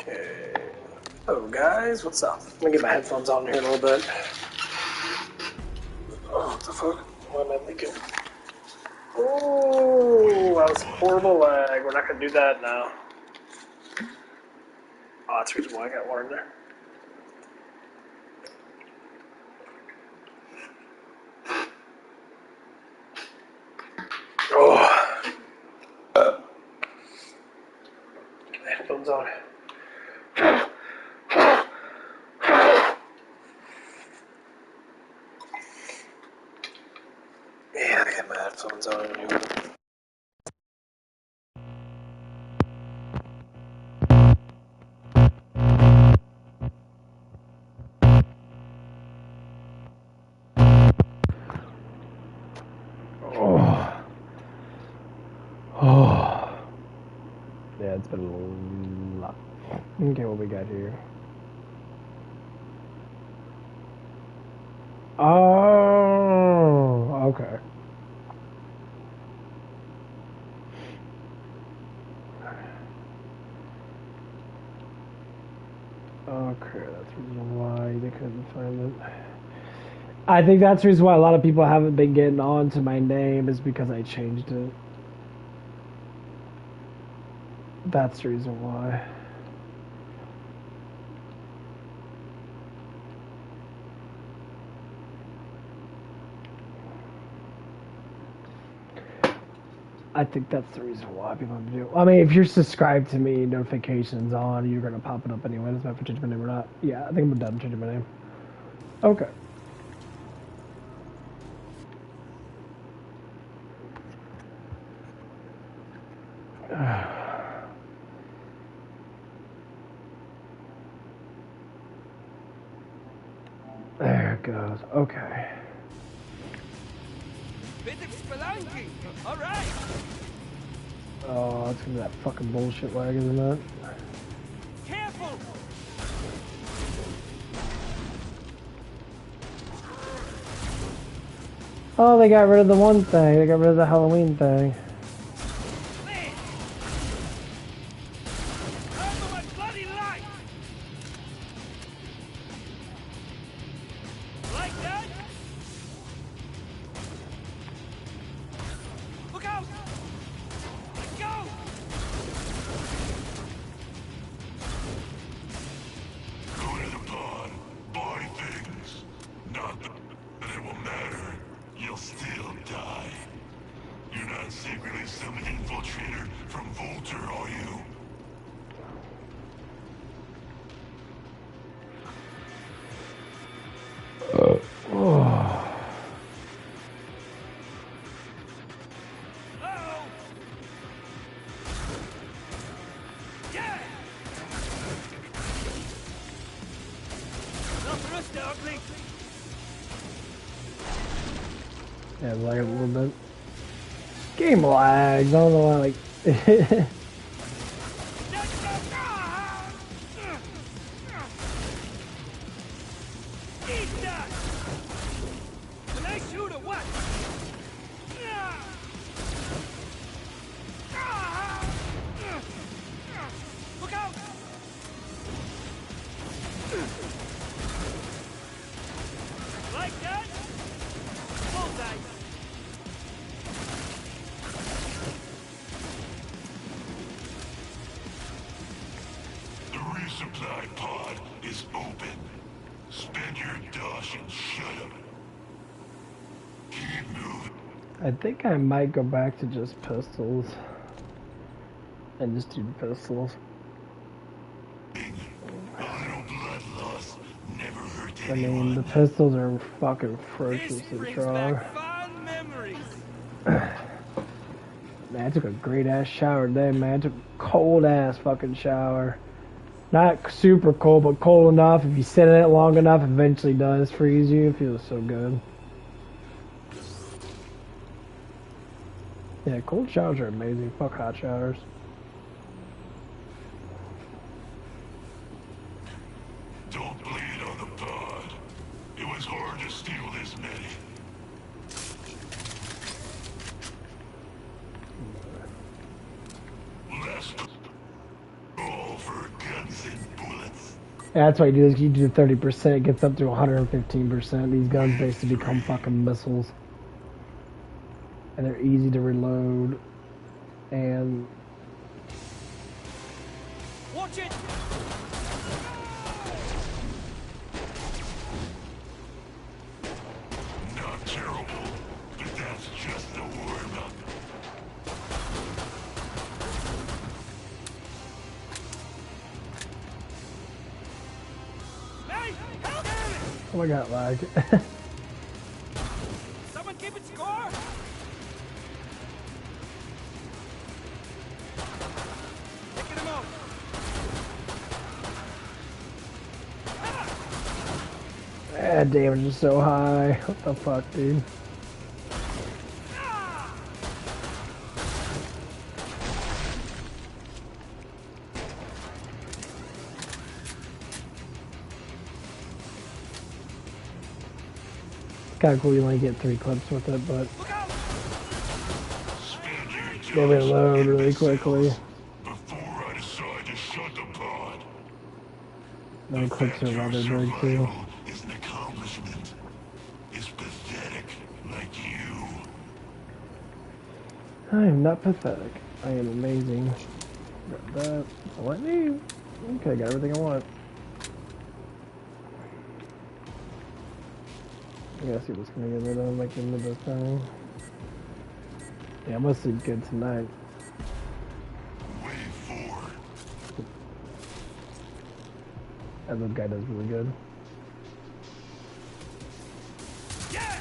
Okay. Hello guys, what's up? Let me get my headphones on here a little bit. Oh, what the fuck? Why am I leaking? Oh, that was horrible lag. We're not gonna do that now. Oh, that's the reason why I got water in there. Oh. Get my headphones on. Yeah, I get my headphones on anyway. Oh. Yeah, it's been a lot. Okay, what we got here? Oh, okay. Okay, that's the reason why they couldn't find it. I think that's the reason why a lot of people haven't been getting on to my name is because I changed it. That's the reason why. I think that's the reason why people do it. I mean, if you're subscribed to me, notifications on, you're gonna pop it up anyway. Doesn't matter if I change my name or not. Yeah, I think I'm done changing my name. Okay. There it goes. Okay. All right. Oh, it's gonna be that fucking bullshit lag, isn't it? Careful. Oh, they got rid of the one thing. They got rid of the Halloween thing. Yeah, lag a little bit. Game lags. I don't know why, like. Supply pod is open. Spend your dosh and shut up. Keep moving. I think I might go back to just pistols. And just do pistols. A little blood loss never hurt I mean, anyone. the pistols are fucking ferociously strong. Man, I took a great ass shower today, man. I took a cold ass fucking shower. Not super cold, but cold enough. If you sit in it long enough, it eventually does freeze you. It feels so good. Yeah, cold showers are amazing. Fuck hot showers. Don't bleed on the pod. It was hard to steal this many. Last call for guns and That's why you do this. You do 30%, it gets up to 115%. These guns basically become fucking missiles. And they're easy to reload. And Watch it! Not terrible, but that's just the warm-up. Hey! Help! Damn it! oh my god, lag. Someone keep it score! Picking him up! Ah, damage is so high. What the fuck, dude? It's kind of cool you only get 3 clips with it, but Look out! Spend your they reload really quickly. before I decide to shut the pod. Then clips are Your rather big too. survival is an accomplishment. It's pathetic, like you. I am not pathetic. I am amazing. Got that. What me? Okay, got everything I want. I gotta see what's gonna get rid of, like in the this time. Yeah, I'm gonna sleep good tonight. Wave 4. That little guy does really good. Yeah!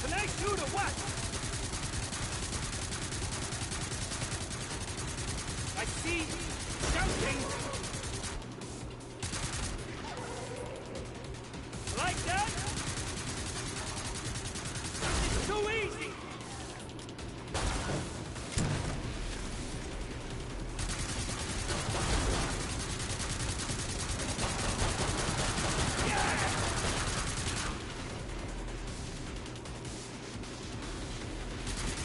Tonight, shoot or what? I see something. Like that? It's too easy.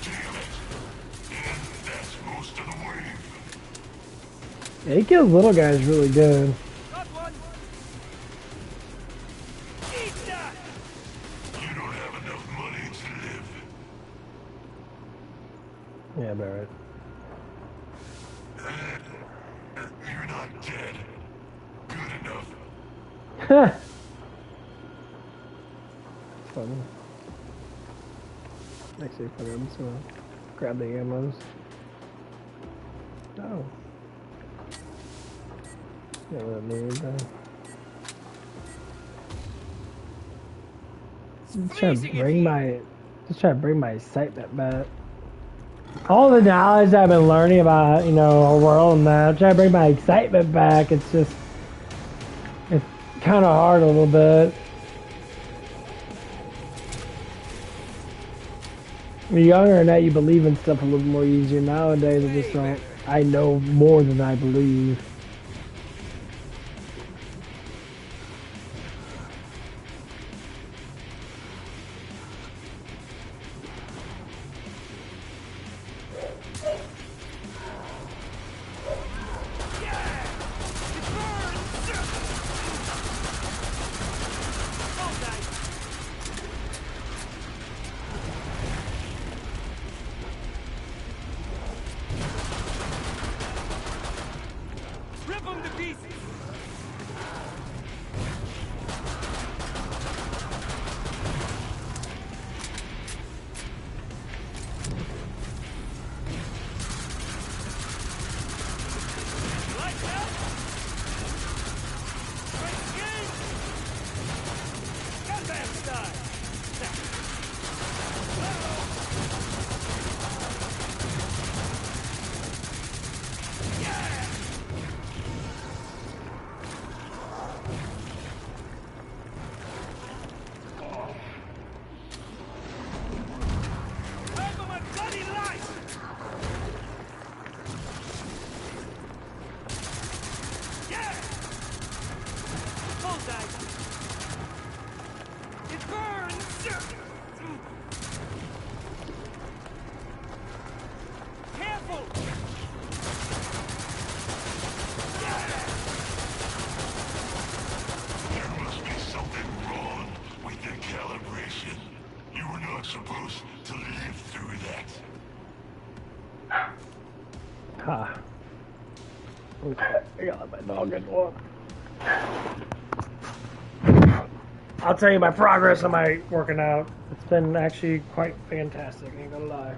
Damn it. And that's most of the wave. Yeah, he kills little guys really good. Got one. Eat that. You don't have enough money to live. Yeah, Barrett. You're not dead. Good enough. Funny. Actually, put him so grab the ammos. Oh. Yeah, let me read that. Just try to bring my excitement back. All the knowledge I've been learning about, you know, our world and that, I'm trying to bring my excitement back. It's just, it's kind of hard a little bit. When you're younger and that, you believe in stuff a little more easier. Nowadays, I just don't. I know more than I believe. Rip them to pieces. Like that? Great game. Gunman style. Yeah! Time for my bloody life! Yeah! Bullseye! It burns! Careful! Ha. Okay, I gotta let my dog get one. I'll tell you my progress on my working out. It's been actually quite fantastic, ain't gonna lie.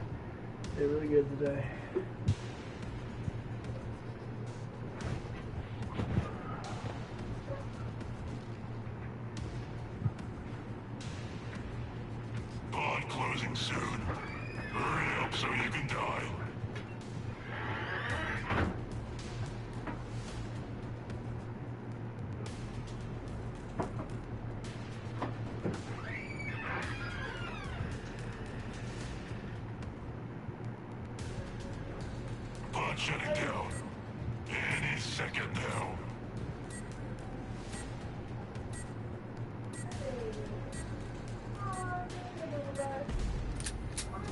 Did really good today. Pod closing soon. Hurry up so you can die. Pod shutting down. Any second now.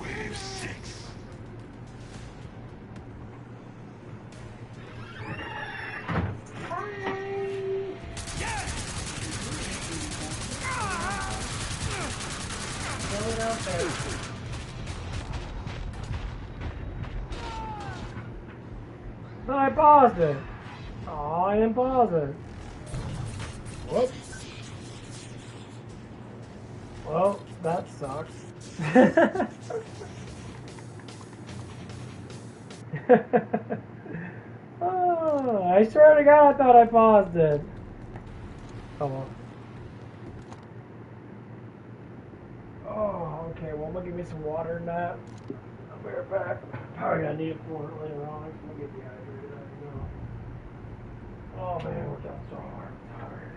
Wave 6. But I paused it. Oh, I didn't pause it. Whoops. Well, that sucks. Oh, I swear to God, I thought I paused it. Come on. Oh, okay. Well, I'm gonna give me some water and that. I'll be right back. Probably gonna need it for it later on. I'm gonna get dehydrated. I know. Oh man, we're down so hard. I'm tired.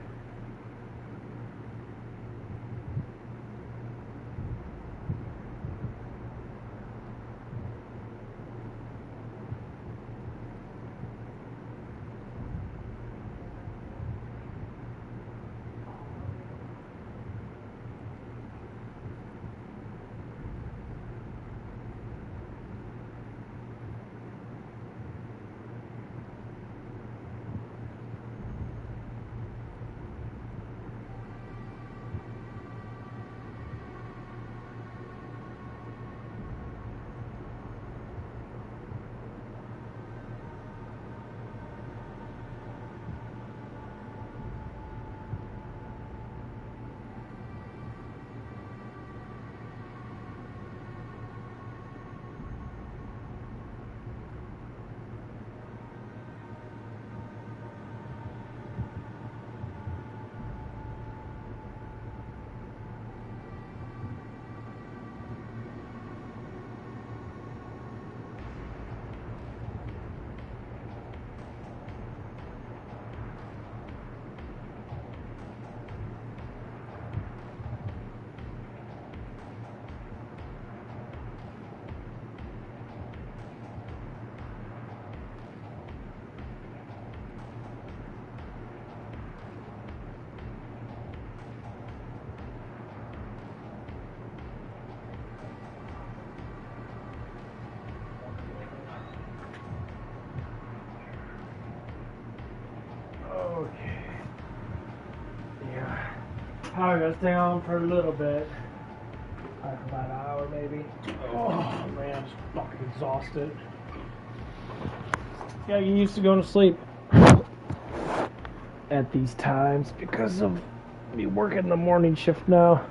Okay. Yeah. Probably gonna stay on for a little bit. Probably for about an hour maybe. Oh man, I'm just fucking exhausted. Yeah, you used to going to sleep at these times because of me working the morning shift now.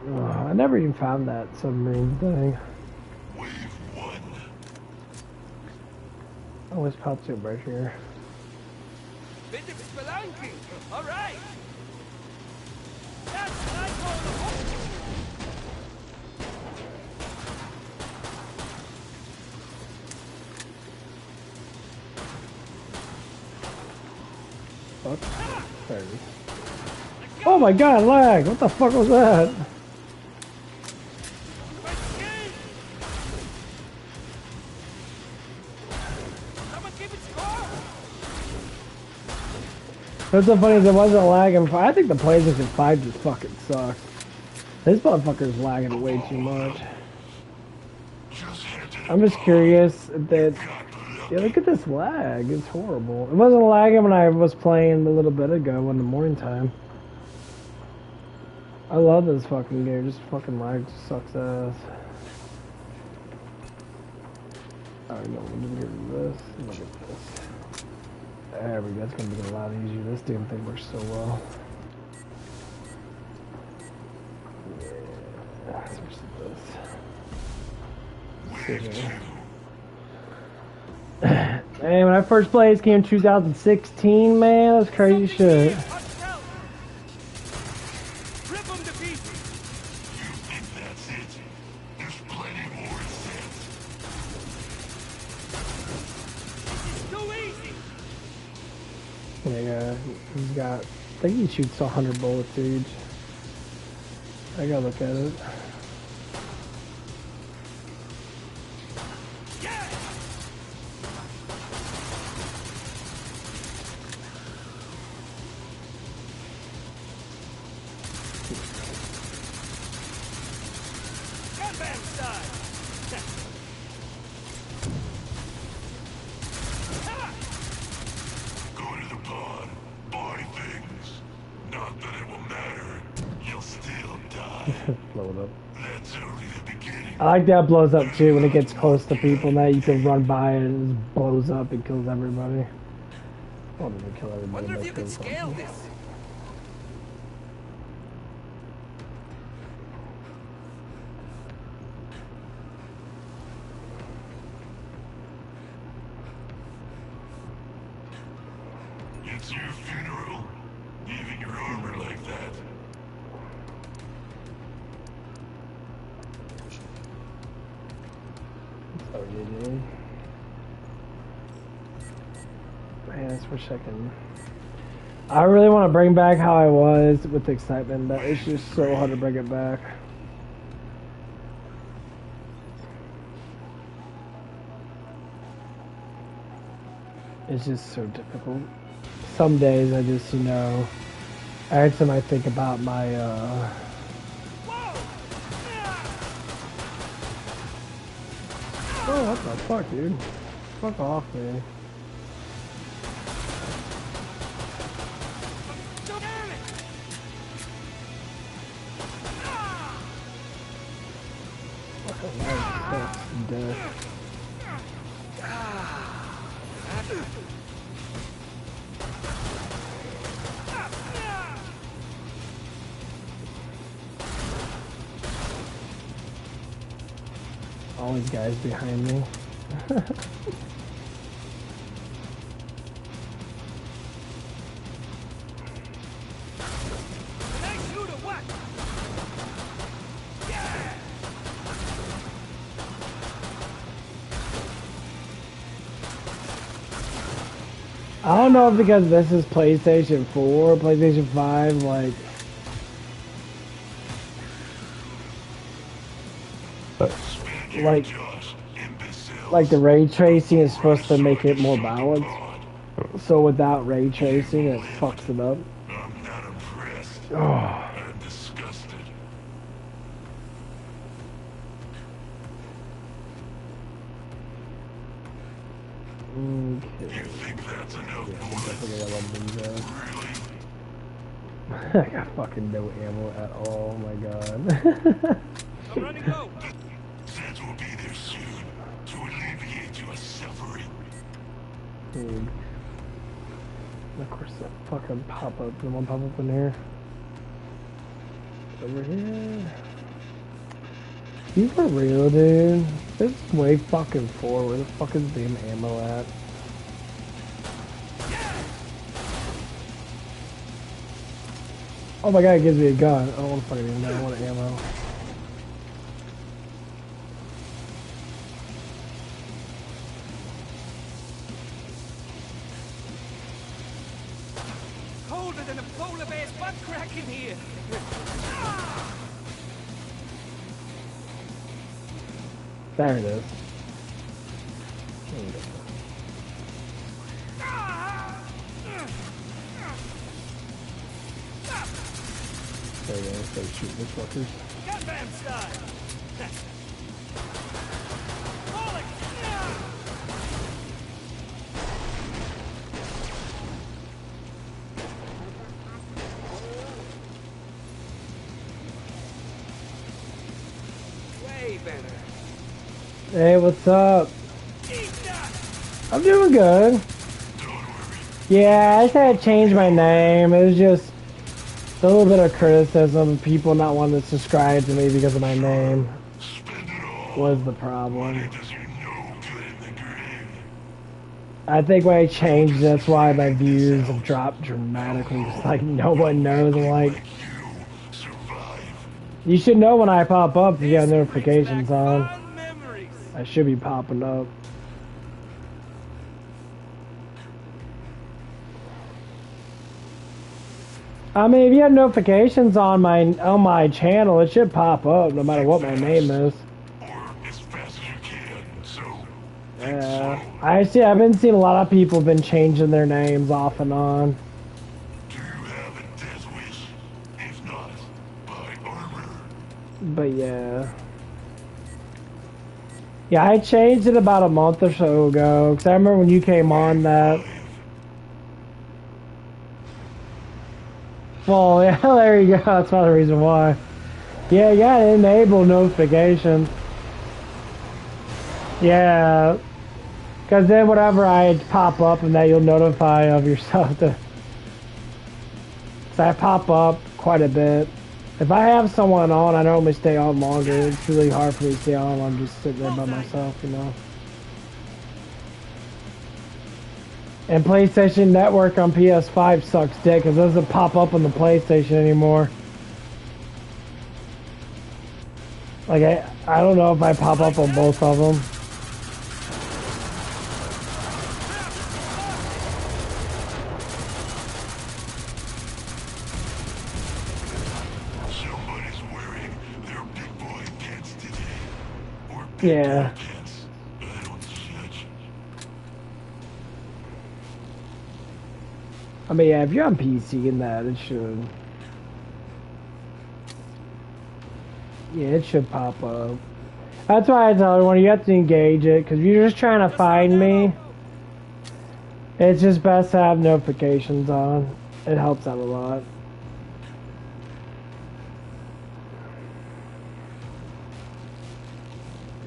I never even found that submarine thing. Wave 1. Oh, it's Pop Soup right here. Bit of spelunking. All right. That's what I call the hook. Oops. There it is. Oh my god, lag! What the fuck was that? My skin. Someone give it score. What's so funny is it wasn't lagging. I think the PlayStation 5 just fucking sucks. This motherfucker's lagging way too much. I'm just curious if that. Yeah, look at this lag. It's horrible. It wasn't lagging when I was playing a little bit ago in the morning time. I love this fucking game. Just fucking lag sucks ass. Alright, no, we'll just get this. Look at this. There we go. That's gonna be a lot easier. This damn thing works so well. Yeah. Switch to this. Man, when I first played this game in 2016, man, that was crazy shit. Rip 'em to pieces. You think that's it? There's plenty more sets. It's too easy. Yeah, he's got. I think he shoots 100 bullets each. I gotta look at it. Yeah. Gunman style. Go to the pod, buy things. Not that it will matter. You'll still die. Blow it up. That's only the beginning. I like that it blows up too when it gets close to people. Now you can run by it and it just blows up and kills everybody. Oh, it doesn't kill everybody. Wonder if but you it can kills scale them. this. It's your funeral. Leaving your armor like that. Oh, yeah, dude. Man, I wish I can. I really want to bring back how I was with the excitement, but it's just so hard to bring it back. It's just so difficult. Some days I just, you know, every time I think about my, Whoa. oh, what the fuck, dude? Fuck off, man. Damn it. Fucking life sucks to death. All these guys behind me. Nice shoot or what? Yeah. I don't know if because this is PlayStation 4, PlayStation 5, like... Like, Josh, imbecile. like the ray tracing is supposed to make it more balanced. So without ray tracing, it fucks it up. I'm not impressed. Oh, I'm disgusted. okay. You think that's enough I bullets? think I love these guys. Really? I got fucking no ammo at all, oh my god. I'm running low. Zeds will be there soon to alleviate your suffering. Dude. Of course that fucking pop up. The one pop up in here. Over here. You for real, dude? This is way fucking forward. Where the fuck is damn ammo at? Oh my god, it gives me a gun. I don't want to fucking even know. I want ammo. Colder than a polar bear's butt crack in here. There it is. There we go. There we go. Let's start shooting these fuckers. Gunman style. banner. Hey, what's up? Eat that! I'm doing good. Yeah, I just had to change my name. It was just a little bit of criticism of people not wanting to subscribe to me because of my name Spend it all. was the problem. It does you no good in the grave. I think when I changed, that's why my views have dropped dramatically. It's like no one knows. I'm like, You survive. you should know when I pop up if you got This notifications brings back on. fond memories. I should be popping up. I mean, if you have notifications on my channel, it should pop up no matter what my name is. Or as fast as you can. So, Yeah, I've been seeing a lot of people been changing their names off and on. do you have a death wish? If not, buy armor. But yeah. Yeah, I changed it about a month or so ago. Because I remember when you came on that. Well, yeah, there you go. That's not the reason why. Yeah, you gotta enable notifications. Yeah. Because then whenever I pop up and that, you'll notify of yourself to... So I pop up quite a bit. If I have someone on, I normally stay on longer. It's really hard for me to stay on when I'm just sitting there by myself, you know. And PlayStation Network on PS5 sucks dick because it doesn't pop up on the PlayStation anymore. Like, I don't know if I pop up on both of them. Somebody's wearing their big boy pants today. Or big Yeah. boy pants. I don't judge. I mean, yeah, if you're on PC and that, it should. Yeah, it should pop up. That's why I tell everyone you have to engage it, because if you're just trying to find me, it's just best to have notifications on. It helps out a lot.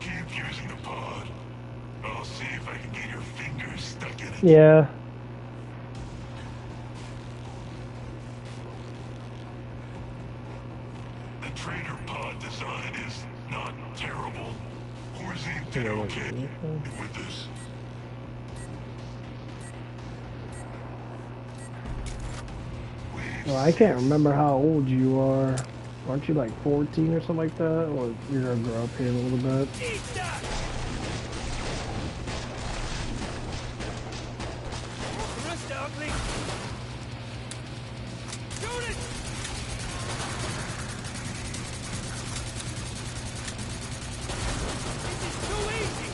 Keep using the pod. I'll see if I can get your fingers stuck in it. Yeah. The trainer pod design is not terrible. Horzine did okay with this. Well, I can't remember how old you are. Aren't you like 14 or something like that? Or you're gonna grow up here in a little bit? Eat that! Rest ugly. Shoot it! This is too easy.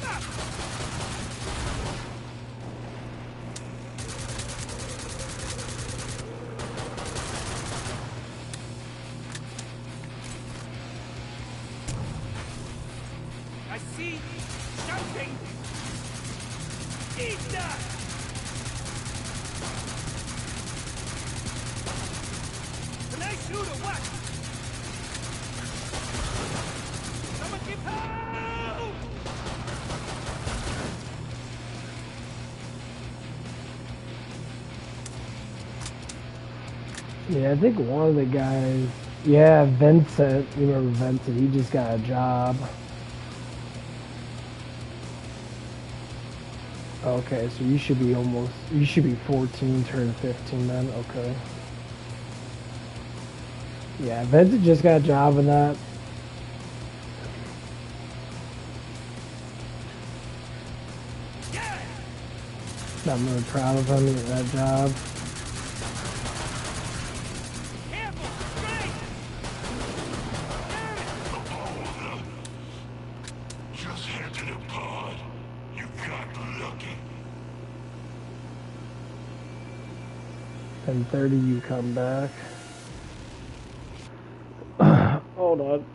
Ah. I see something. Eat that! Can I shoot or what? Someone give help! Yeah, I think one of the guys. Yeah, Vincent. You remember Vincent? He just got a job. Okay, so you should be 14, turn 15 then. Okay. Yeah, Vincent just got a job in that. Yeah! I'm really proud of him at that job. Careful! Straight! Just head to the pod. You got lucky. 10:30, you come back. Hold on.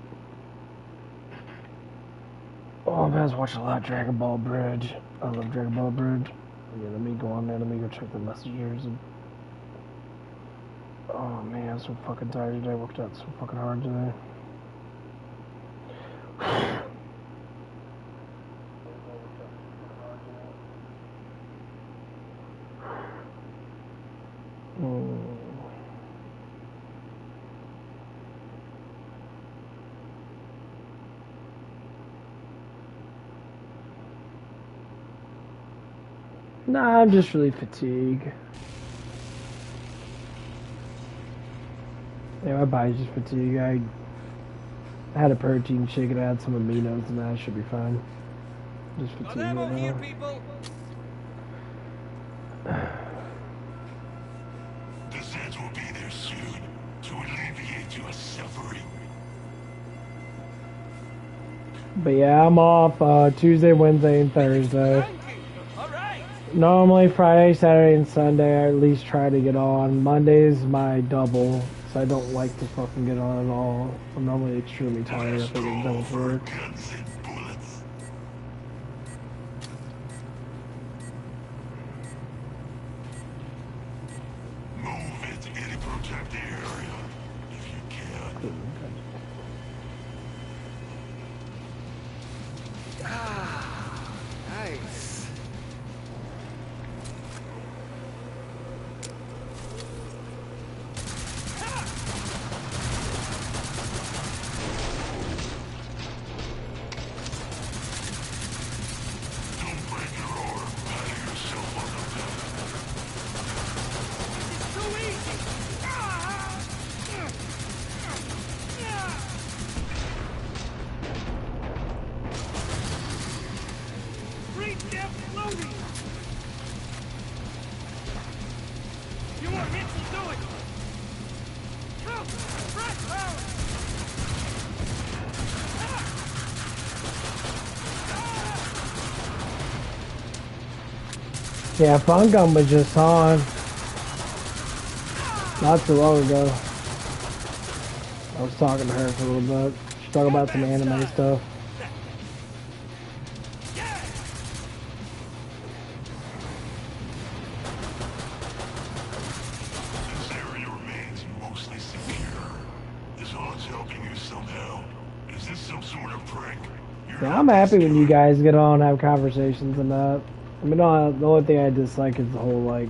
Oh, man, I was watching a lot of Dragon Ball Bridge. I love Dragon Ball Bridge. Yeah, let me go on there. Let me go check the messages. Oh, man, I'm so fucking tired today. I worked out so fucking hard today. Hmm. Nah, I'm just really fatigued. Yeah, my body's just fatigued. I had a protein shake and I had some aminos and that should be fine. Just Got fatigued ammo right here, now. people. The Zeds will be there soon to alleviate your suffering. But yeah, I'm off Tuesday, Wednesday, and Thursday. Thank you. All right. Normally Friday, Saturday, and Sunday I at least try to get on. Monday's my double, so I don't like to fucking get on at all. I'm normally extremely tired Last after I get done call with for work. guns and bullets. Move it and protect the area if you can. Ah, nice. Don't break your arm. Pat yourself on the back. It's too easy. Ah! Breathe them slowly. You want hits, will do it. Come, fresh power. Yeah, Fun Gun was just on not too long ago. I was talking to her for a little bit. She talking about some anime stuff. This area remains mostly secure. This odds helping you somehow. Is this some sort of prank? You're Yeah, not I'm happy this when you guy. guys get on and have conversations and that. I mean, the only thing I dislike is the whole, like,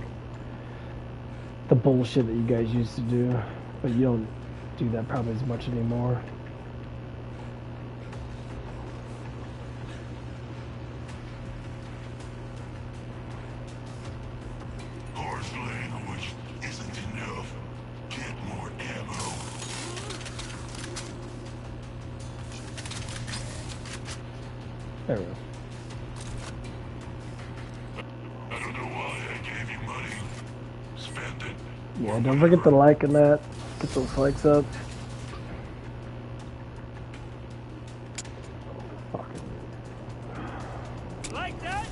the bullshit that you guys used to do. But you don't do that probably as much anymore. Harsh language isn't enough. Get more ammo. There we go. I don't know why I gave you money. Spend it. Yeah, don't forget to like and that. Get those likes up. Fucking. Like that?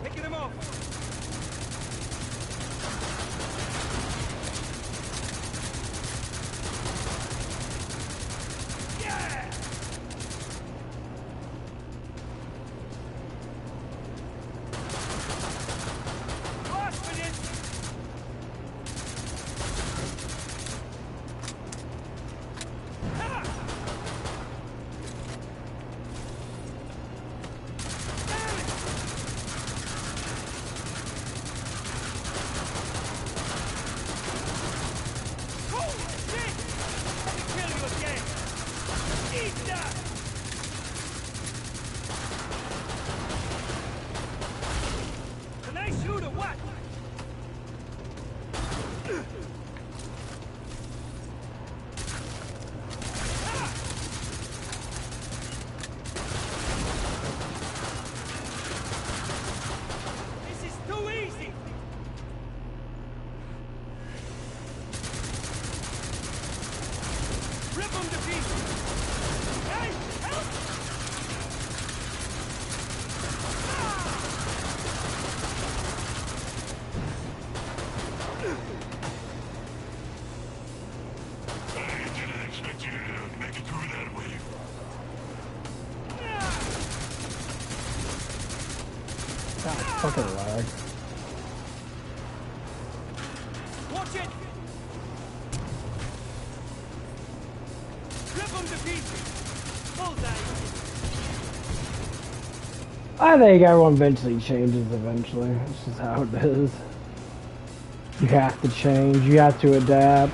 Picking him off. Yeah! Last minute! Ha! Damn it! Holy shit! Let me kill you again! Eat that! Can I shoot or what? Ah! This is too easy! Rip them to pieces! Hey, help! I didn't expect you to make it through that wave. God, fucking lag. Watch it! I think everyone eventually changes eventually. It's just how it is. You have to change. You have to adapt.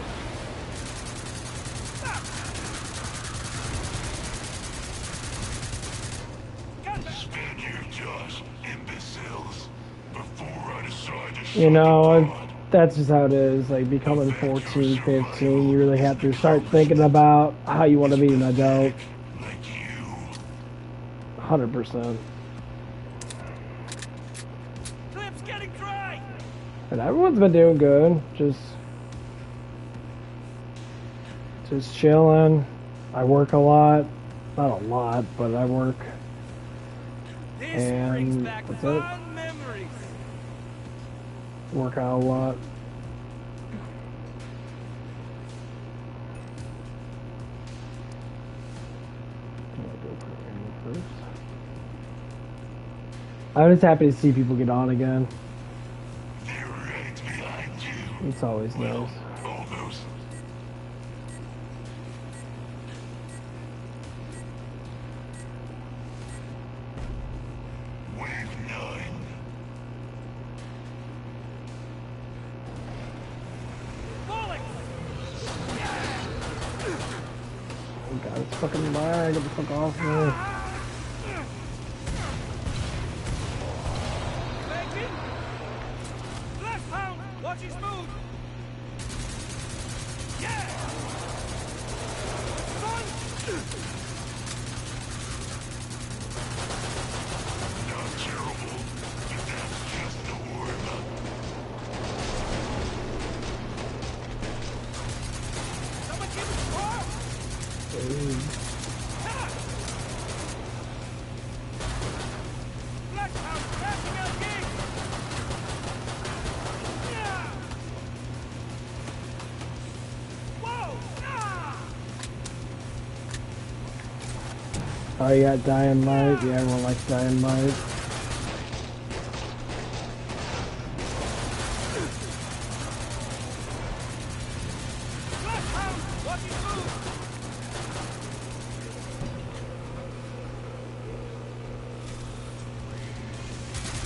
Spend your Josh, imbeciles, before I decide to You shut know, you down. that's just how it is. Like becoming 14, 15, you really have to start thinking about how you want to be an adult. Like you. 100%. Clip's getting dry. And everyone's been doing good. Just chilling. I work a lot. Not a lot, but I work. This And brings back that's it. fond memories. Work out a lot. I'm just happy to see people get on again. They're right behind you. It's always nice. Almost. Wave 9. Bullets! Oh god, it's fucking lag. Get the fuck off me. Bacon! Left pound! Watch his move! Yeah! Son! Not terrible, but that's just the warm-up. Someone give us more! Left pound! Passing out gig! Yeah! Whoa! Ah! Oh, you got Dying Light? Yeah, everyone likes Dying Light. Left pound! Watch his move!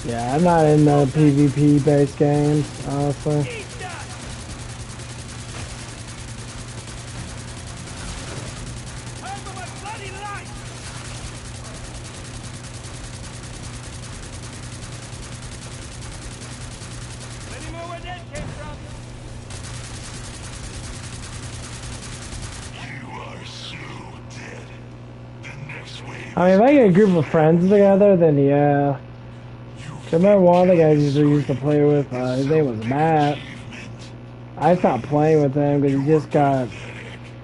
Yeah, I'm not in the PvP based games, honestly. Eat that! Time for my bloody life! Any more where that came from? You are so dead. The next wave. I mean, if I get a group of friends together, then yeah. I remember one of the guys used to play with, his name was Matt. I stopped playing with him because he just got,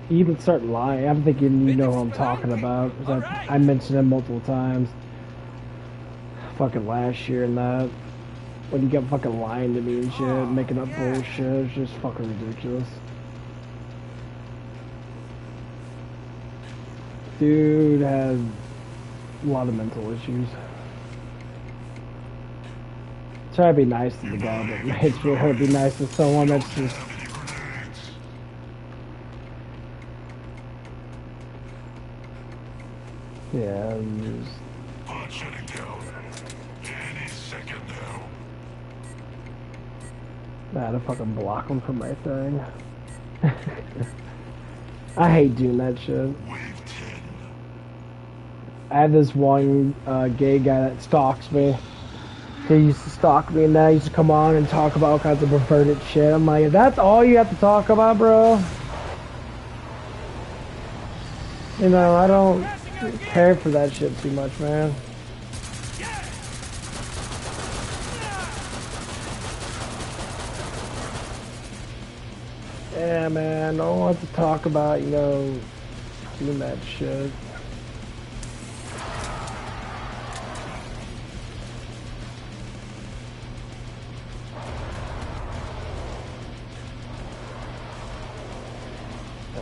he even started lying. I'm thinking you know who I'm talking about. 'Cause I mentioned him multiple times. Fucking last year and that. When he kept fucking lying to me and shit, making up bullshit. It's just fucking ridiculous. Dude has a lot of mental issues. Try to be nice to the guy, but it's really hard to be nice to someone that's just. Yeah, just, Pod shutting down. Any second now. I had to fucking block him from my thing. I hate doing that shit. Wave 10. I have this one gay guy that stalks me. He used to stalk me and now he used to come on and talk about all kinds of perverted shit. I'm like, if that's all you have to talk about, bro? You know, I don't care for that shit too much, man. Yeah, man, I don't want to talk about, you know, doing that shit.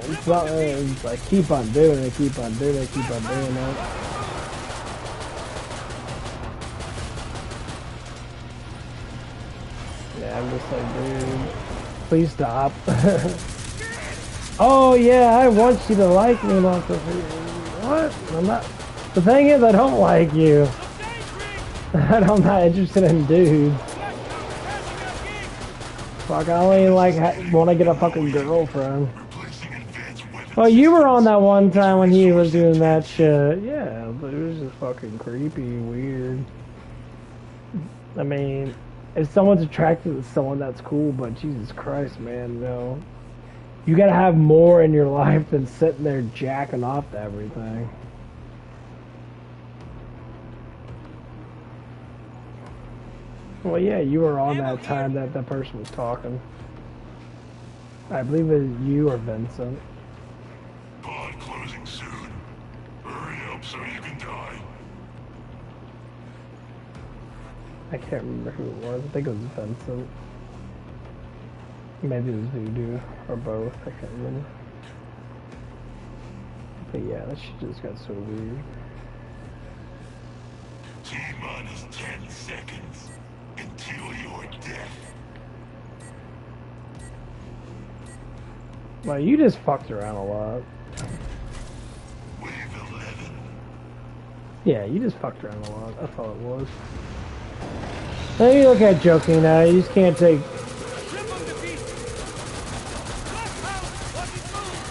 It's not, it's like, keep on doing it, keep on doing it, keep on doing it. Yeah, I'm just like, dude, please stop. Oh yeah, I want you to like me, motherfucker. What? I'm not. The thing is, I don't like you. Daydream! I'm not interested in dudes. Fuck, I only like want to get a fucking girlfriend. Replacing advanced weapons. Well, you were on that one time when he was doing that shit. Yeah, but it was just fucking creepy and weird. I mean, if someone's attracted to someone, that's cool, but Jesus Christ, man, no. You gotta have more in your life than sitting there jacking off to everything. Well, yeah, you were on that time that that person was talking. I believe it was you or Vincent. Pod closing soon. Hurry up so you can die. I can't remember who it was. I think it was Vincent. Maybe it was Voodoo or both. I can't remember. But yeah, that shit just got so weird. T-minus 10 seconds until your death. Well, you just fucked around a lot. Wave 11. Yeah, you just fucked around a lot. That's all it was. Now you look at joking now. You just can't take. Rip him to pieces. Left house, watch his move.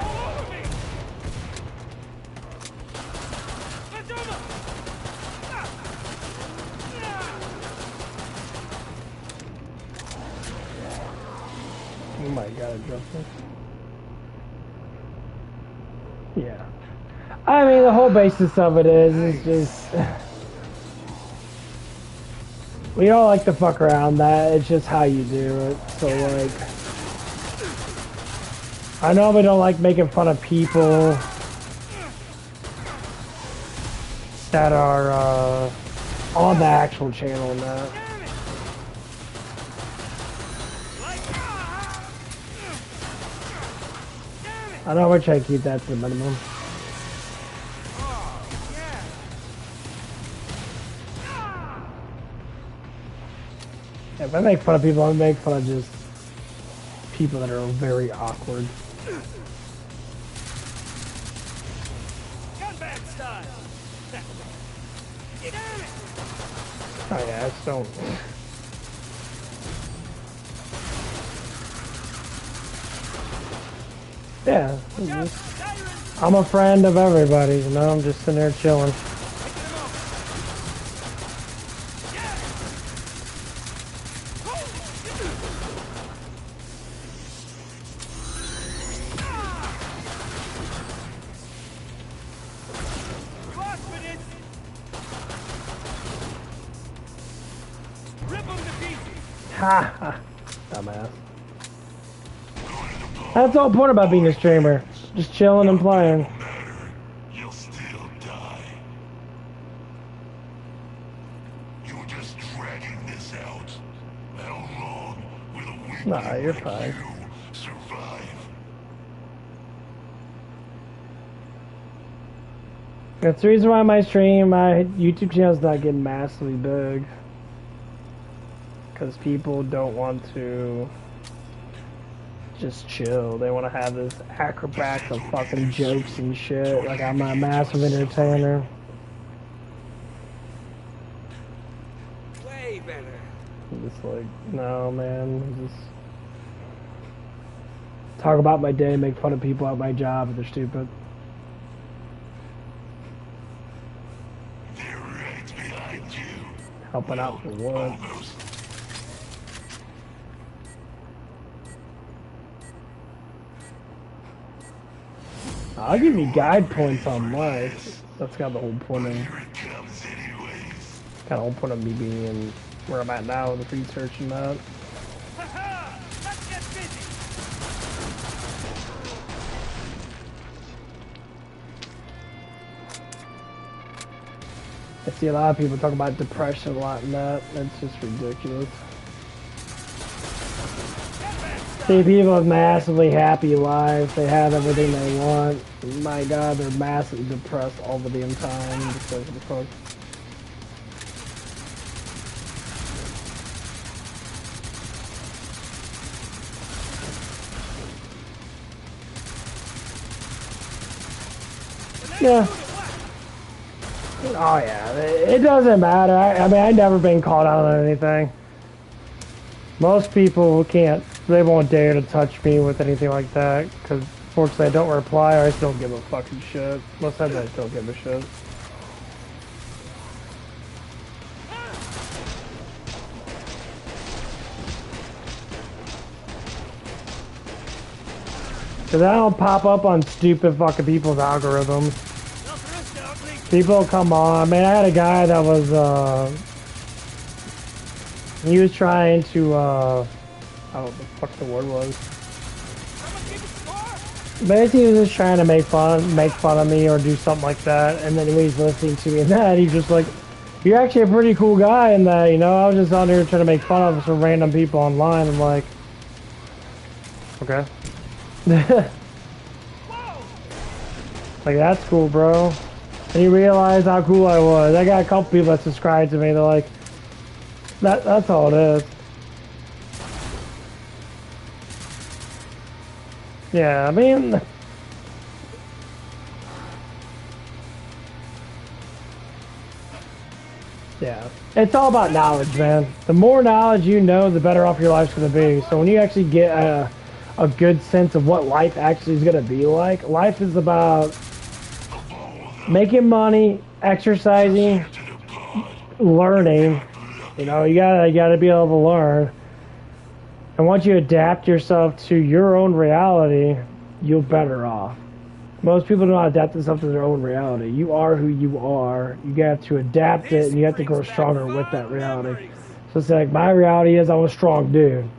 All over me. Let's over. Oh my god, I dropped this. Yeah. I mean, the whole basis of it is just. We don't like to fuck around that. It's just how you do it. So, like. I normally don't like making fun of people that are on the actual channel and that. I normally try to keep that to the minimum. If I make fun of people, I make fun of just people that are very awkward. Gunback style. Damn it. Oh yeah, I just don't. Yeah, I'm a friend of everybody, you know. I'm just sitting there chilling. Ha ha, dumbass. That's the whole point about being a streamer. Just chilling and playing. You'll still die. You're just dragging this out. How long will a weak Nah, you're fine. you survive? That's the reason why my YouTube channel is not getting massively big. Because people don't want to just chill. They want to have this acrobats of fucking jokes and shit. Like I'm a massive entertainer. Way better. I'm just like, no man, just talk about my day, make fun of people at my job if they're stupid. They're right behind you. Helping out for what? Almost. I'll give you guide points on life. That's got the whole point of Here it comes anyways. kind of whole point of me being where I'm at now with research and that. Ha-ha! Let's get busy. I see a lot of people talk about depression a lot and that. That's just ridiculous. See people with massively happy lives. They have everything they want. My God, they're massively depressed all the damn time because of the fuck. Yeah. Oh yeah, it doesn't matter. I mean, I've never been called out on anything. Most people can't, they won't dare to touch me with anything like that, because fortunately I don't reply, or I just don't give a fucking shit. Most times I just don't give a shit. Because I don't pop up on stupid fucking people's algorithms. People come on. Man, I had a guy that was, he was trying to, I don't know what the fuck the word was. Basically, he was just trying to make fun of me or do something like that. And then when he's listening to me and that, he's just like, you're actually a pretty cool guy in that, you know? I was just out here trying to make fun of some random people online. I'm like, okay. Like, that's cool, bro. And you realize how cool I was. I got a couple people that subscribed to me. They're like, that's all it is. Yeah, I mean, yeah. It's all about knowledge, man. The more knowledge you know, the better off your life's going to be. So when you actually get a good sense of what life actually is going to be like, life is about making money, exercising, learning. You know, you gotta be able to learn. And once you adapt yourself to your own reality, you're better off. Most people don't adapt themselves to their own reality. You are who you are. You have to adapt it, and you have to grow stronger with that reality. So it's like, my reality is I'm a strong dude.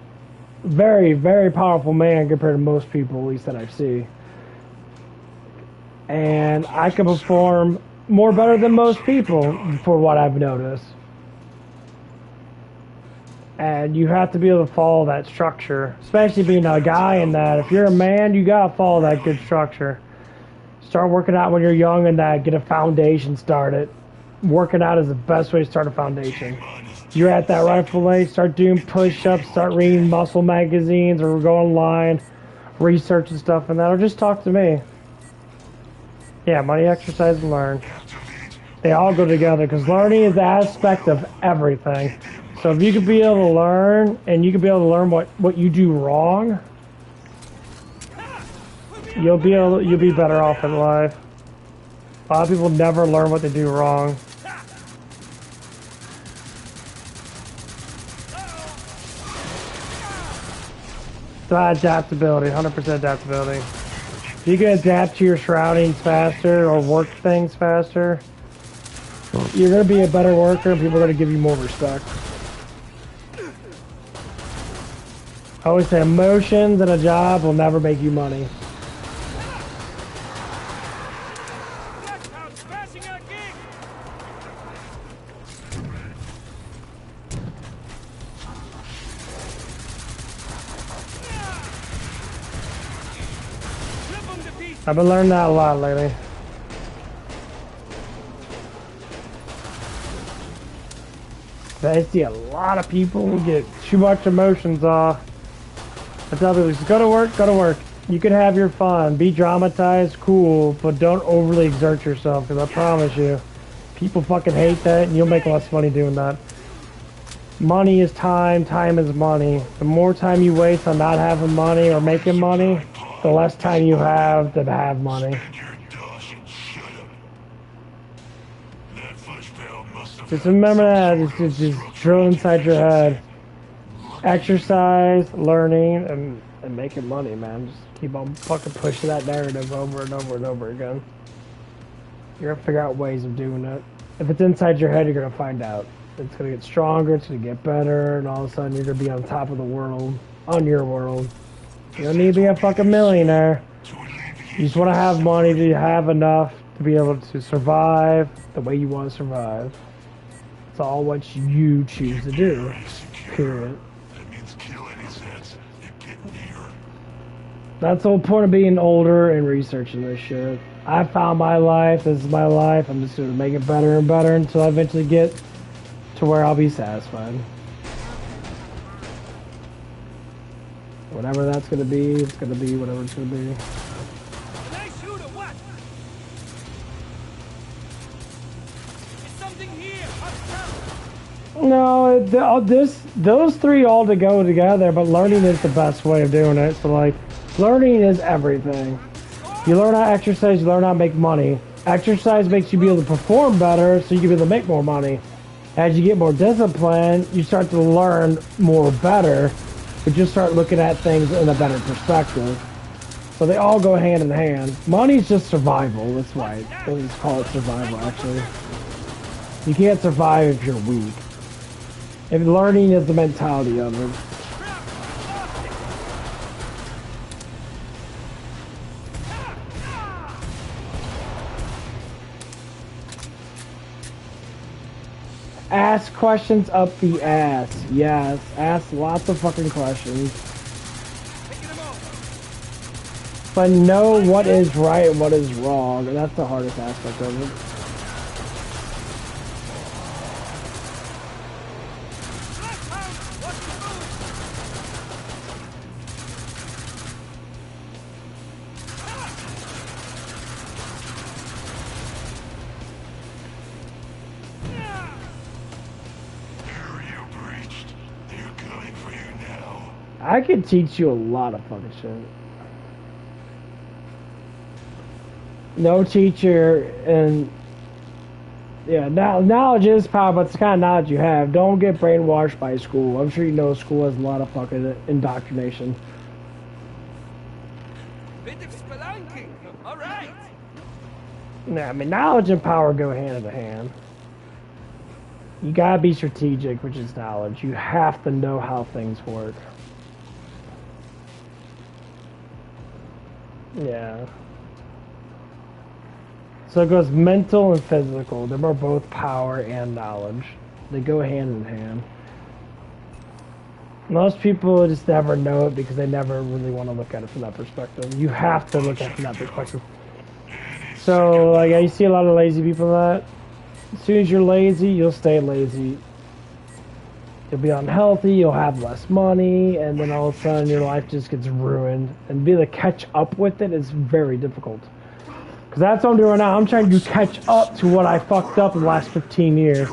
Very, very powerful man compared to most people, at least that I see. And I can perform more better than most people for what I've noticed. And you have to be able to follow that structure, especially being a guy in that. If you're a man, you gotta follow that good structure. Start working out when you're young and that, get a foundation started. Working out is the best way to start a foundation. You're at that rightful age, start doing push-ups, start reading muscle magazines, or go online, research and stuff and that, or just talk to me. Yeah, money, exercise, and learn. They all go together because learning is the aspect of everything. So if you could be able to learn, and you could be able to learn what you do wrong, you'll be better off in life. A lot of people never learn what they do wrong. It's about adaptability, 100% adaptability. If you can adapt to your surroundings faster or work things faster, you're going to be a better worker and people are going to give you more respect. I always say emotions and a job will never make you money. I've been learning that a lot lately. I see a lot of people who get too much emotions off. I tell people, just go to work, go to work. You can have your fun, be dramatized, cool, but don't overly exert yourself, because I promise you, people fucking hate that, and you'll make less money doing that. Money is time, time is money. The more time you waste on not having money or making money, the less time you have to have money. Just remember that, it's just drill inside your head. Exercise, learning, and making money, man. Just keep on fucking pushing that narrative over and over and over again. You're gonna figure out ways of doing it. If it's inside your head, you're gonna find out. It's gonna get stronger, it's gonna get better, and all of a sudden you're gonna be on top of the world, on your world. You don't need to be a fucking millionaire. You just want to have money to have enough to be able to survive the way you want to survive. It's all what you choose to do. Period. That's the whole point of being older and researching this shit. I found my life. This is my life. I'm just going to make it better and better until I eventually get to where I'll be satisfied. Whatever that's going to be, it's going to be whatever it's going to be. Something here. No, those three all to go together, but learning is the best way of doing it. So like, learning is everything. You learn how to exercise, you learn how to make money. Exercise makes you be able to perform better, so you can be able to make more money. As you get more discipline, you start to learn more better, but you start looking at things in a better perspective. So they all go hand in hand. Money's just survival, that's right. Let's call it survival, actually. You can't survive if you're weak. And learning is the mentality of it. Ask questions up the ass. Yes, ask lots of fucking questions. But know what is right and what is wrong, and that's the hardest aspect of it. I could teach you a lot of fucking shit. No teacher, and yeah, knowledge is power, but it's the kind of knowledge you have. Don't get brainwashed by school. I'm sure you know school has a lot of fucking indoctrination. Bit of spelunking. All right. Nah, I mean, knowledge and power go hand in hand. You gotta be strategic, which is knowledge. You have to know how things work. Yeah. So it goes mental and physical. Them are both power and knowledge. They go hand in hand. Most people just never know it because they never really want to look at it from that perspective. You have to look at it from that perspective. So, like, I see a lot of lazy people that as soon as you're lazy, you'll stay lazy. You'll be unhealthy, you'll have less money, and then all of a sudden your life just gets ruined. And being able to catch up with it is very difficult. Because that's what I'm doing right now. I'm trying to catch up to what I fucked up in the last 15 years.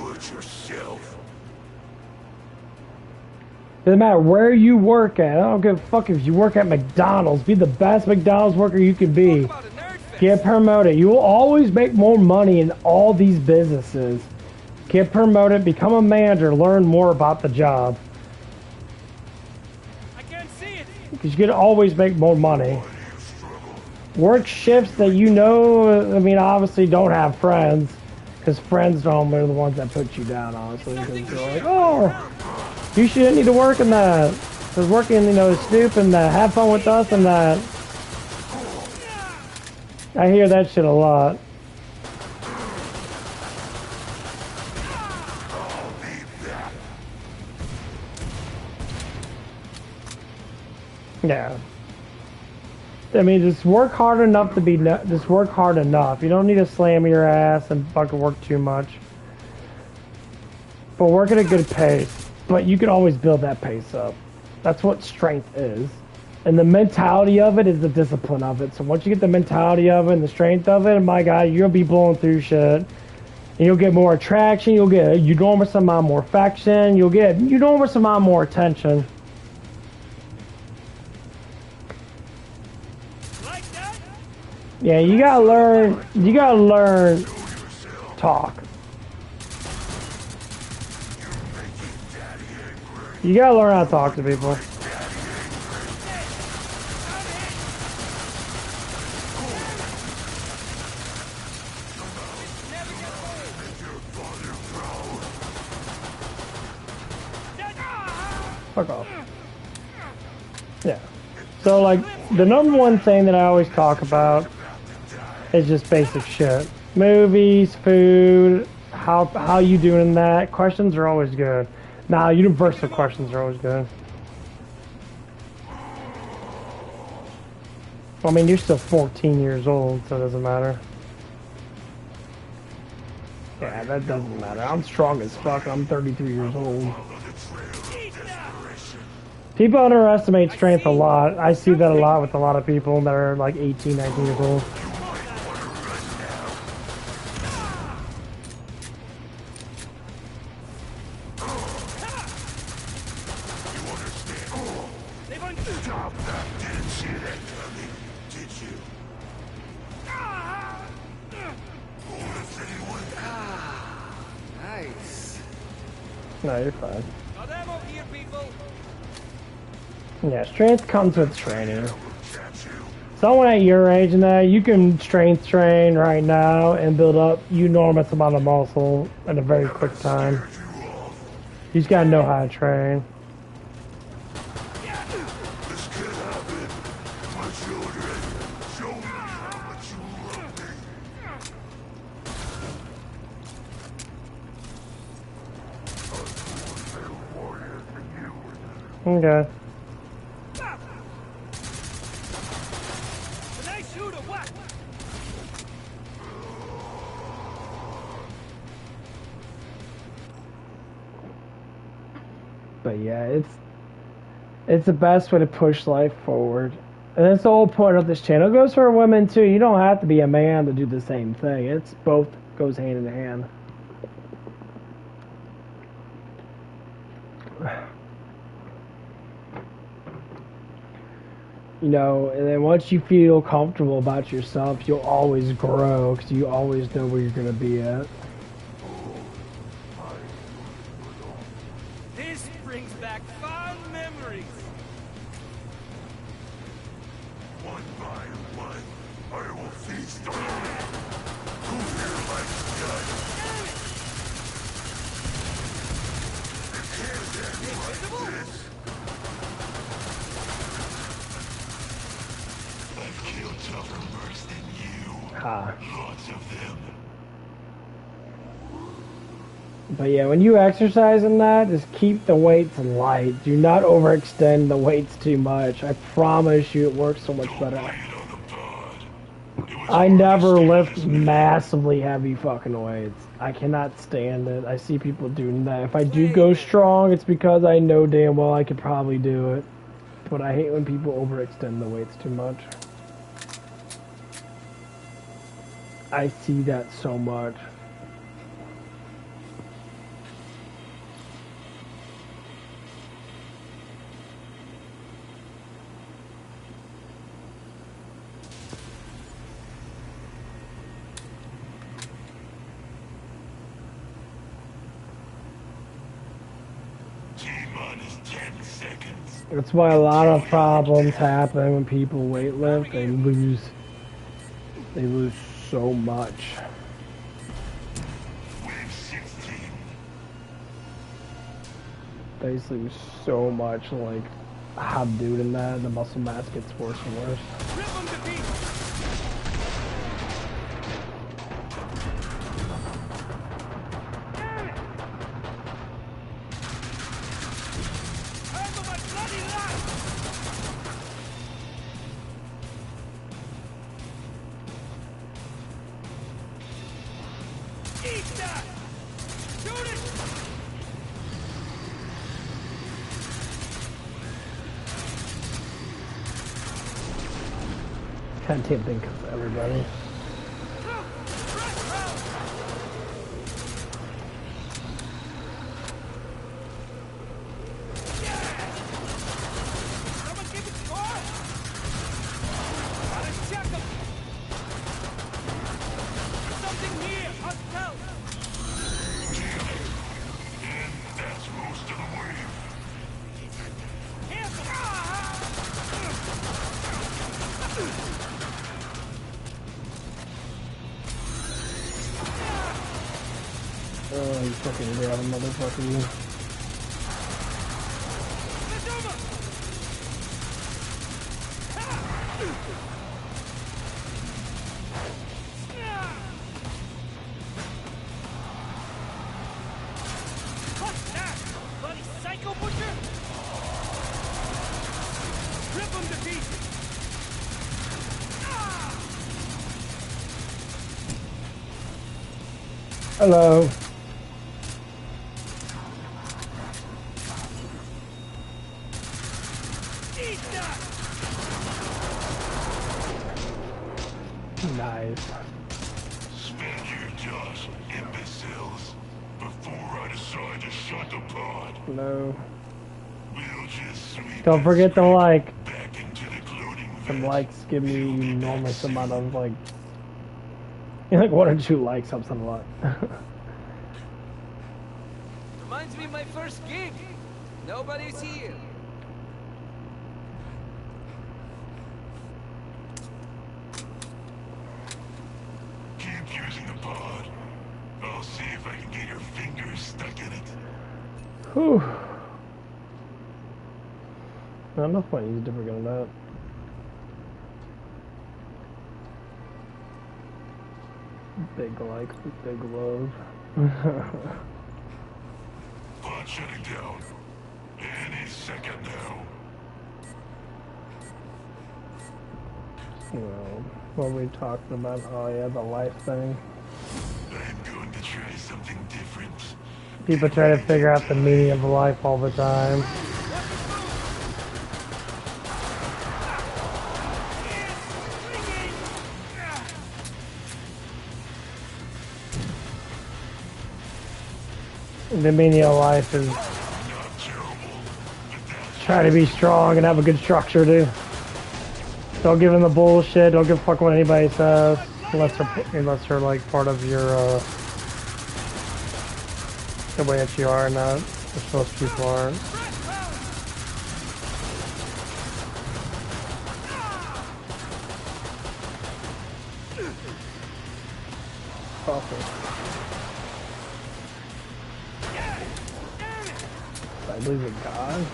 Doesn't matter where you work at. I don't give a fuck if you work at McDonald's. Be the best McDonald's worker you can be. Get promoted. You will always make more money in all these businesses. Get promoted, become a manager, learn more about the job. I can't see it. Because you can always make more money. Work shifts that you know, I mean, obviously don't have friends. Because friends normally are the ones that put you down, honestly. Because they're like, oh, you shouldn't need to work in that. Because working, you know, is stupid and that. Have fun with us and that. I hear that shit a lot. Yeah. I mean, just work hard enough to be, just work hard enough. You don't need to slam your ass and fucking work too much. But work at a good pace. But you can always build that pace up. That's what strength is. And the mentality of it is the discipline of it. So once you get the mentality of it and the strength of it, my God, you'll be blowing through shit. And you'll get more attraction. You'll get an enormous amount more affection. You'll get an enormous amount more attention. Like that? Yeah, you gotta learn talk. You gotta learn how to talk to people. Fuck off. Yeah. So, like, the number one thing that I always talk about is just basic shit. Movies, food, how you doing in that. Questions are always good. Nah, universal questions are always good. I mean, you're still 14 years old, so it doesn't matter. Yeah, that doesn't matter. I'm strong as fuck. I'm 33 years old. People underestimate strength a lot. I see that a lot with a lot of people that are like 18, 19 years old. No, you're fine. Got ammo here, people. Yeah, strength comes with training. Someone at your age and that, you can strength train right now and build up enormous amount of muscle in a very quick time. You just gotta know how to train. This can't happen. My children, show me how much you love me. Okay. A nice shooter, what? But yeah, it's the best way to push life forward. And that's the whole point of this channel. It goes for women too. You don't have to be a man to do the same thing. It's both goes hand in hand. You know, and then once you feel comfortable about yourself, you'll always grow because you always know where you're going to be at. This brings back fond memories. One by one, I will feast on you. Who here likes blood? It can't end like this. I've killed tougher birds than you. Ha. Lots of them. But yeah, when you exercise in that, just keep the weights light. Do not overextend the weights too much. I promise you it works so much better. Lay it on the pod. It was I hard never to lift stand this massively heavy fucking weights. I cannot stand it. I see people doing that. If I do go strong, it's because I know damn well I could probably do it. But I hate when people overextend the weights too much. I see that so much. T-minus 10 seconds. That's why a lot of problems happen when people weightlift. They lose so much. Wave 16. They just lose so much, like, how to do it in that. The muscle mass gets worse and worse. Rip them to pieces. Damn it! Handle my bloody life! Eat that! Shoot it! Can't think of everybody. Someone give it score! Gotta check 'em. Something here! Hostile! And that's most of the wave. Cancel! Oh, you fucking grab a motherfucker, you. Azuma! What's that? Bloody psycho butcher? Rip him to pieces! Hello. Eat that! Nice. Spend your dust, imbeciles. Before I decide to shut the pod, Hello. we'll just sweep Don't and forget to scrape like. back into the gloating Some vent. likes give me We'll be back enormous soon. amount of like. Like 1 or 2 likes helps a lot. Am I Reminds me of my first gig. Nobody's here. Keep using the pod. I'll see if I can get your fingers stuck in it. Whew. Not enough point. He's a different gun than that. Big like, big love. Pod shutting down. Any second now. Well, what were we talking about? Oh yeah, the life thing. I'm going to try something different. People try to figure out the meaning of life all the time. The meaning of life is try to be strong and have a good structure, dude. Don't give in the bullshit. Don't give a fuck what anybody says, unless they're like part of your the way that you are, not which most people aren't. Awesome. I believe in God.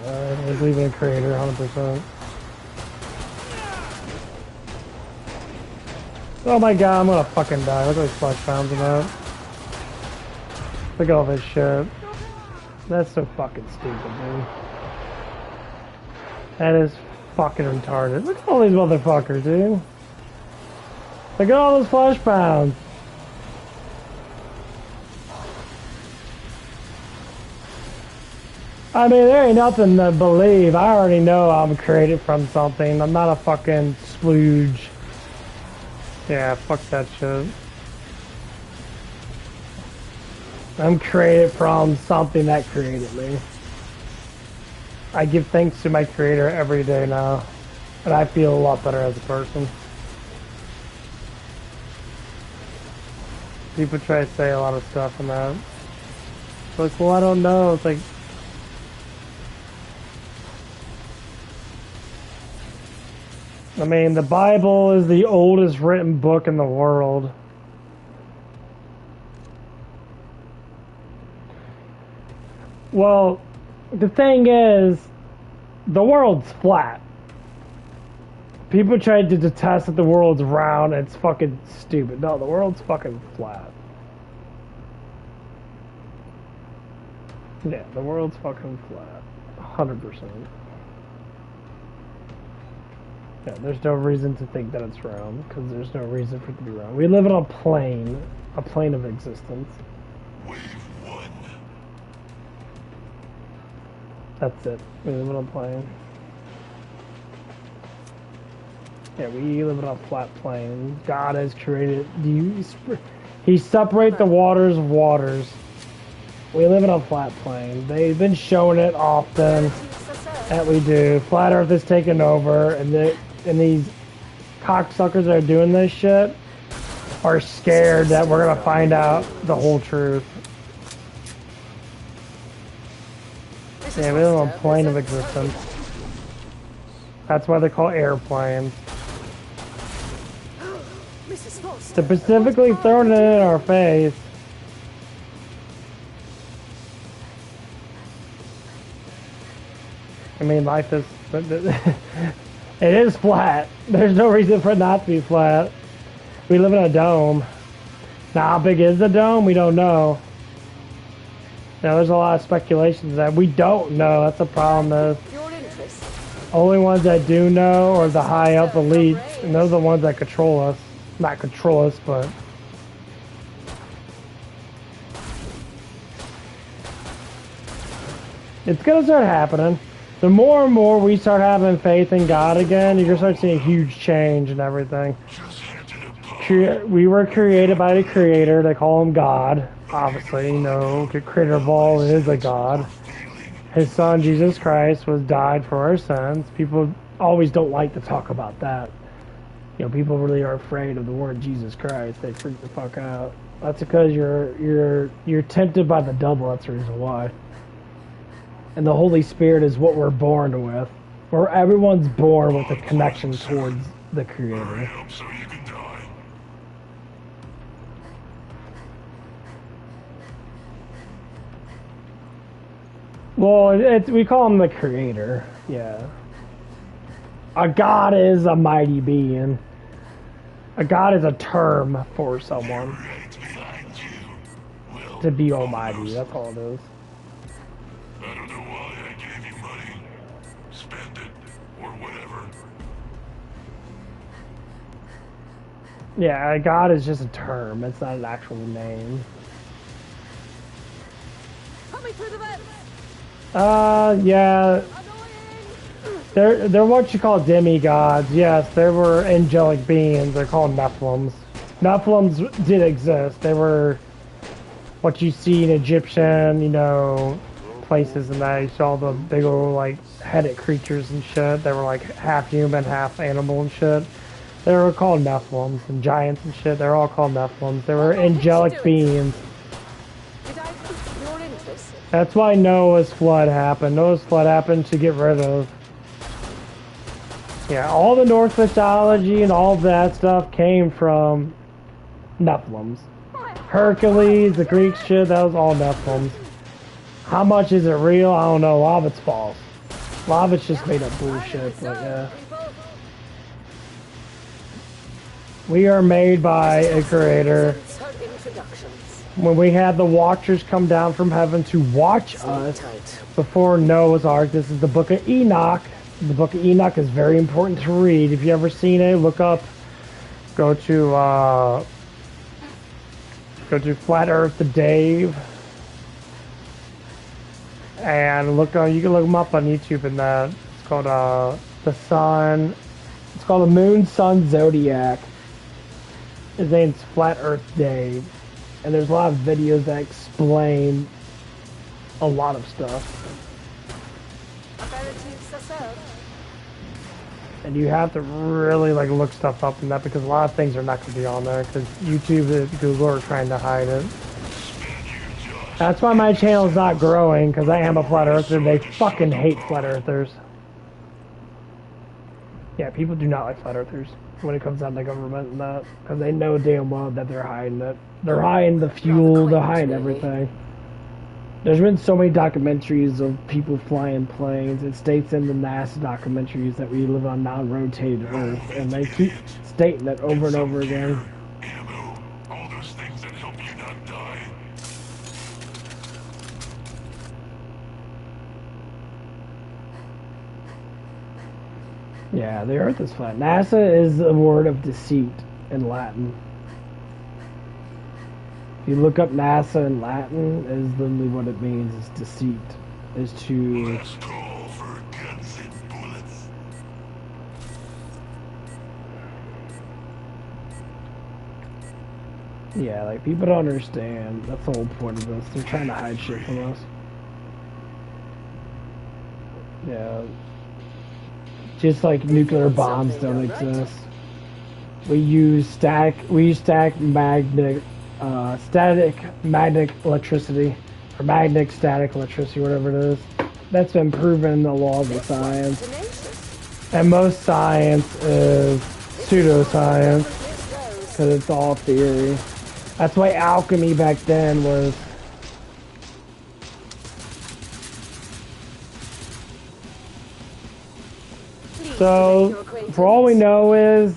I believe in a creator, 100%. Oh my god, I'm gonna fucking die. Look at those flesh pounds in that. Look at all this shit. That's so fucking stupid, dude. That is fucking retarded. Look at all these motherfuckers, dude. Look at all those flesh pounds. I mean, there ain't nothing to believe. I already know I'm created from something. I'm not a fucking splooge. Yeah, fuck that shit. I'm created from something that created me. I give thanks to my creator every day now. And I feel a lot better as a person. People try to say a lot of stuff and that. It's like, well, I don't know. It's like, I mean, the Bible is the oldest written book in the world. Well, the thing is, the world's flat. People try to detest that the world's round. It's fucking stupid. No, the world's fucking flat. Yeah, the world's fucking flat. 100%. Yeah, there's no reason to think that it's round, because there's no reason for it to be round. We live on a plane of existence. Wave 1. That's it. We live on a plane. Yeah, we live on a flat plane. God has created. He separate the waters of waters. We live in a flat plane. They've been showing it often that we do. Flat Earth is taking over, and these cocksuckers that are doing this shit are scared that we're gonna find out the whole truth. Yeah, we live on a plane of existence. That's why they're called airplanes. Specifically throwing it in our face. I mean, life is... It is flat. There's no reason for it not to be flat. We live in a dome. Now, how big is the dome? We don't know. Now, there's a lot of speculations that we don't know. That's the problem. Is only ones that do know are the high up elites, and those are the ones that control us. Not control us, but it's gonna start happening. The more and more we start having faith in God again, you're gonna start seeing a huge change and everything. We were created by the Creator. They call him God. Obviously, you know, the Creator of all is a God. His Son, Jesus Christ, died for our sins. People always don't like to talk about that. You know, people really are afraid of the word Jesus Christ. They freak the fuck out. That's because you're tempted by the devil. That's the reason why. And the Holy Spirit is what we're born with. Where everyone's born with a connection towards the Hurry Creator. up so you can die. Well, we call him the Creator. Yeah. A god is a mighty being. A god is a term for someone Right behind you. Well, to be almighty. That's all it is. I don't know why I gave you money. Spend it, or whatever. Yeah, a god is just a term. It's not an actual name. Put me through the vents! Yeah. Annoying! They're what you call demigods. Yes, they were angelic beings. They're called Nephilims. Nephilims did exist. They were what you see in Egyptian, places and that. You saw the big old, like, headed creatures and shit. They were, like, half human, half animal and shit. They were called Nephilims, and giants and shit. They're all called Nephilims. They were angelic beings. Did I pique your interest? That's why Noah's flood happened. Noah's flood happened to get rid of. Yeah, all the Norse mythology and all that stuff came from Nephilims. Hercules, the Greek shit, that was all Nephilims. How much is it real? I don't know. A lot of it's false. A lot of it's just made up bullshit, but yeah. We are made by a creator. When we had the Watchers come down from heaven to watch us before Noah's Ark, this is the Book of Enoch. The Book of Enoch is very important to read. If you've ever seen it, look up, go to Flat Earth to Dave, and you can look him up on YouTube and that. It's called the Sun. It's called the Moon Sun Zodiac. His name's Flat Earth Dave, and there's a lot of videos that explain a lot of stuff. And you have to really look stuff up in that because a lot of things are not going to be on there because YouTube and Google are trying to hide it. That's why my channel is not growing because I am a flat earther. They fucking hate flat earthers. Yeah, people do not like flat earthers when it comes down to government and that because they know damn well that they're hiding it. They're hiding the fuel. They're hiding everything. There's been so many documentaries of people flying planes. It states in the NASA documentaries that we live on non-rotated Earth, and they keep stating it over and over again. Ammo, all those things that help you not die. Yeah, the Earth is flat. NASA is a word of deceit in Latin. If you look up NASA in Latin, is literally what it means. Is deceit. Is to. Let's call for guns and bullets. Yeah, people don't understand. That's the whole point of this. They're trying to hide shit from us. Yeah. Just like nuclear bombs don't exist. We use static magnetic electricity, or magnetic static electricity, whatever it is. That's been proven in the laws of science. And most science is pseudoscience, because it's all theory. That's why alchemy back then was... So, for all we know is,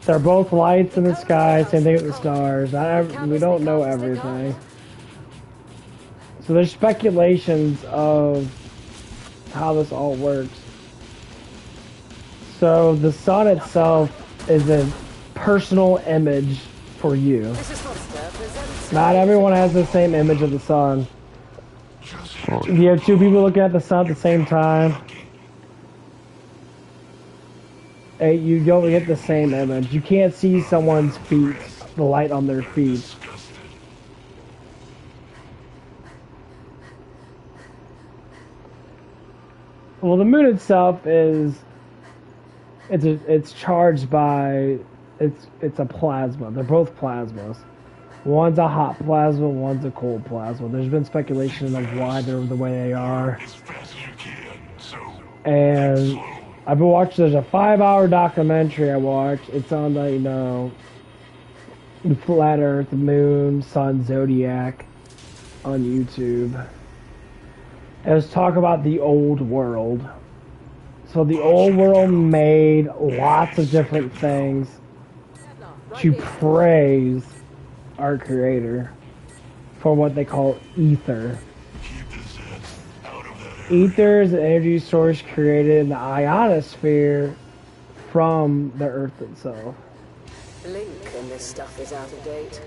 they're both lights in the sky, same thing with the stars. We don't know everything. So there's speculations of how this all works. So the sun itself is a personal image for you. Not everyone has the same image of the sun. If you have two people looking at the sun at the same time, you don't get the same image. You can't see someone's feet, the light on their feet. Well, the moon itself it's charged by, it's a plasma. They're both plasmas. One's a hot plasma, one's a cold plasma. There's been speculation of why they're the way they are. As fast as you can, so And slow. I've been watching, there's a 5-hour documentary I watched. It's on the, the flat earth, the moon, sun, zodiac on YouTube. It was talk about the old world. So the old world made lots of different things to praise our creator for what they call ether. Keep the Zeds out of that area. Ether is an energy source created in the ionosphere from the earth itself. Link and this stuff is out of date.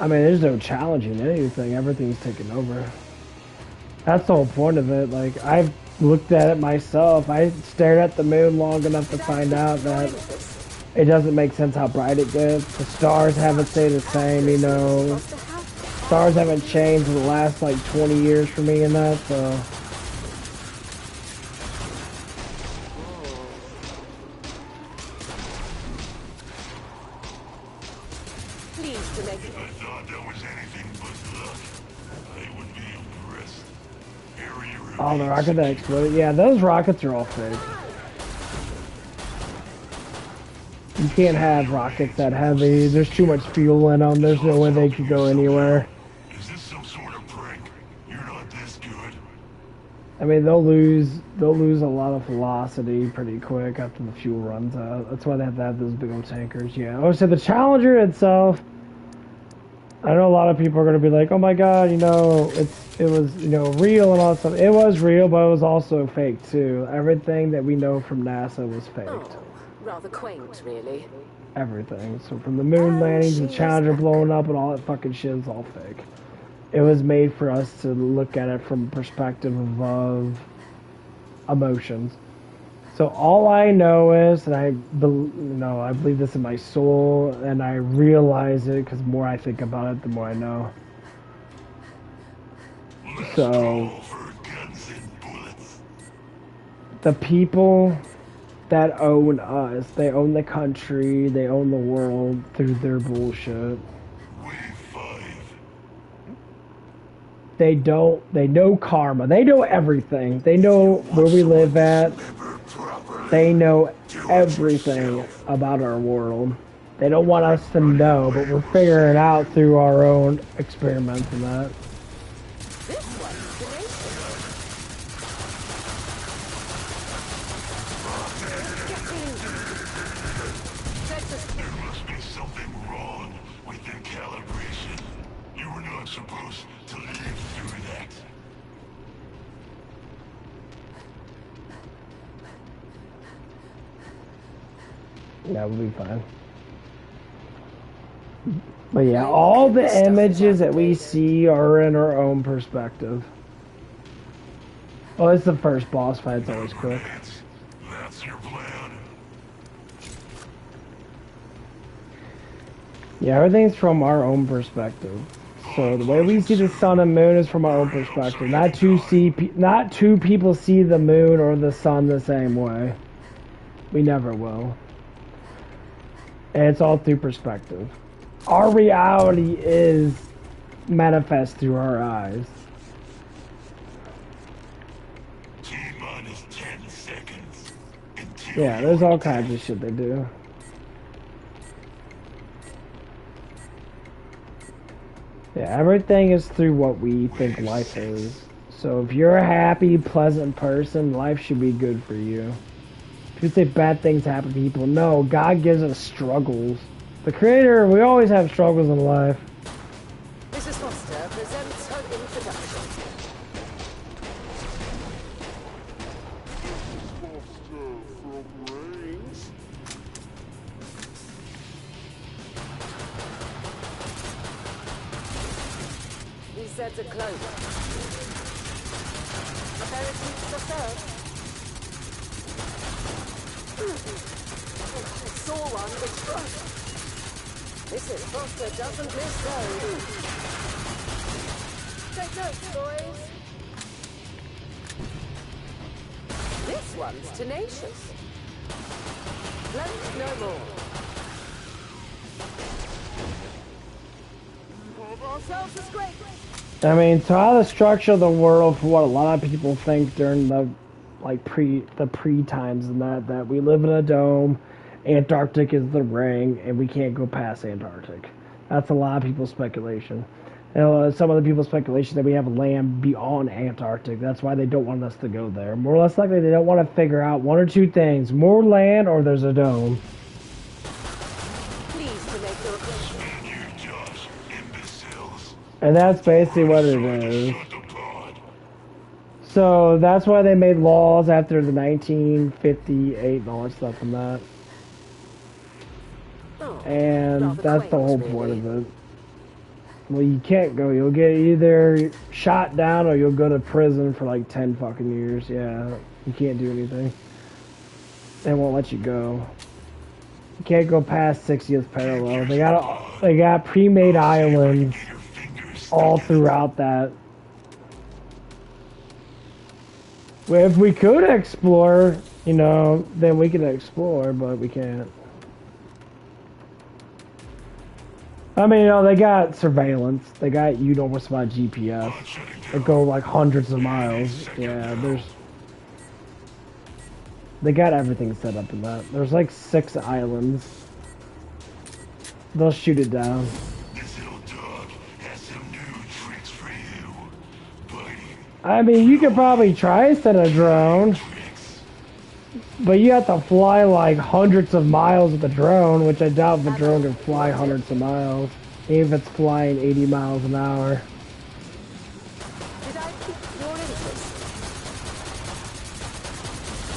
I mean, there's no challenging anything. Everything's taken over. That's the whole point of it. Like, I've looked at it myself. I stared at the moon long enough to find out that it doesn't make sense how bright it gets. The stars haven't stayed the same, Stars haven't changed in the last, 20 years for me and that, so... Please to make I thought that was anything but luck. I would be impressed. Area Oh, the rocket that exploded. Yeah, those rockets are all fake. You can't have rockets that heavy. There's too much fuel in them. There's no way they could go anywhere. Is this some sort of prank? You're not this good. I mean, they'll lose a lot of velocity pretty quick after the fuel runs out. That's why they have to have those big old tankers. Yeah. Oh, so the Challenger itself, I know a lot of people are going to be like, oh my god, it was, real and all that stuff. It was real, but it was also fake too. Everything that we know from NASA was faked. Oh, rather quaint, really. Everything. So from the moon landings, the Challenger blowing up, and all that fucking shit is all fake. It was made for us to look at it from a perspective of emotions. So all I know is, and I believe this in my soul, and I realize it because the more I think about it, the more I know. So All for guns and bullets. the people that own us, they own the country, they own the world through their bullshit. Wave 5. They know karma. They know everything. They know where we live at. They know everything about our world. They don't want us to know, but we're figuring it out through our own experiments and that. This one's tenacious. There must be something wrong with the calibration. You were not supposed to live through that. Yeah, we'll be fine. But yeah, all the images that we see are in our own perspective. Oh, it's the first boss fight. It's always quick. That's your plan. Yeah, everything's from our own perspective. So the way we see the sun and moon is from our own perspective. Not two people see the moon or the sun the same way. We never will. And it's all through perspective. Our reality is manifest through our eyes. T-minus 10 seconds. Until Yeah, there's all kinds of shit they do. Yeah, everything is through what we think life is. So if you're a happy, pleasant person, life should be good for you. If you say bad things happen to people, no, God gives us struggles. The Creator, we always have struggles in life. Mrs. Foster presents her introduction. These sets are closed. Apparently the third. I saw one explode. Mrs. Foster doesn't miss those. Take notes, boys. This one's tenacious. Left no more. Pour ourselves a scrape. I mean, so how the structure of the world, for what a lot of people think during the pre times and that we live in a dome, Antarctic is the ring, and we can't go past Antarctic. That's a lot of people's speculation. And some of the people's speculation that we have land beyond Antarctic. That's why they don't want us to go there. More or less likely, they don't want to figure out one or two things: more land, or there's a dome. Please to make your request. Spaniard Josh, imbeciles. And that's basically what it is. Shut the pod. So that's why they made laws after the 1958 and all that stuff and that. Oh, And rather that's the quaint, whole really. point of it. Well, you can't go. You'll get either shot down or you'll go to prison for like 10 fucking years. Yeah, you can't do anything. They won't let you go. You can't go past 60th parallel. They got pre-made islands Your fingers. all throughout that. Well, if we could explore, you know, then we could explore, but we can't. I mean, you know, they got surveillance. They got enormous amount of GPS. They go like hundreds of miles. Yeah, they got everything set up in that. There's like 6 islands. They'll shoot it down. This little dog has some new tricks for you. Biting I mean, you could probably try to send a drone, tricks. but you have to fly like hundreds of miles with the drone, which I doubt the drone can fly hundreds of miles, even if it's flying 80 miles an hour. Did I pique your interest?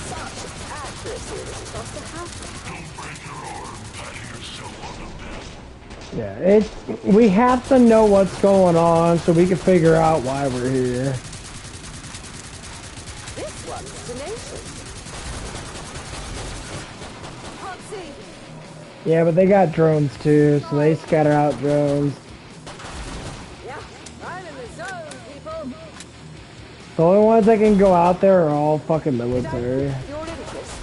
Such accuracy was supposed to happen. Don't break your arm patting yourself on the back. Yeah, we have to know what's going on so we can figure out why we're here. This one's tenacious. Can't see. Yeah, but they got drones too, so they scatter out drones. Yeah, I'm in the zone, people. The only ones that can go out there are all fucking Did I military. pique your interest?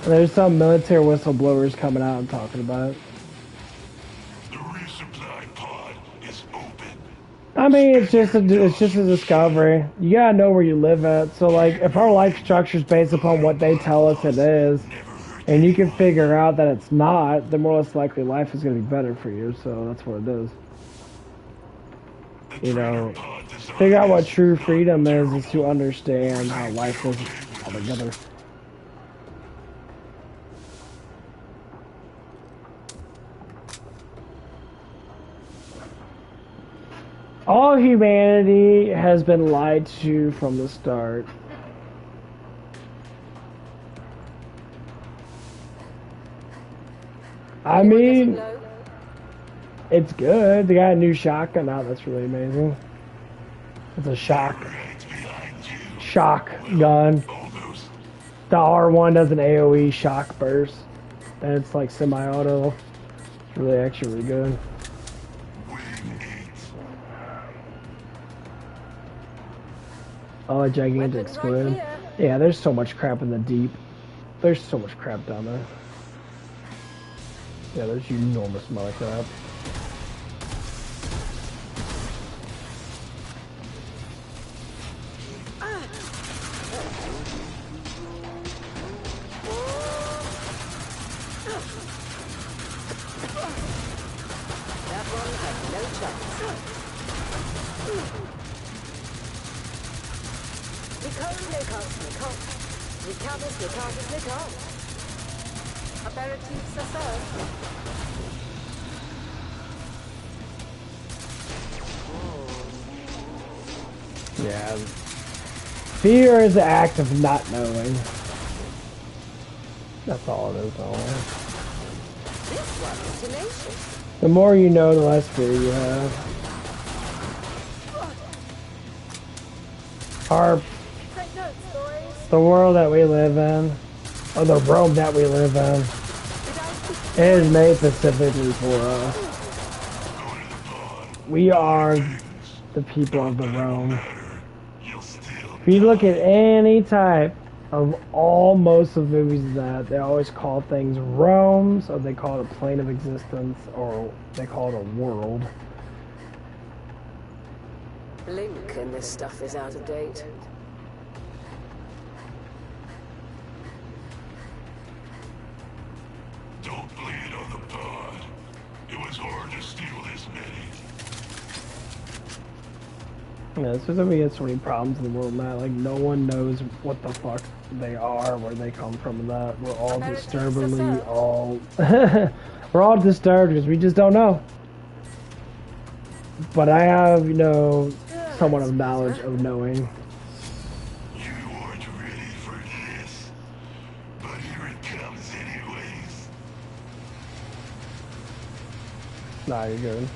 There's some military whistleblowers coming out and talking about it. The resupply pod is open. I mean, it's just a discovery. You gotta know where you live at. So, like, if our life structure is based upon what they tell us it is, and you can figure out that it's not, then more or less likely life is gonna be better for you. So that's what it is. You know, figure out what true freedom is to understand how life is altogether. All humanity has been lied to from the start. I Anyone getting mean, low? it's good. They got a new shotgun out that's really amazing. It's a shock gun. Almost. The R1 does an AoE shock burst. And it's like semi-auto. It's really actually really good. Wing 8. Oh, a gigantic Weapons right squid. here. Yeah, there's so much crap in the deep. There's so much crap down there. Yeah, there's enormous amount of crap. That one had no chance. Les cables, les cables. Apéritifs, ça sert. Yeah. Fear is the act of not knowing. That's all it is. All. This one's tenacious. The more you know, the less fear you have. Take notes, boys. The world that we live in, or the Rome that we live in, it is made specifically for us. We are the people of the Rome. You'll still If you look at any type of all most of the movies that they always call things realms, or they call it a plane of existence, or they call it a world. Link in this stuff is out of date. Don't blame it on the pod. It was hard to steal this many. Yeah, this is where we get so many problems in the world, Matt. Like, no one knows what the fuck they are, where they come from, and that. We're all disturbingly all... We're all disturbed because we just don't know. But I have, you know, somewhat of knowledge of knowing. You weren't ready for this, but here it comes anyways. Nah, you're good.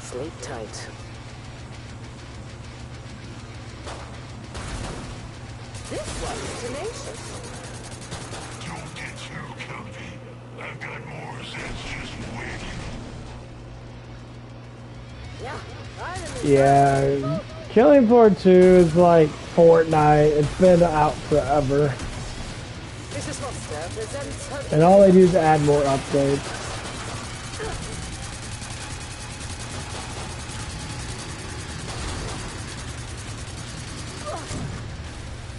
Sleep tight. This one's tenacious. Don't get too comfy. I've got more that's just waiting. Yeah, Yeah, Killing Floor 2 is like Fortnite. It's been out forever. This is Foster presents her. And all they do is add more updates.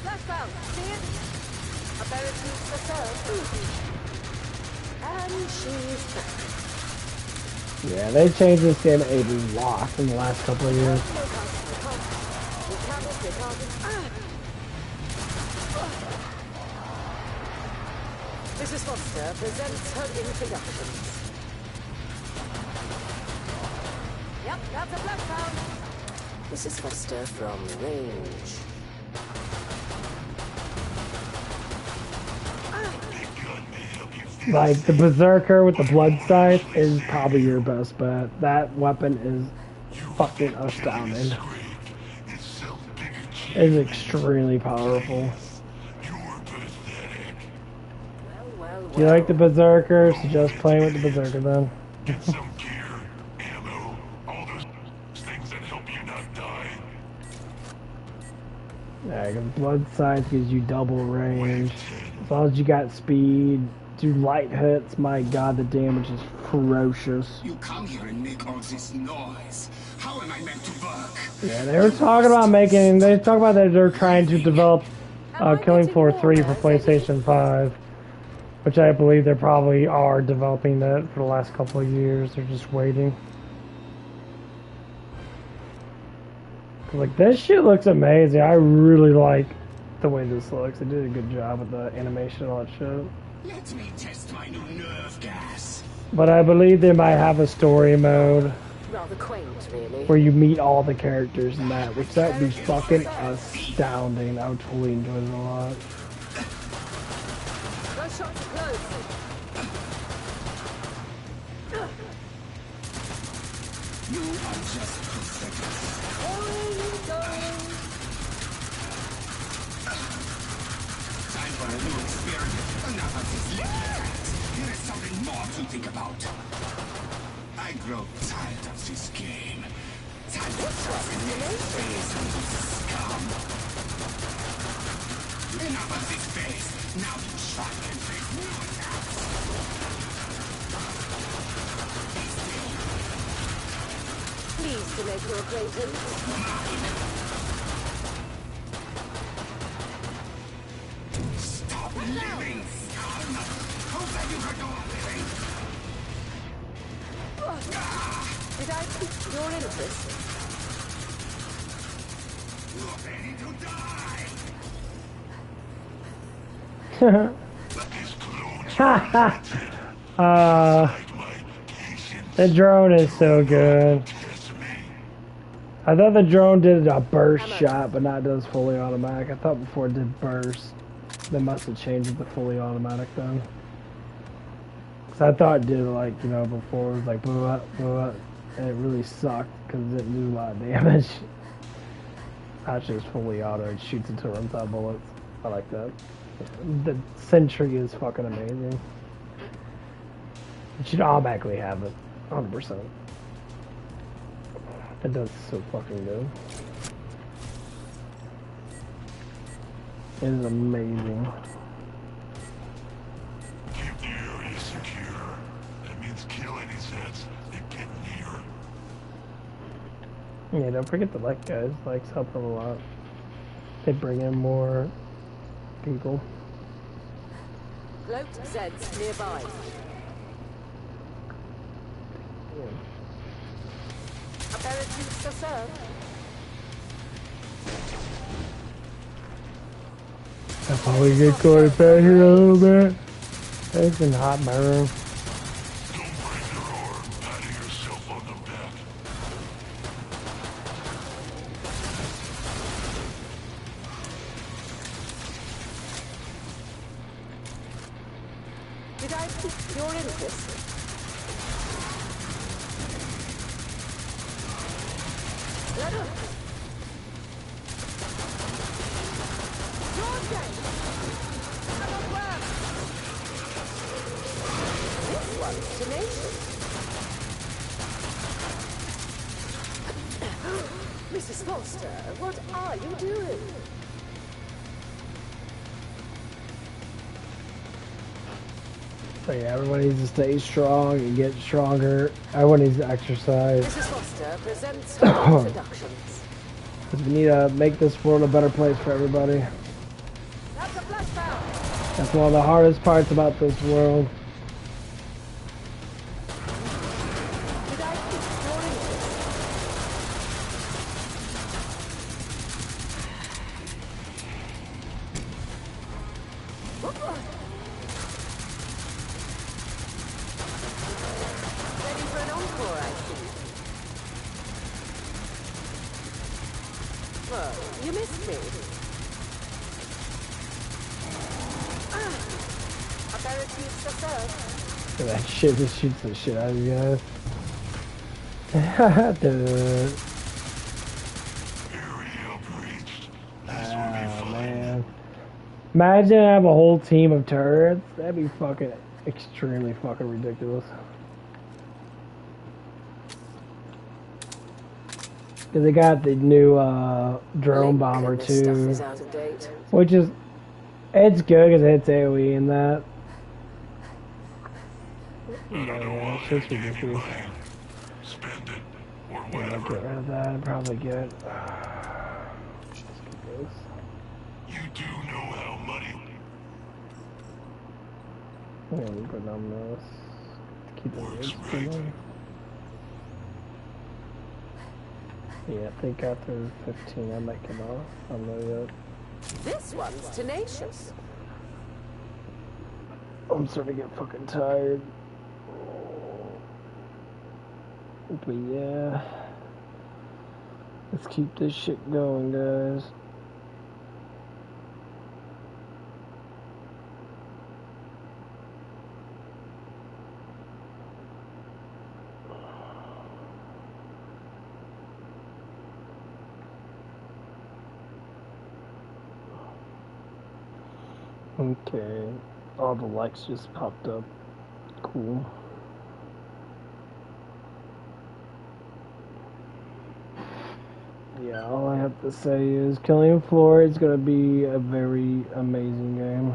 Flashbound, see it? Abilities herself. And she's back. Yeah, they changed this game a lot in the last couple of years. Mrs. Foster presents her introductions. Yep, that's a flashbound. Mrs. Foster from range. Like, the Berserker with the blood scythe is probably your best bet. That weapon is fucking astounding. It's extremely powerful. If you like the Berserker, suggest playing with the Berserker then. Get some gear, ammo, all those things that help you not die. Yeah, because blood scythe gives you double range. As long as you got speed, do light hits, my god, the damage is ferocious. You come here and make all this noise. How am I meant to work? Yeah, they were talking about that they're trying to develop Killing Floor 3 for PlayStation 5. Which I believe they probably are developing that for the last couple of years. They're just waiting. Like, this shit looks amazing. I really like the way this looks. They did a good job with the animation and all that shit. Let me test my new nerve gas. But I believe they might have a story mode Rather quaint, really. where you meet all the characters in that, which that would be fucking astounding. I would totally enjoy it a lot. Those shots are close. You are just pathetic. Time for a new experiment. Enough of this little attacks. There is something more to think about. I grow tired of this game. Time to profit your face into scum. Enough of this face. Now you try and face new attacks. Pleased to make your acquaintance. Stop living, scum! Who said you could go on living? Did I pique your interest? You're ready to die! The drone is so good. I thought the drone did a burst shot, but not does fully automatic. I thought before it did burst. They must have changed it to fully automatic then. Cause I thought it did, like, you know, before it was like blew up, and it really sucked because it didn't do a lot of damage. Actually, it's fully auto. It shoots until it runs out of bullets. I like that. The Sentry is fucking amazing. It should automatically have it, 100%. That does so fucking good. It is amazing. Keep the area secure. That means kill any Zeds that get near. Yeah, don't forget the like guys. Likes help them a lot. They bring in more people. Float Zeds nearby. Aperitifs are served. I'll probably get going back here a little bit. It's been hot in my room. Don't break your arm. Patting yourself on the back. Did I pique your interest? Let us. This one's tenacious. Mrs. Foster, what are you doing? So yeah, everyone needs to stay strong and get stronger. Everyone needs to exercise. Mrs. Foster presents her introductions. Because we need to make this world a better place for everybody. That's a flashback. That's one of the hardest parts about this world. Did I pique your interest? Ready for an encore, I see. Well, you missed me. Aperitifs are served. That shit just shoots the shit out of you guys. Dude. Area breached. This will be Oh fun. man. Imagine I have a whole team of turrets. That'd be fucking extremely fucking ridiculous. Cause they got the new drone bomber This stuff too, is out of date. which is it's good because it's AOE in that. Yeah, it's just ridiculous. Spend it or Yeah, whatever. get rid of that. I'd probably get. You do know how money. I'm gonna put on this. Keep it Works interesting. right. Yeah, I think after 15 I might come off. I'm not yet. This one's tenacious. I'm starting to get fucking tired. But yeah. Let's keep this shit going, guys. Okay, all the likes just popped up. Cool. Yeah, all I have to say is Killing Floor is gonna be a very amazing game.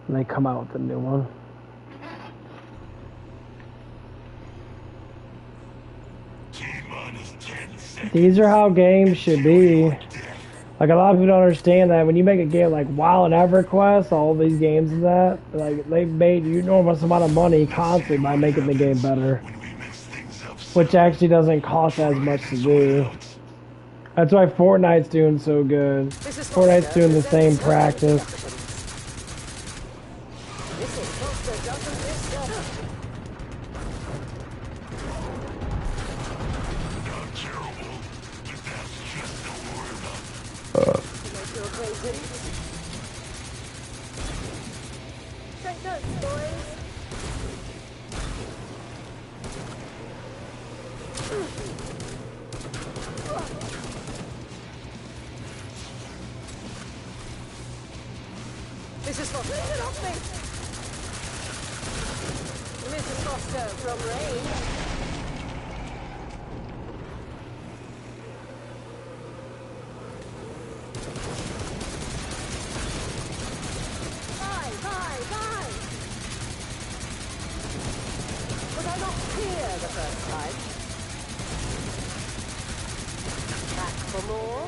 When they come out with a new one. T-minus 10 seconds. These are how games should be. Like, a lot of people don't understand that when you make a game like WoW and EverQuest, all these games and that, like, they made you enormous amount of money constantly by making the game better. When we mix things up, Which actually doesn't cost as much to do. That's why Fortnite's doing so good. Mrs. Fortnite's Foster doing the same presents her practice. introductions. Mrs. Foster doesn't miss them. not terrible, but that's just the warm-up. Make your acquaintance. Take notes, boys. Mrs. Foster, leave it off me! Mrs. Foster from range. Bye! Was I not clear the first time? Back for more?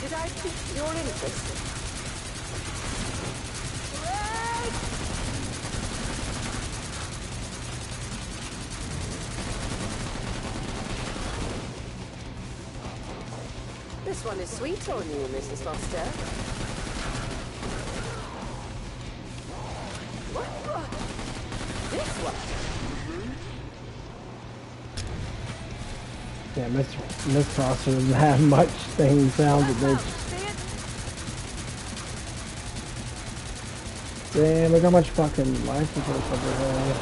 Did I pique your interest? Break! This one is sweet on you, Mrs. Foster. What? This one? Yeah, Miss Foster doesn't have much thing sounds that they. Damn, look how much fucking life is over there.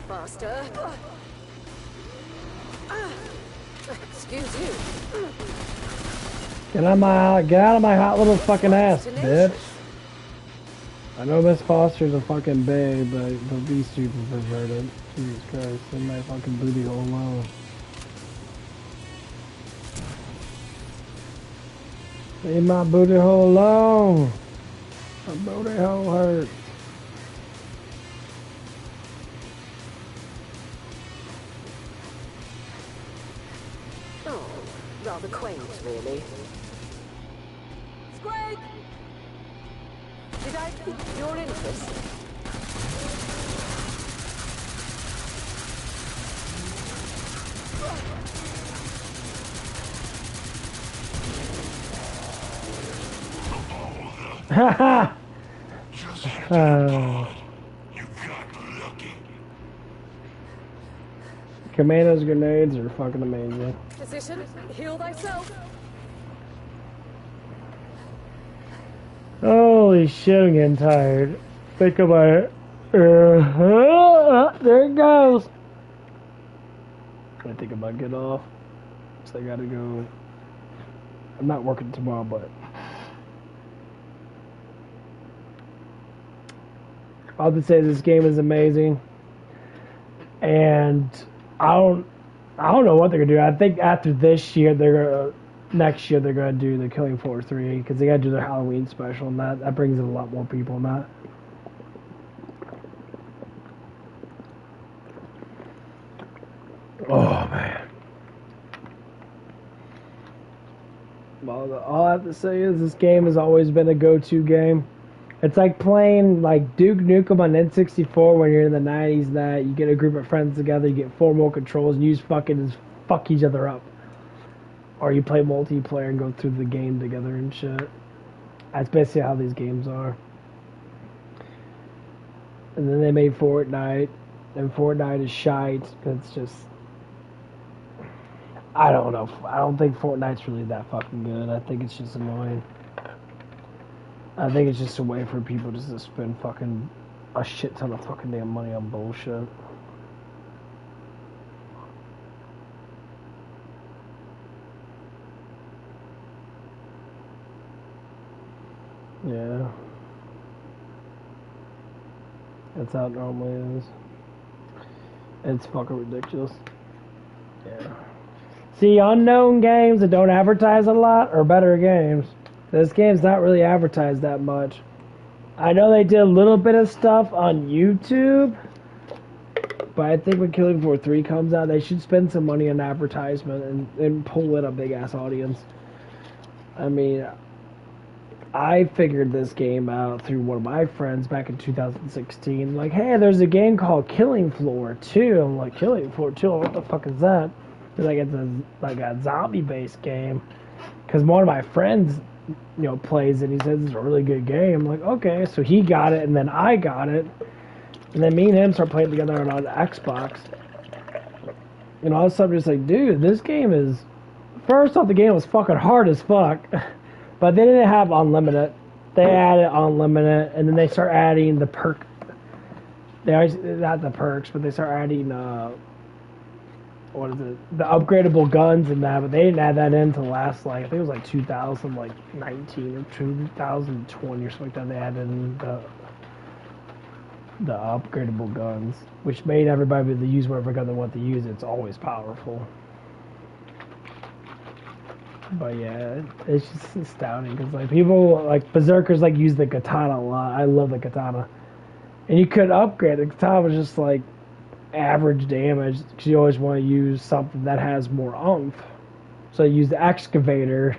Faster. Excuse you. Get out of my hot little fucking ass, bitch. I know Miss Foster's a fucking babe, but don't be super perverted. Jesus Christ, leave my fucking booty hole alone. Leave my booty hole alone. My booty hole hurts. Oh, rather quaint, really. Squeak! Did I pique your interest? Haha! Just you got lucky. Commando's grenades are fucking amazing. Physician, heal thyself. Holy shit, I'm getting tired. Think about it. There it goes. I think I might get off. So I gotta go. I'm not working tomorrow, but I'll just say this game is amazing. And I don't know what they're gonna do. I think after this year next year they're gonna do the Killing Floor 3 because they gotta do their Halloween special, and that brings in a lot more people. Not. Oh man. Well, all I have to say is this game has always been a go-to game. It's like playing like Duke Nukem on N64 when you're in the 90s. That you get a group of friends together, you get 4 more controls, and you just fuck each other up. Or you play multiplayer and go through the game together and shit. That's basically how these games are. And then they made Fortnite, and Fortnite is shite. It's just, I don't know. I don't think Fortnite's really that fucking good. I think it's just annoying. I think it's just a way for people just to spend fucking a shit ton of fucking damn money on bullshit. Yeah. That's how it normally is. It's fucking ridiculous. Yeah. See, unknown games that don't advertise a lot are better games. This game's not really advertised that much. I know they did a little bit of stuff on YouTube, but I think when Killing Floor 3 comes out, they should spend some money on advertisement and pull in a big-ass audience. I mean, I figured this game out through one of my friends back in 2016. Like, hey, there's a game called Killing Floor 2. I'm like, Killing Floor 2? What the fuck is that? They're like, it's a zombie-based game. Because one of my friends, plays it. He says it's a really good game. I'm like, okay. So he got it, and then I got it. And then me and him start playing together on Xbox. And all of a sudden, I'm just like, dude, this game is... First off, the game was fucking hard as fuck. But they didn't have unlimited. They added unlimited, and then they start adding the perk. They always not the perks, but they start adding what is it? The upgradable guns and that, but they didn't add that in to last like I think it was like 2019 or 2020 or something like that. They added in the upgradable guns, which made everybody be able to use whatever gun they want to use. It's always powerful. But yeah, it's just astounding because like people like berserkers like use the katana a lot. I love the katana, and you could upgrade the katana was just like average damage because you always want to use something that has more oomph. So you use the excavator.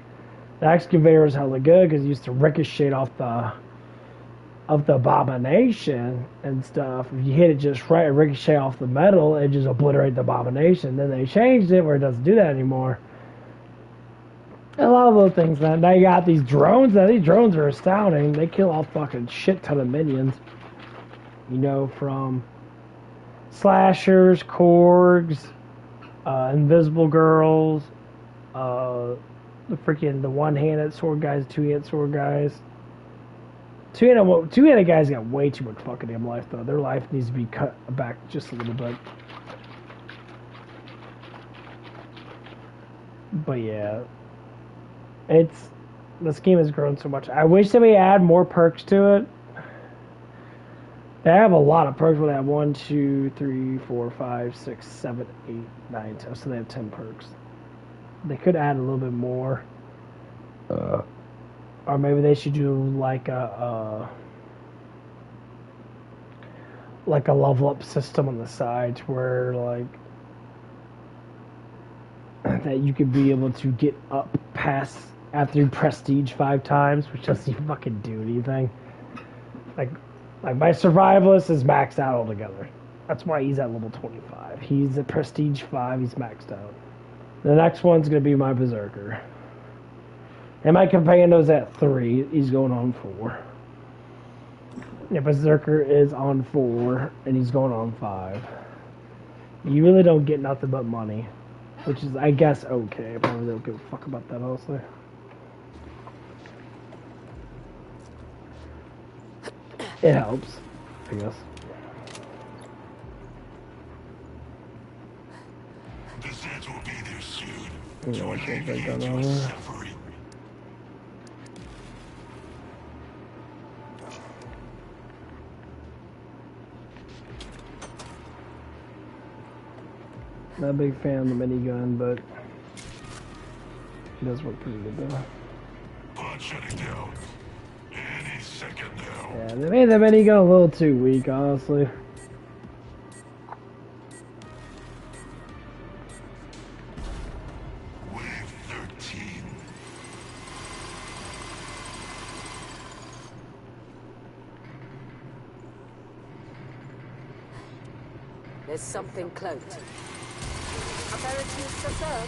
The excavator is hella good because it used to ricochet off the abomination and stuff. If you hit it just right, it ricochet off the metal, it just obliterate the abomination. Then they changed it where it doesn't do that anymore. A lot of those things, man. Now you got these drones. Now these drones are astounding. They kill a fucking shit ton of minions. You know, from slashers, korgs, invisible girls, the one-handed sword guys, two-handed sword guys. Two-handed guys got way too much fucking damn life though. Their life needs to be cut back just a little bit. But yeah. This game has grown so much. I wish that we add more perks to it. They have a lot of perks. They have 1, 2, 3, 4, 5, 6, 7, 8, 9, 10. So they have 10 perks. They could add a little bit more. Or maybe they should do like a level up system on the side where like that you could be able to get up past after you prestige 5 times, which doesn't even fucking do anything. Like my survivalist is maxed out altogether. That's why he's at level 25. He's at prestige 5. He's maxed out. The next one's gonna be my berserker, and my companion's at 3. He's going on 4. Yeah, berserker is on 4, and he's going on 5. You really don't get nothing but money. Which is, I guess, okay. I probably don't give a fuck about that, honestly. It helps, I guess. The Zeds will be there soon. Yeah, To I think alleviate I got your over. suffering. Not a big fan of the minigun, but it does work pretty good though. Pod shutting down. Any second now. Yeah, they made the minigun a little too weak, honestly. Wave 13. There's something cloaked. Apparently, sir.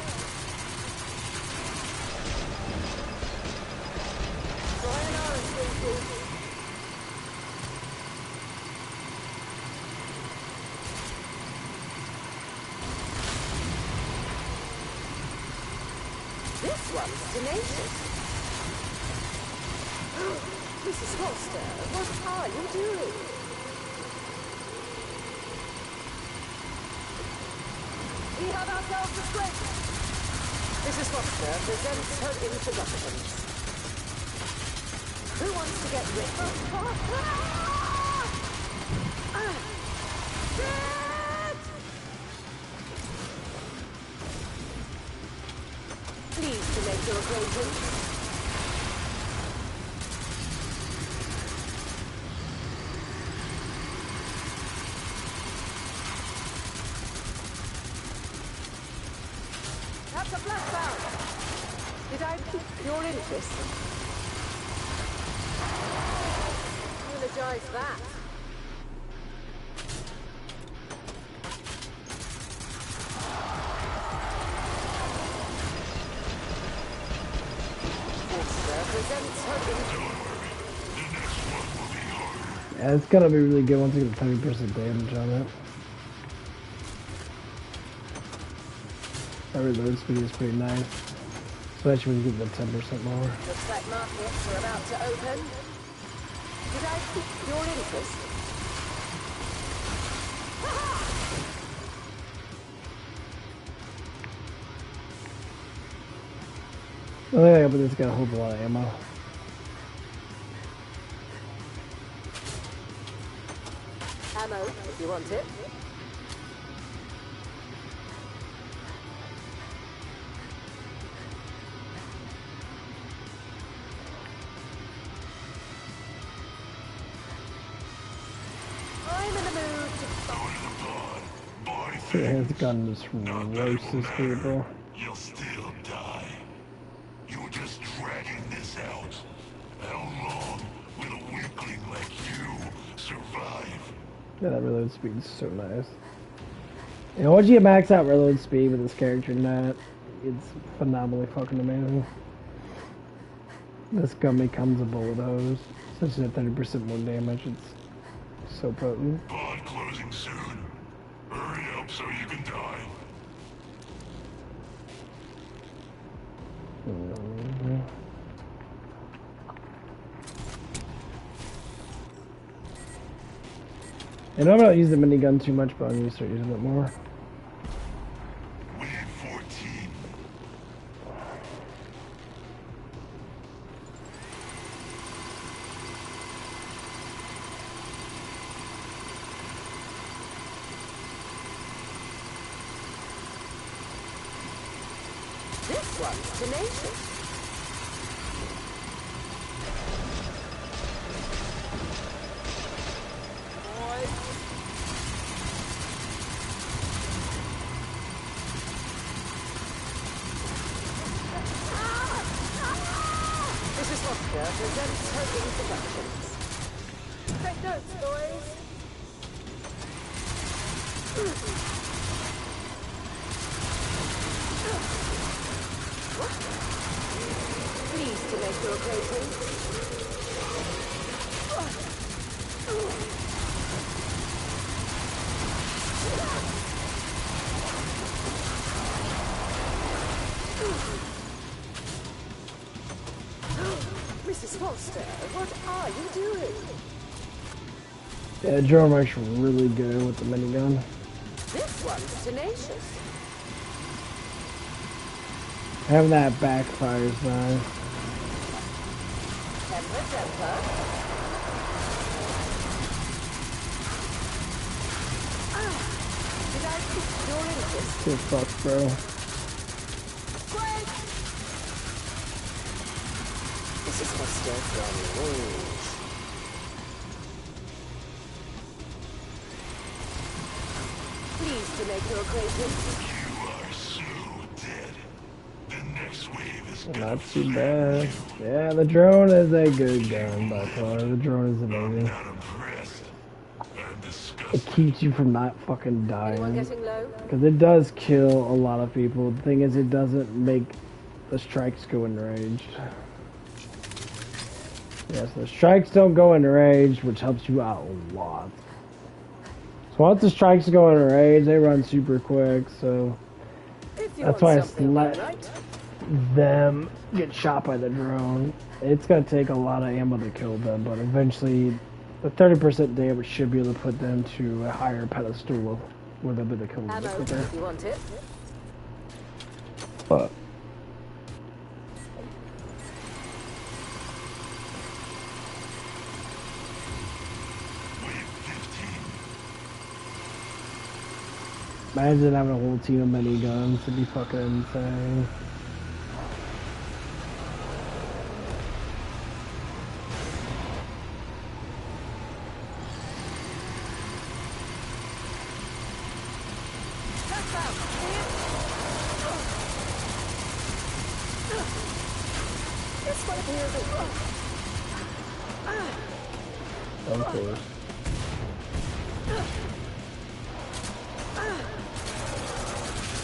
Try an arrow, sweetie. This one's tenacious. Mrs. Foster, what are you doing? We have ourselves a scrape. Mrs. Foster presents her introductions. Who wants to get rid of Pleased to make your acquaintance. That's a blackbound. Did I pique your interest? Eulogize that. Presents her Yeah, it's gonna be really good once you get 30% damage on it. That reload speed is pretty nice. Especially when you get the 10% more. Looks like markets are about to open. Did I pique your interest? I think this got a whole lot of ammo. Ammo, if you want it. I'm in the mood to See, his gun just roasts people. You'll still die. You're just dragging this out. How long will a weakling like you survive? Yeah, that reload speed is so nice. You know, once you max out reload speed with this character in that, it's phenomenally fucking amazing. This gun becomes a bullet hose. Such a 30% more damage, it's so potent. Pod closing soon. Hurry up so you can die. And I'm not using the minigun too much, but I'm gonna start using it more. Wave 14. this one's tenacious. Mrs. Foster presents her introductions. Take notes, boys. Pleased to make your acquaintance. Mrs. Foster, what are you doing? Yeah, drone works really good with the minigun. This one's tenacious. Having that backfires nice. Temper, temper. Did I pick your interest? Get fucked, bro. Quick! Mrs. Foster from range. Pleased to make your acquaintance. You are so dead. The next wave is Not too bad. Yeah, the drone is a good gun by far. The drone is amazing. not impressed. I'm It disgusted. keeps you from not fucking Anyone dying. getting low? Because it does kill a lot of people. The thing is, it doesn't make the strikes go enraged. Yes, the strikes don't go enraged, which helps you out a lot. So once the strikes go enraged, they run super quick, so If you that's want why I something let right. them get shot by the drone. It's gonna take a lot of ammo to kill them, but eventually the 30% damage should be able to put them to a higher pedestal where they'll be able to kill them Ammo, quicker. if you want it. But Wave 15. imagine having a whole team of miniguns. It'd be fucking insane. This one here is Of course.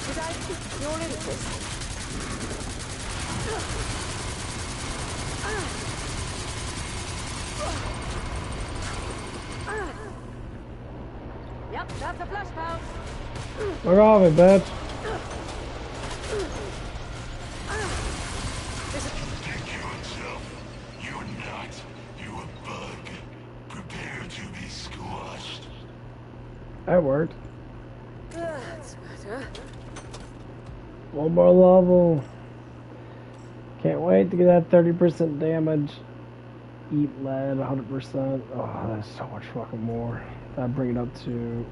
Did I pique your interest? Yep, that's a flash bounce. We're off it, bitch. Take yourself. You're not. You're a bug. Prepare to be squashed. That worked. That's better. One more level. Can't wait to get that 30% damage. Eat lead 100%. Oh, that's so much fucking more. That'd bring it up to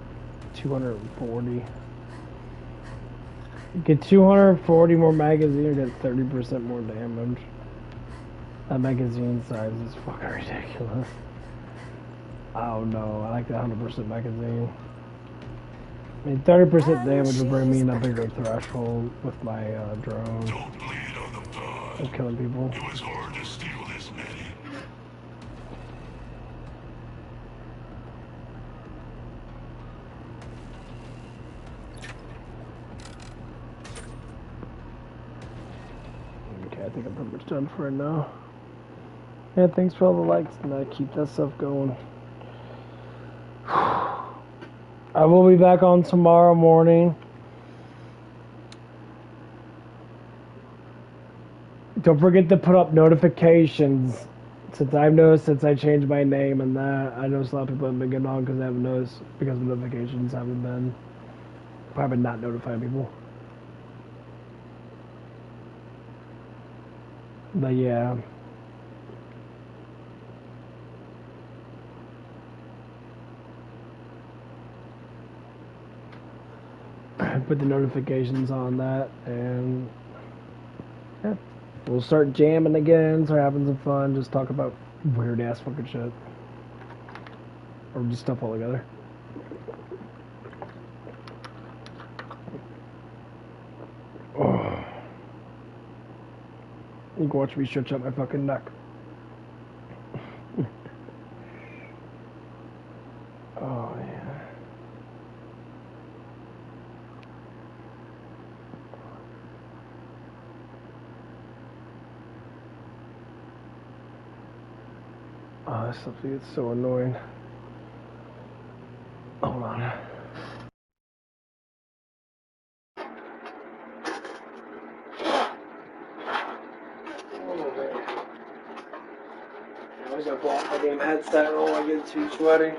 240. Get 240 more magazine or get 30% more damage. That magazine size is fucking ridiculous. Oh no, I like the 100% magazine. I mean, 30% damage would bring me in a bigger threshold with my drone. Don't bleed on the pod. Of killing people. It was hard to steal this many. Okay, I think I'm pretty much done for right now. Yeah, thanks for all the likes and keep that stuff going. I will be back on tomorrow morning. Don't forget to put up notifications. Since I've noticed since I changed my name and that, I noticed a lot of people haven't been getting on because they haven't noticed because the notifications haven't been. Probably not notifying people. But yeah. Put the notifications on that and yeah. We'll start jamming again, start having some fun, just talk about weird ass fucking shit. Or just stuff all together. Oh. You can watch me stretch out my fucking neck. Oh yeah. Oh, this stuff gets so annoying. Hold on. I always gotta block my damn headset. I don't want to get too sweaty.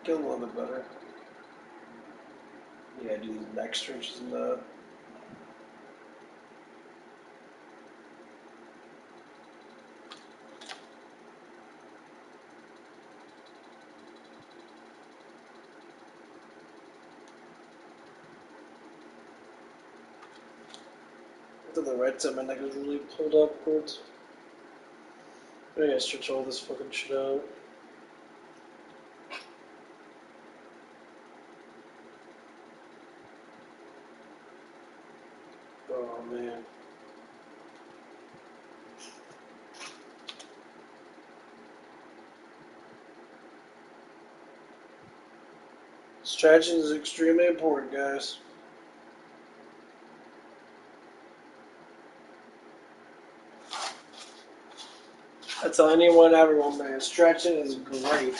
Get a little bit better. Yeah, do these neck stretches and that. To the right side, my neck is really pulled upwards. I gotta stretch all this fucking shit out. Oh man. Stretching is extremely important, guys. I tell anyone, everyone, man, stretching is great.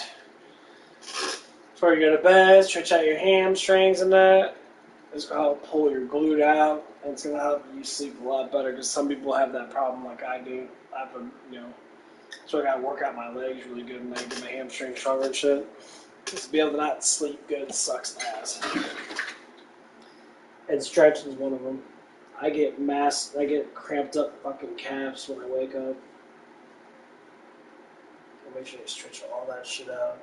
Before you go to bed, stretch out your hamstrings and that. It's gonna help pull your glute out, and it's gonna help you sleep a lot better. Because some people have that problem, like I do. I have so I gotta work out my legs really good, and I get my hamstrings stronger and shit. Just to be able to not sleep good sucks ass. And stretching is one of them. I get cramped up fucking calves when I wake up. So make sure you stretch all that shit out.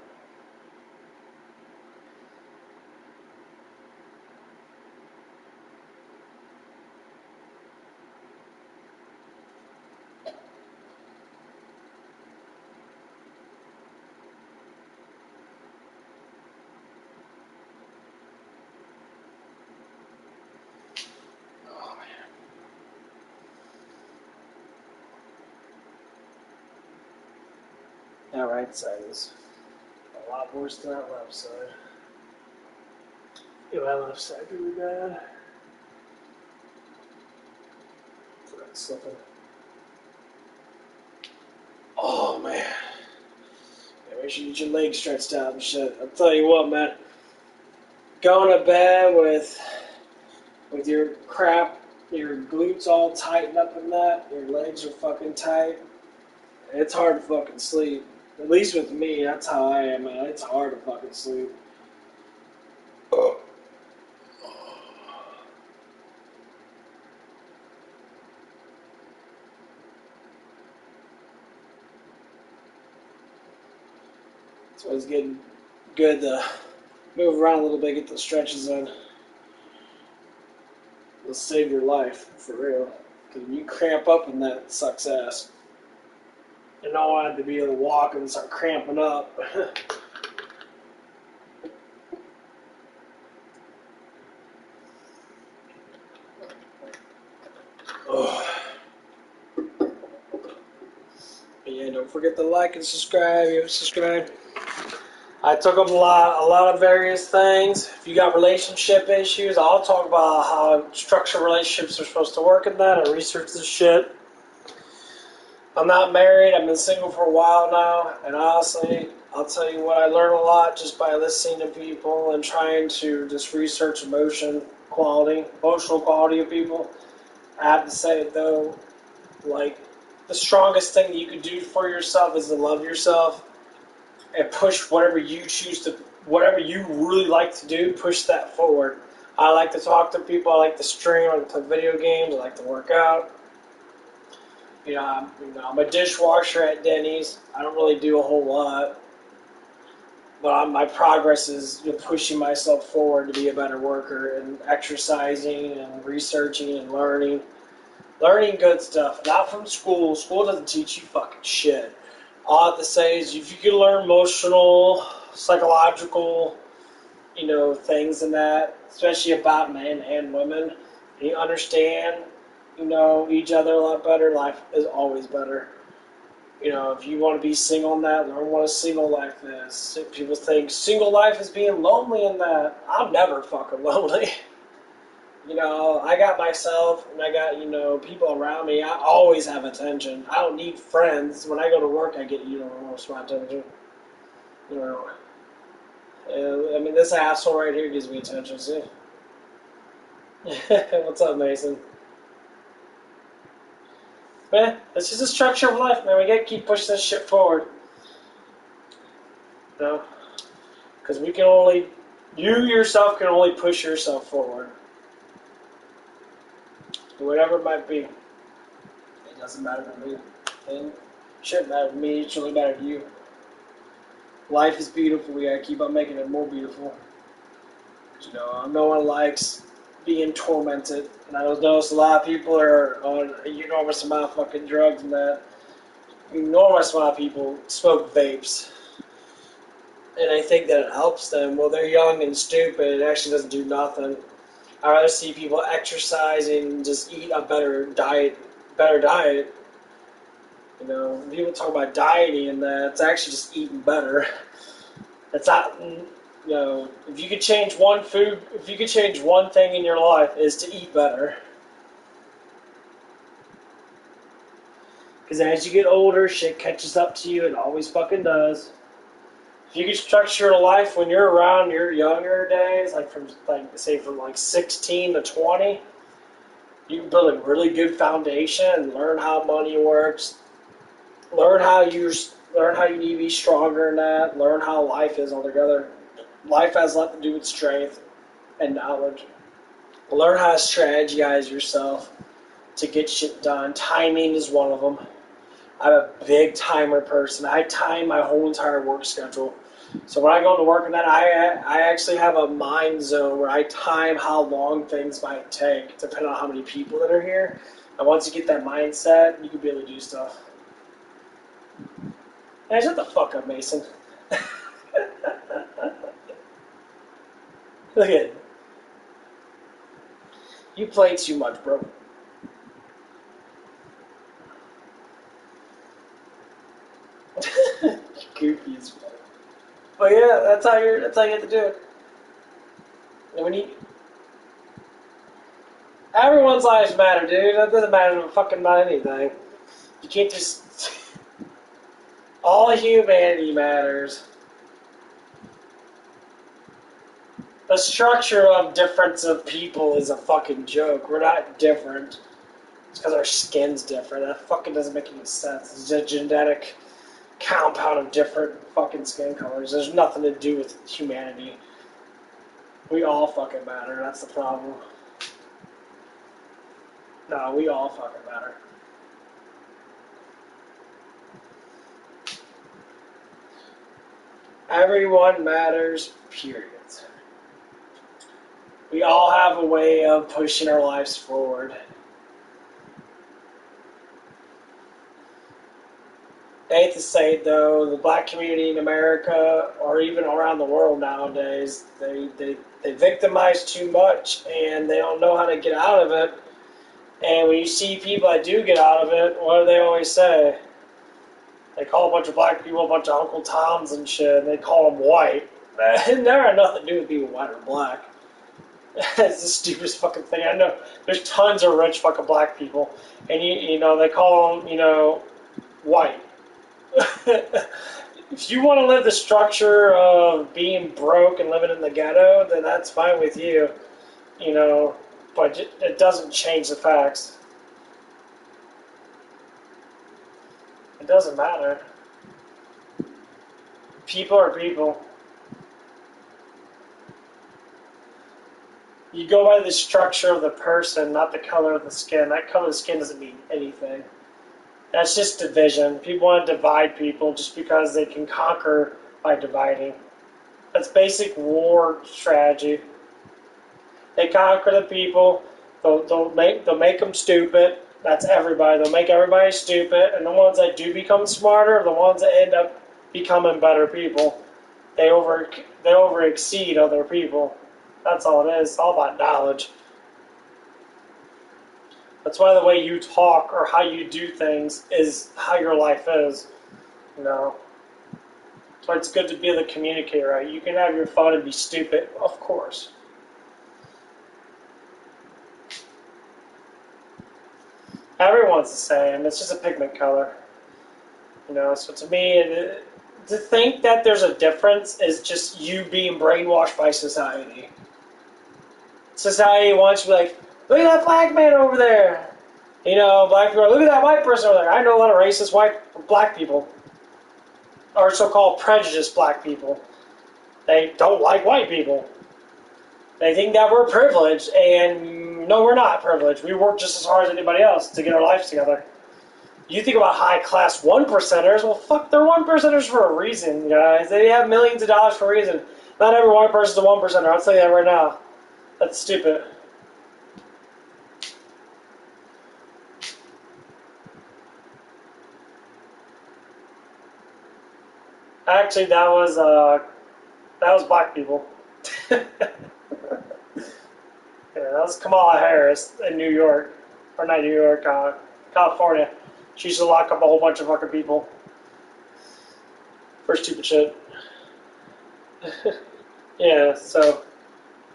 Oh man. That right side is a lot worse than that left side. Yeah, that left side really bad. That's slipping. Oh man. Yeah, make sure you get your legs stretched out and shit. I'll tell you what, man. Going to bed with your glutes all tightened up in that, your legs are fucking tight. It's hard to fucking sleep. At least with me, that's how I am, man. It's hard to fucking sleep. So it's getting good to move around a little bit, get the stretches in. It'll save your life, for real. Because when you cramp up in that, it sucks ass. You don't want to be able to walk and start cramping up. Oh. But yeah, don't forget to like and subscribe. You haven't subscribed. I took up a lot of various things. If you got relationship issues, I'll talk about how structured relationships are supposed to work in that. I researched this shit. I'm not married. I've been single for a while now, and honestly, I'll tell you what, I learned a lot just by listening to people and trying to just research emotional quality of people. I have to say, though, like, the strongest thing you can do for yourself is to love yourself and push whatever you really like to do, push that forward. I like to talk to people, I like to stream, I like to play video games, I like to work out. I'm a dishwasher at Denny's. I don't really do a whole lot. But my progress is pushing myself forward to be a better worker and exercising and researching and learning. Learning good stuff, not from school. School doesn't teach you fucking shit. All I have to say is if you can learn emotional, psychological, things in that, especially about men and women, and you understand, each other a lot better, life is always better. If you want to be single in that, learn what a single life is. If people think single life is being lonely in that, I'm never fucking lonely. I got myself and I got, people around me. I always have attention. I don't need friends. When I go to work, I get, most of my attention. This asshole right here gives me attention, see? What's up, Mason? Man, this is the structure of life, man. We gotta keep pushing this shit forward. Because you yourself can only push yourself forward. Whatever it might be. It doesn't matter to me. It shouldn't matter to me, it should only matter to you. Life is beautiful, we gotta keep on making it more beautiful. No one likes being tormented. And I notice a lot of people are on an enormous amount of fucking drugs and that. Enormous amount of people smoke vapes. And I think that it helps them. Well, they're young and stupid. It actually doesn't do nothing. I rather see people exercising and just eat a better diet. People talk about dieting and that. It's actually just eating better. It's not, if you could change one thing in your life, is to eat better. Because as you get older, shit catches up to you. It always fucking does. If you could structure your life when you're around your younger days, from 16 to 20, you can build a really good foundation and learn how money works. Learn how you need to be stronger in that. Learn how life is altogether. Life has a lot to do with strength and knowledge. Learn how to strategize yourself to get shit done. Timing is one of them. I'm a big timer person. I time my whole entire work schedule. So when I go to work and that, I actually have a mind zone where I time how long things might take, depending on how many people that are here. And once you get that mindset, you can be able to do stuff. Hey, shut the fuck up, Mason. Look at it. You play too much, bro. Goofy as fuck. But yeah, that's how you have to do it. And everyone's lives matter, dude. That doesn't matter fucking about anything. You can't just. All humanity matters. The structure of difference of people is a fucking joke. We're not different. It's because our skin's different. That fucking doesn't make any sense. It's a genetic compound of different fucking skin colors. There's nothing to do with humanity. We all fucking matter. That's the problem. No, we all fucking matter. Everyone matters, period. We all have a way of pushing our lives forward. I hate to say it though, the black community in America, or even around the world nowadays, they victimize too much and they don't know how to get out of it. And when you see people that do get out of it, what do they always say? They call a bunch of black people a bunch of Uncle Toms and shit, and they call them white. It never had nothing to do with being white or black. It's the stupidest fucking thing. I know there's tons of rich fucking black people, and you know they call them, you know, white. If you want to live the structure of being broke and living in the ghetto, then that's fine with you, you know, but it doesn't change the facts. It doesn't matter. People are people. You go by the structure of the person, not the color of the skin. That color of the skin doesn't mean anything. That's just division. People want to divide people just because they can conquer by dividing. That's basic war strategy. They conquer the people. They'll make them stupid. That's everybody. They'll make everybody stupid. And the ones that do become smarter are the ones that end up becoming better people. They over exceed other people. That's all it is. It's all about knowledge. That's why the way you talk or how you do things is how your life is. You know. That's why it's good to be able to communicate, right? You can have your fun and be stupid, of course. Everyone's the same. It's just a pigment color. You know, so to me, to think that there's a difference is just you being brainwashed by society. Society wants you to be like, look at that black man over there. You know, black people, look at that white person over there. I know a lot of racist black people. Or so-called prejudiced black people. They don't like white people. They think that we're privileged, and no, we're not privileged. We work just as hard as anybody else to get our lives together. You think about high-class one-percenters, well, fuck, they're one-percenters for a reason, guys. They have millions of dollars for a reason. Not every white person's a one-percenter, I'll tell you that right now. That's stupid. Actually, that was black people. Yeah, that was Kamala Harris in New York, or not New York, California. She used to lock up a whole bunch of fucking people for stupid shit. Yeah, so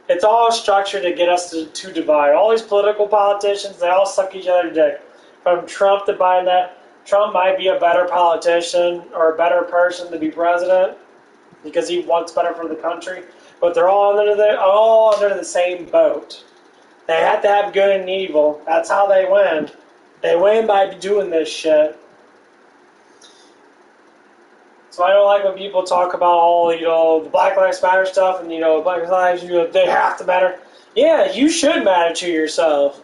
it's all structured to get us to divide. All these political politicians, they all suck each other dick. From Trump to Biden, that Trump might be a better politician or a better person to be president because he wants better for the country, but they're all under the same boat. They have to have good and evil. That's how they win. They win by doing this shit. So I don't like when people talk about all, you know, the Black Lives Matter stuff and, you know, Black Lives, you know, they have to matter. Yeah, you should matter to yourself.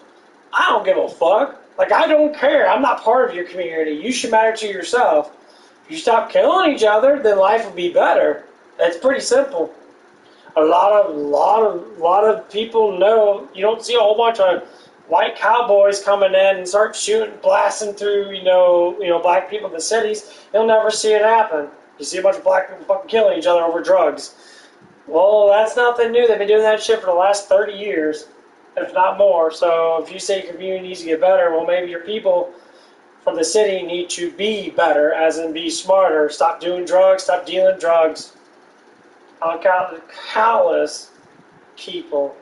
I don't give a fuck. Like, I don't care. I'm not part of your community. You should matter to yourself. If you stop killing each other, then life will be better. It's pretty simple. A lot of people know you don't see a whole bunch of white cowboys coming in and start shooting, blasting through, you know, black people in the cities. You'll never see it happen. You see a bunch of black people fucking killing each other over drugs. Well, that's nothing new. They've been doing that shit for the last 30 years, if not more. So if you say your community needs to get better, well, maybe your people from the city need to be better, as in be smarter. Stop doing drugs. Stop dealing drugs. I'll count countless people.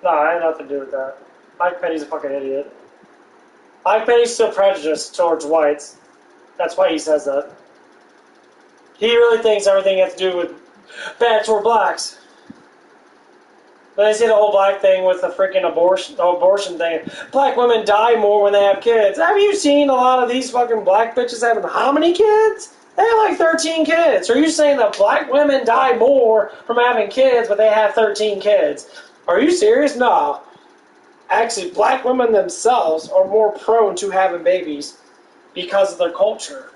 No, I had nothing to do with that. Mike Penny's a fucking idiot. Mike Penny's still prejudiced towards whites. That's why he says that. He really thinks everything has to do with bad toward blacks. But they say the whole black thing with the freaking abortion thing. Black women die more when they have kids. Have you seen a lot of these fucking black bitches having how many kids? They have like 13 kids. Are you saying that black women die more from having kids, but they have 13 kids? Are you serious? No. Actually, black women themselves are more prone to having babies. because of their culture.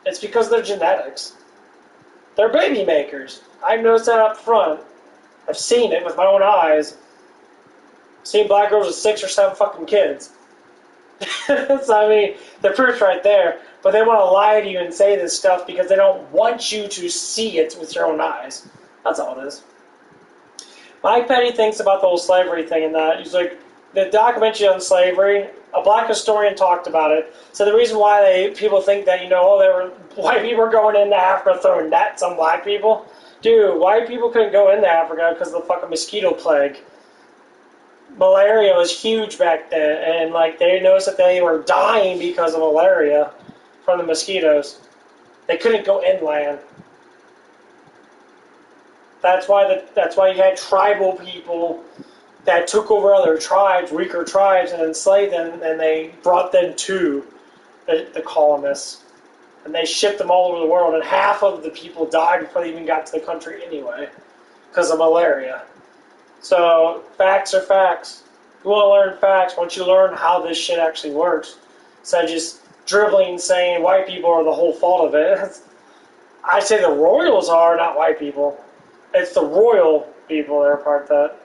It's because of their genetics. They're baby makers. I've noticed that up front. I've seen it with my own eyes. Seen black girls with 6 or 7 fucking kids. So, I mean, the proof's right there. But they want to lie to you and say this stuff because they don't want you to see it with your own eyes. That's all it is. Mike Petty thinks about the whole slavery thing and that. He's like, the documentary on slavery, a black historian talked about it. So the reason why people think that, white people were going into Africa throwing nets on black people. Dude, white people couldn't go into Africa because of the fucking mosquito plague. Malaria was huge back then, and they noticed that they were dying because of malaria from the mosquitoes. They couldn't go inland. That's why you had tribal people that took over other tribes, weaker tribes, and enslaved them, and they brought them to the colonists. And they shipped them all over the world, and half of the people died before they even got to the country anyway, because of malaria. So, facts are facts. You want to learn facts once you learn how this shit actually works. Instead of just dribbling saying white people are the whole fault of it. I say the royals are, not white people. It's the royal people that are part of that.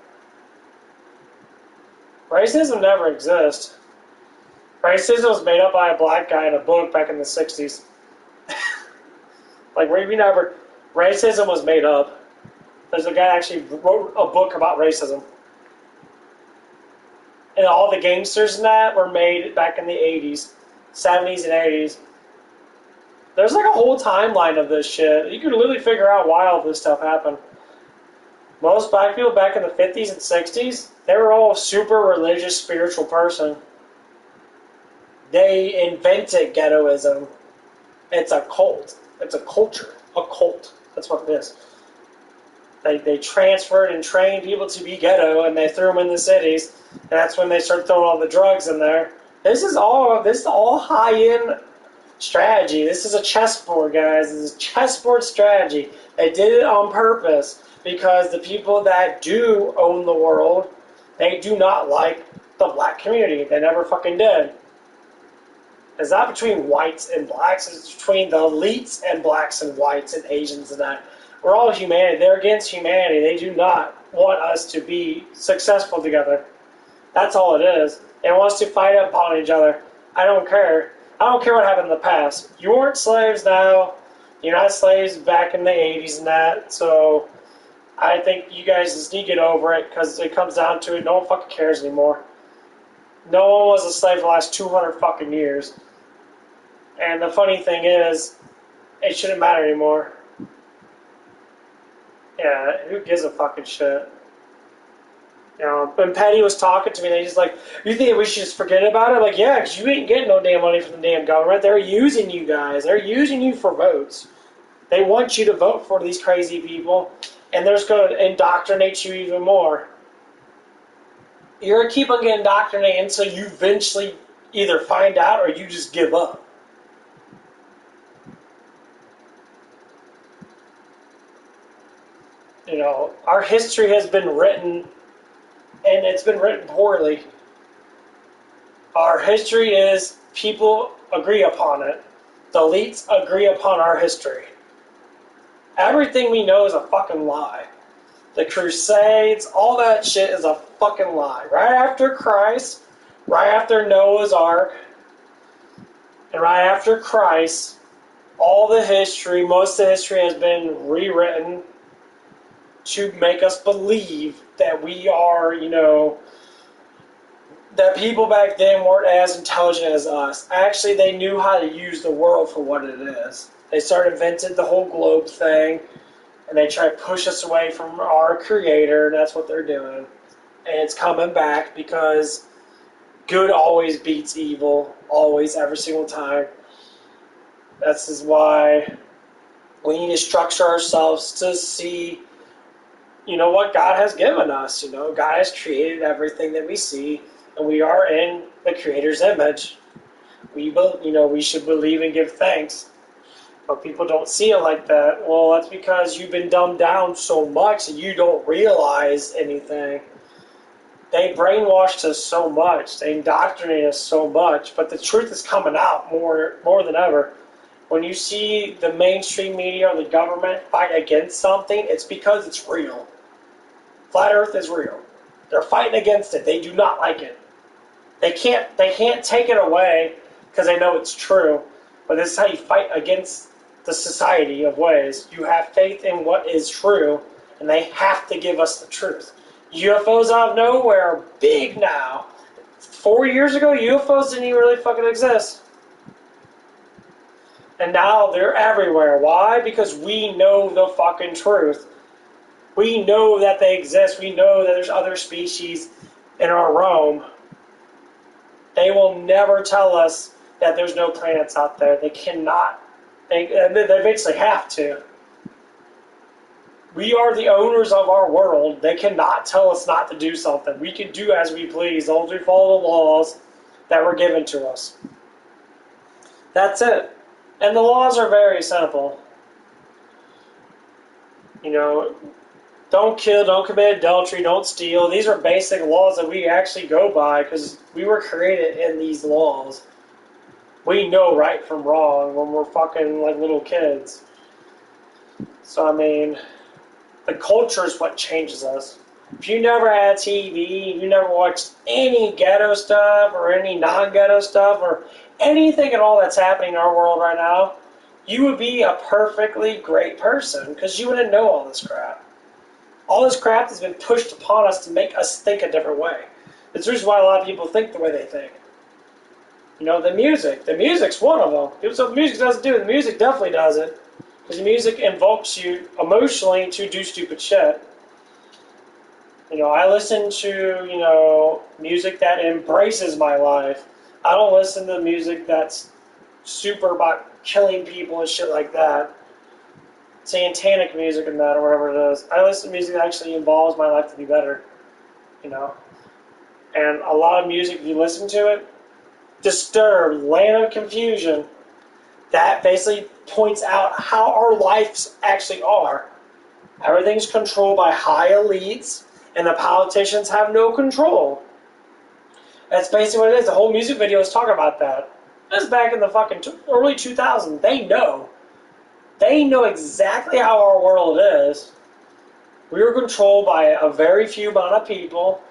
Racism never exists. Racism was made up by a black guy in a book back in the 60s. Racism was made up. There's a guy that actually wrote a book about racism. And all the gangsters and that were made back in the 80s, 70s and 80s. There's a whole timeline of this shit. You can literally figure out why all this stuff happened. Most black people back in the 50s and 60s, they were all super religious, spiritual person. They invented ghettoism. It's a cult. It's a culture. A cult. That's what it is. They transferred and trained people to be ghetto, and they threw them in the cities. And that's when they started throwing all the drugs in there. This is all high-end strategy. This is a chessboard, guys. This is chessboard strategy. They did it on purpose because the people that do own the world, they do not like the black community. They never fucking did. It's not between whites and blacks. It's between the elites and blacks and whites and Asians and that. We're all humanity. They're against humanity. They do not want us to be successful together. That's all it is. They want us to fight upon each other. I don't care. I don't care what happened in the past. You weren't slaves now. You're not slaves back in the 80s and that. So I think you guys just need to get over it because it comes down to it. No one fucking cares anymore. No one was a slave for the last 200 fucking years. And the funny thing is, it shouldn't matter anymore. Yeah, who gives a fucking shit? When Petty was talking to me, they just you think we should just forget about it? I'm like, yeah, because you ain't getting no damn money from the damn government. They're using you guys. They're using you for votes. They want you to vote for these crazy people, and they're just going to indoctrinate you even more. You're going to keep on getting indoctrinated until you eventually either find out or you just give up. Our history has been written, and it's been written poorly. Our history is people agree upon it. The elites agree upon our history. Everything we know is a fucking lie. The Crusades, all that shit is a fucking lie. Right after Christ, right after Noah's Ark, and right after Christ, all the history, most of the history has been rewritten to make us believe that we are, that people back then weren't as intelligent as us. Actually, they knew how to use the world for what it is. They invented the whole globe thing, and they try to push us away from our creator, and that's what they're doing. And it's coming back because good always beats evil, always, every single time. This is why we need to structure ourselves to see what God has given us. God has created everything that we see, and we are in the Creator's image. We should believe and give thanks. But people don't see it like that. Well, that's because you've been dumbed down so much that you don't realize anything. They brainwashed us so much. They indoctrinated us so much. But the truth is coming out more than ever. When you see the mainstream media or the government fight against something, it's because it's real. Flat Earth is real. They're fighting against it. They do not like it. They can't take it away because they know it's true. But this is how you fight against the society of ways. You have faith in what is true, and they have to give us the truth. UFOs out of nowhere are big now. 4 years ago, UFOs didn't even really fucking exist. And now they're everywhere. Why? Because we know the fucking truth. We know that they exist. We know that there's other species in our realm. They will never tell us that there's no planets out there. They cannot. They basically have to. We are the owners of our world. They cannot tell us not to do something. We can do as we please, as long as we follow the laws that were given to us. That's it. And the laws are very simple. You know, don't kill, don't commit adultery, don't steal. These are basic laws that we actually go by because we were created in these laws. We know right from wrong when we're fucking like little kids. So, I mean, the culture is what changes us. If you never had TV, you never watched any ghetto stuff or any non-ghetto stuff or anything at all that's happening in our world right now, you would be a perfectly great person because you wouldn't know all this crap. All this crap has been pushed upon us to make us think a different way. It's the reason why a lot of people think the way they think. You know, the music's one of them. People say the music doesn't do it. The music definitely does it. Because the music invokes you emotionally to do stupid shit. You know, I listen to, you know, music that embraces my life. I don't listen to music that's super about killing people and shit like that. Satanic music and that, or whatever it is. I listen to music that actually involves my life to be better. You know? And a lot of music, if you listen to it, Disturbed, Land of Confusion, that basically points out how our lives actually are. Everything's controlled by high elites, and the politicians have no control. That's basically what it is. The whole music video is talking about that. This is back in the fucking early 2000s. They know. They know exactly how our world is. We are controlled by a very few amount of people,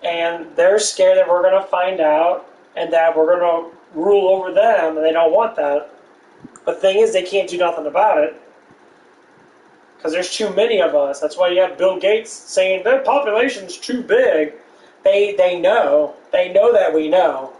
and they're scared that we're going to find out and that we're going to rule over them, and they don't want that. But the thing is, they can't do nothing about it because there's too many of us. That's why you have Bill Gates saying their population's too big. They know. They know that we know.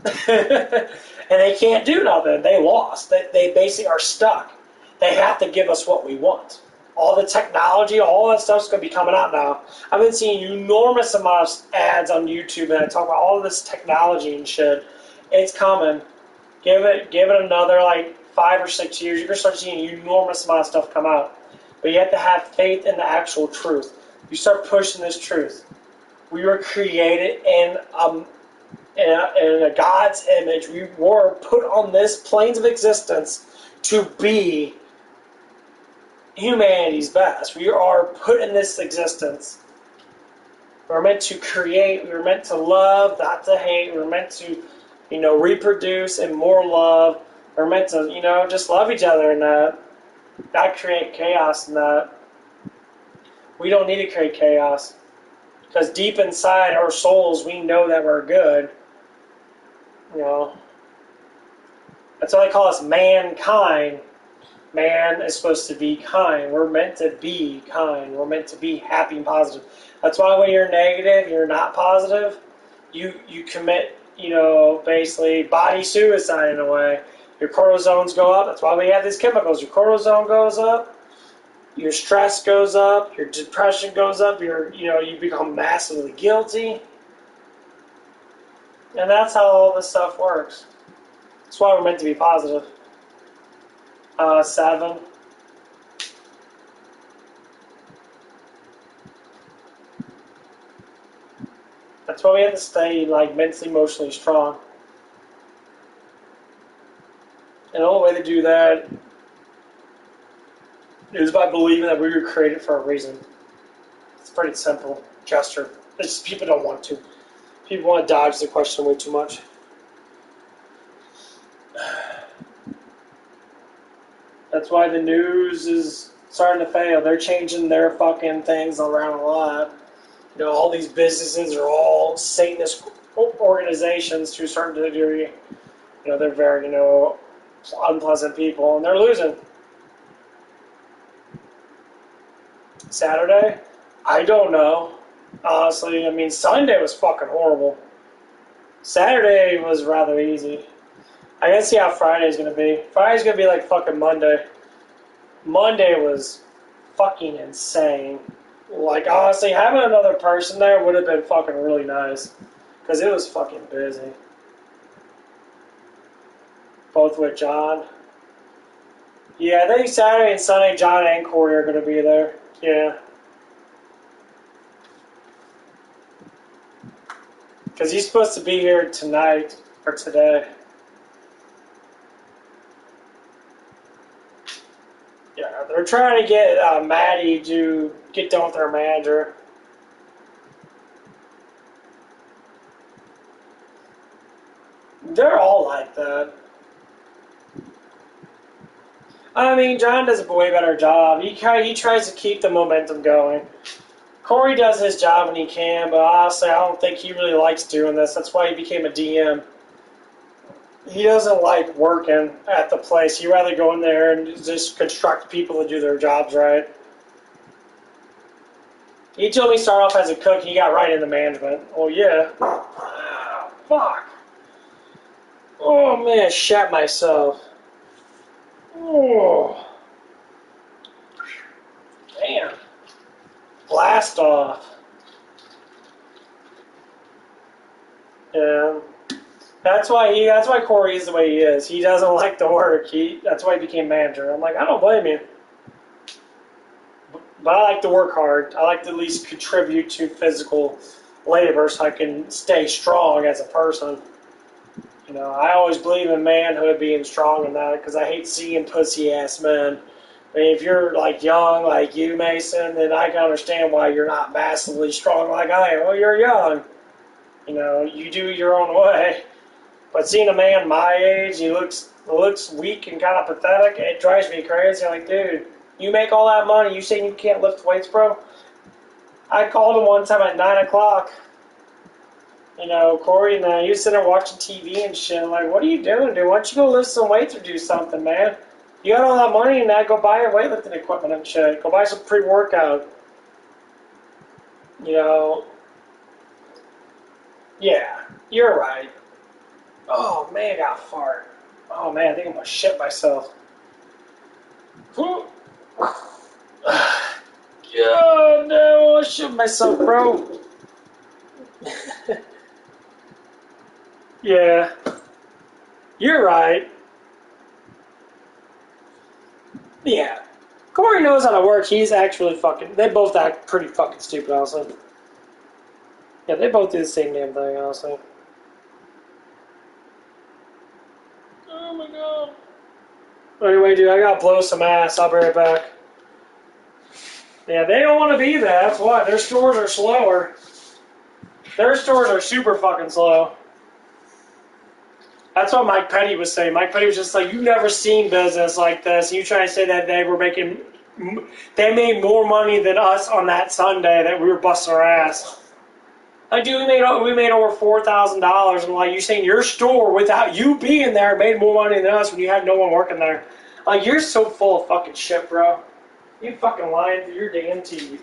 And they can't do nothing. They lost. They basically are stuck. They have to give us what we want. All the technology, all that stuff's going to be coming out now. I've been seeing enormous amounts of ads on YouTube and I talk about all of this technology and shit. It's coming. Give it another like 5 or 6 years. You're going to start seeing an enormous amount of stuff come out. But you have to have faith in the actual truth. You start pushing this truth. We were created in a God's image. We were put on this planes of existence to be humanity's best. We are put in this existence. We're meant to create. We were meant to love, not to hate. We're meant to, you know, reproduce and more love. We're meant to, you know, just love each other and that. Not create chaos in that. We don't need to create chaos. Because deep inside our souls, we know that we're good. You know. That's why they call us mankind. Man is supposed to be kind. We're meant to be kind. We're meant to be happy and positive. That's why when you're negative, you're not positive, you commit, you know, basically body suicide in a way. Your cortisols go up. That's why we have these chemicals. Your cortisol goes up. Your stress goes up. Your depression goes up. You become massively guilty. And that's how all this stuff works. That's why we're meant to be positive. 7. That's why we have to stay like mentally, emotionally strong. And the only way to do that is by believing that we were created for a reason. It's pretty simple gesture. It's just people don't want to. People want to dodge the question way too much. That's why the news is starting to fail. They're changing their fucking things around a lot. You know, all these businesses are all Satanist organizations to a certain degree. You know, they're very, unpleasant people, and they're losing. Saturday? I don't know. Honestly, I mean, Sunday was fucking horrible. Saturday was rather easy. I gotta see how Friday's gonna be. Friday's gonna be like fucking Monday. Monday was fucking insane. Like, honestly, having another person there would have been fucking really nice. Because it was fucking busy. Both with John. Yeah, I think Saturday and Sunday, John and Corey are gonna be there. Yeah. Because he's supposed to be here tonight, or today. Yeah, they're trying to get Maddie to get done with her manager. They're all like that. I mean, John does a way better job. He tries to keep the momentum going. Corey does his job when he can, but honestly, I don't think he really likes doing this. That's why he became a DM. He doesn't like working at the place. He'd rather go in there and just construct people to do their jobs right. He told me he started off as a cook. He got right into management. Oh, yeah. Ah, fuck. Oh, man, I shat myself. Oh. Damn. Blast off. Yeah. That's why Corey is the way he is. He doesn't like the work. That's why he became manager. I'm like, I don't blame you. But I like to work hard. I like to at least contribute to physical labor so I can stay strong as a person. You know, I always believe in manhood being strong in that because I hate seeing pussy-ass men. I mean, if you're, like, young like you, Mason, then I can understand why you're not massively strong like I am. Well, you're young. You know, you do it your own way. But seeing a man my age, he looks weak and kind of pathetic, it drives me crazy. I'm like, dude, you make all that money, you saying you can't lift weights, bro? I called him one time at 9 o'clock. You know, Corey and he was sitting there watching TV and shit. I'm like, what are you doing, dude? Why don't you go lift some weights or do something, man? You got all that money now, go buy your weightlifting equipment and shit. Go buy some pre-workout. You know, yeah, you're right. Oh, man, I got a fart. Oh, man, I think I'm going to shit myself. God no, I shit myself, bro. Yeah, you're right. Yeah. Corey knows how to work. He's actually fucking... They both act pretty fucking stupid, honestly. Yeah, they both do the same damn thing, honestly. Oh my god. Anyway, dude, I gotta blow some ass. I'll be right back. Yeah, they don't want to be there. That's why. Their stores are slower. Their stores are super fucking slow. That's what Mike Petty was saying. Mike Petty was just like, you've never seen business like this. And you try to say that they made more money than us on that Sunday that we were busting our ass. Like, dude, we made over $4,000. I'm like, you're saying your store, without you being there, made more money than us when you had no one working there. Like, you're so full of fucking shit, bro. You fucking lying through your damn teeth.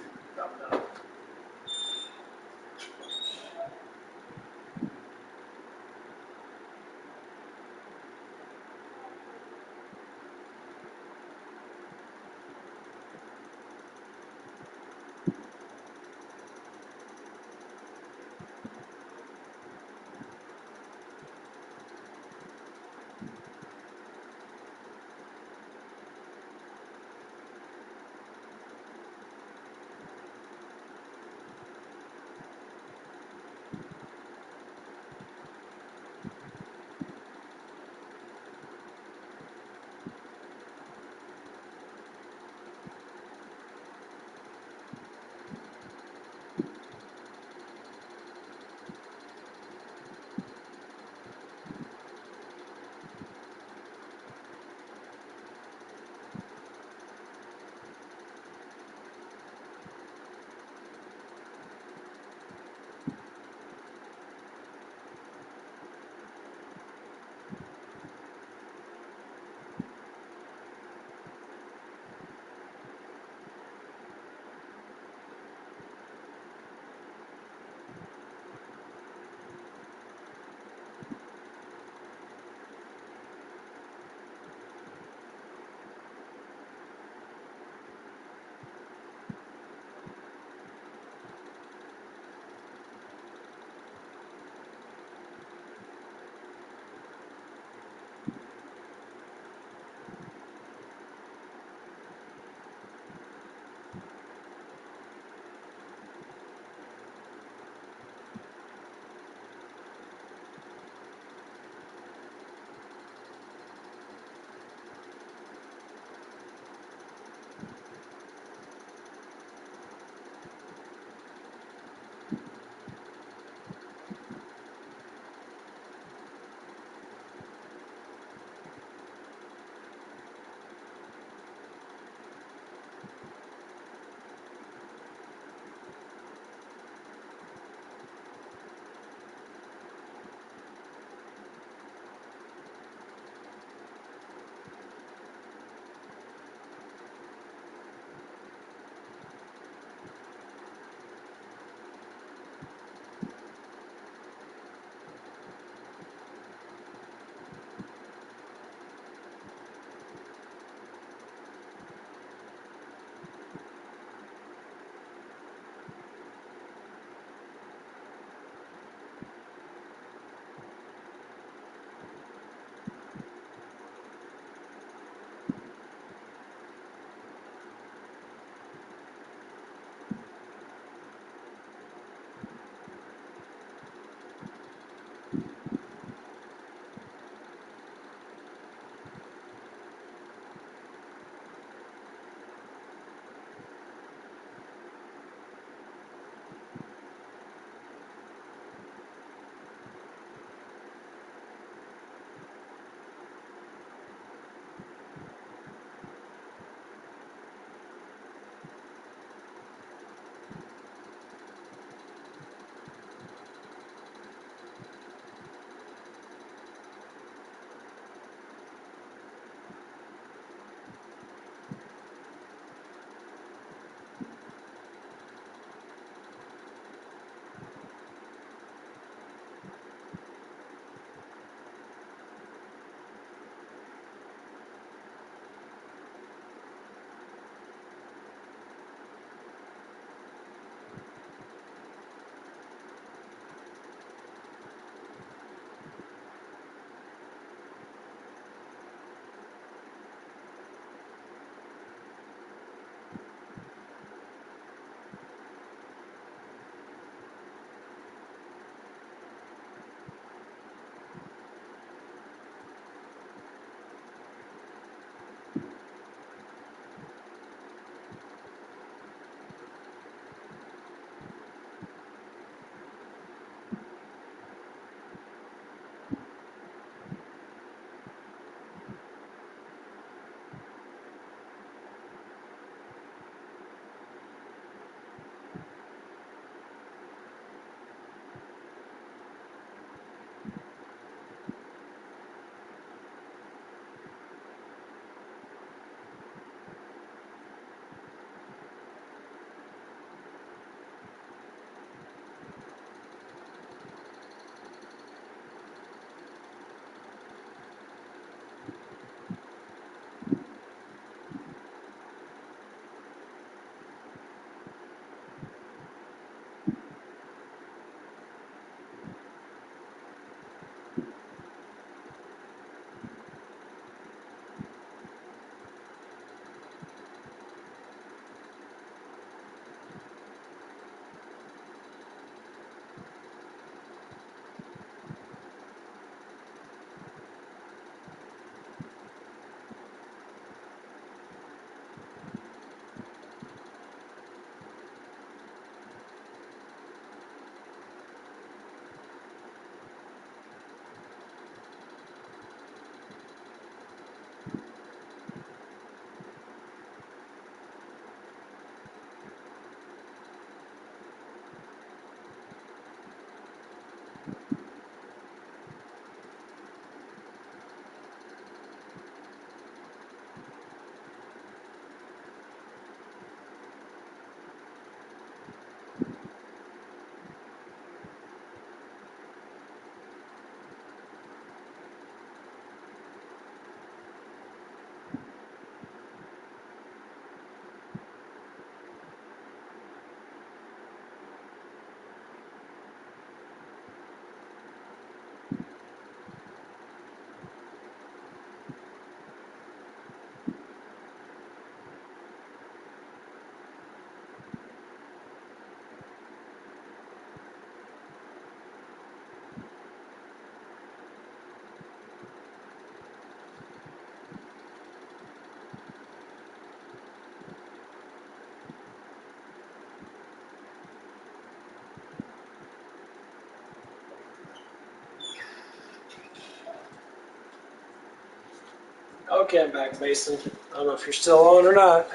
Okay, I'm back, Mason. I don't know if you're still on or not.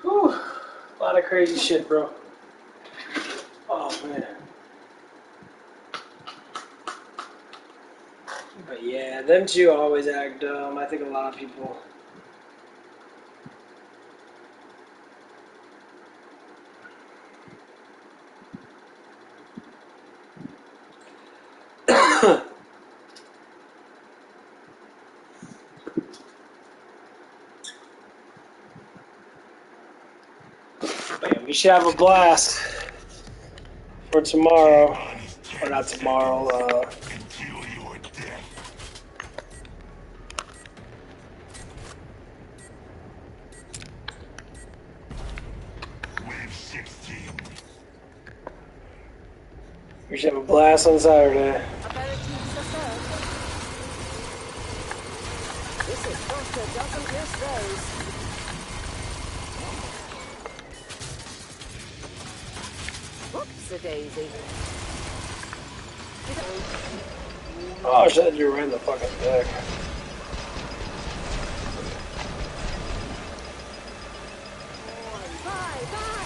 Whew. A lot of crazy shit, bro. Oh, man. But yeah, them two always act dumb. I think a lot of people. But yeah, we should have a blast for tomorrow. Or not tomorrow, Until your death. Wave 16. we should have a blast on Saturday. Aperitifs are served. This is Foster doesn't miss those. Whoops-a-daisy. Oh shit, you were in the fucking deck. Bye, bye.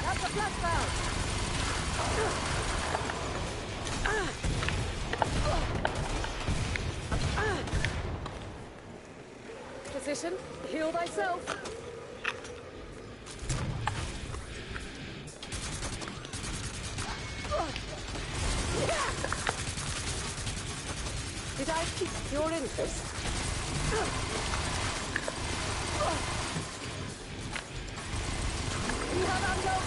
That's a flash bounce. Position, heal thyself. Did I pique your interest? You have ammo.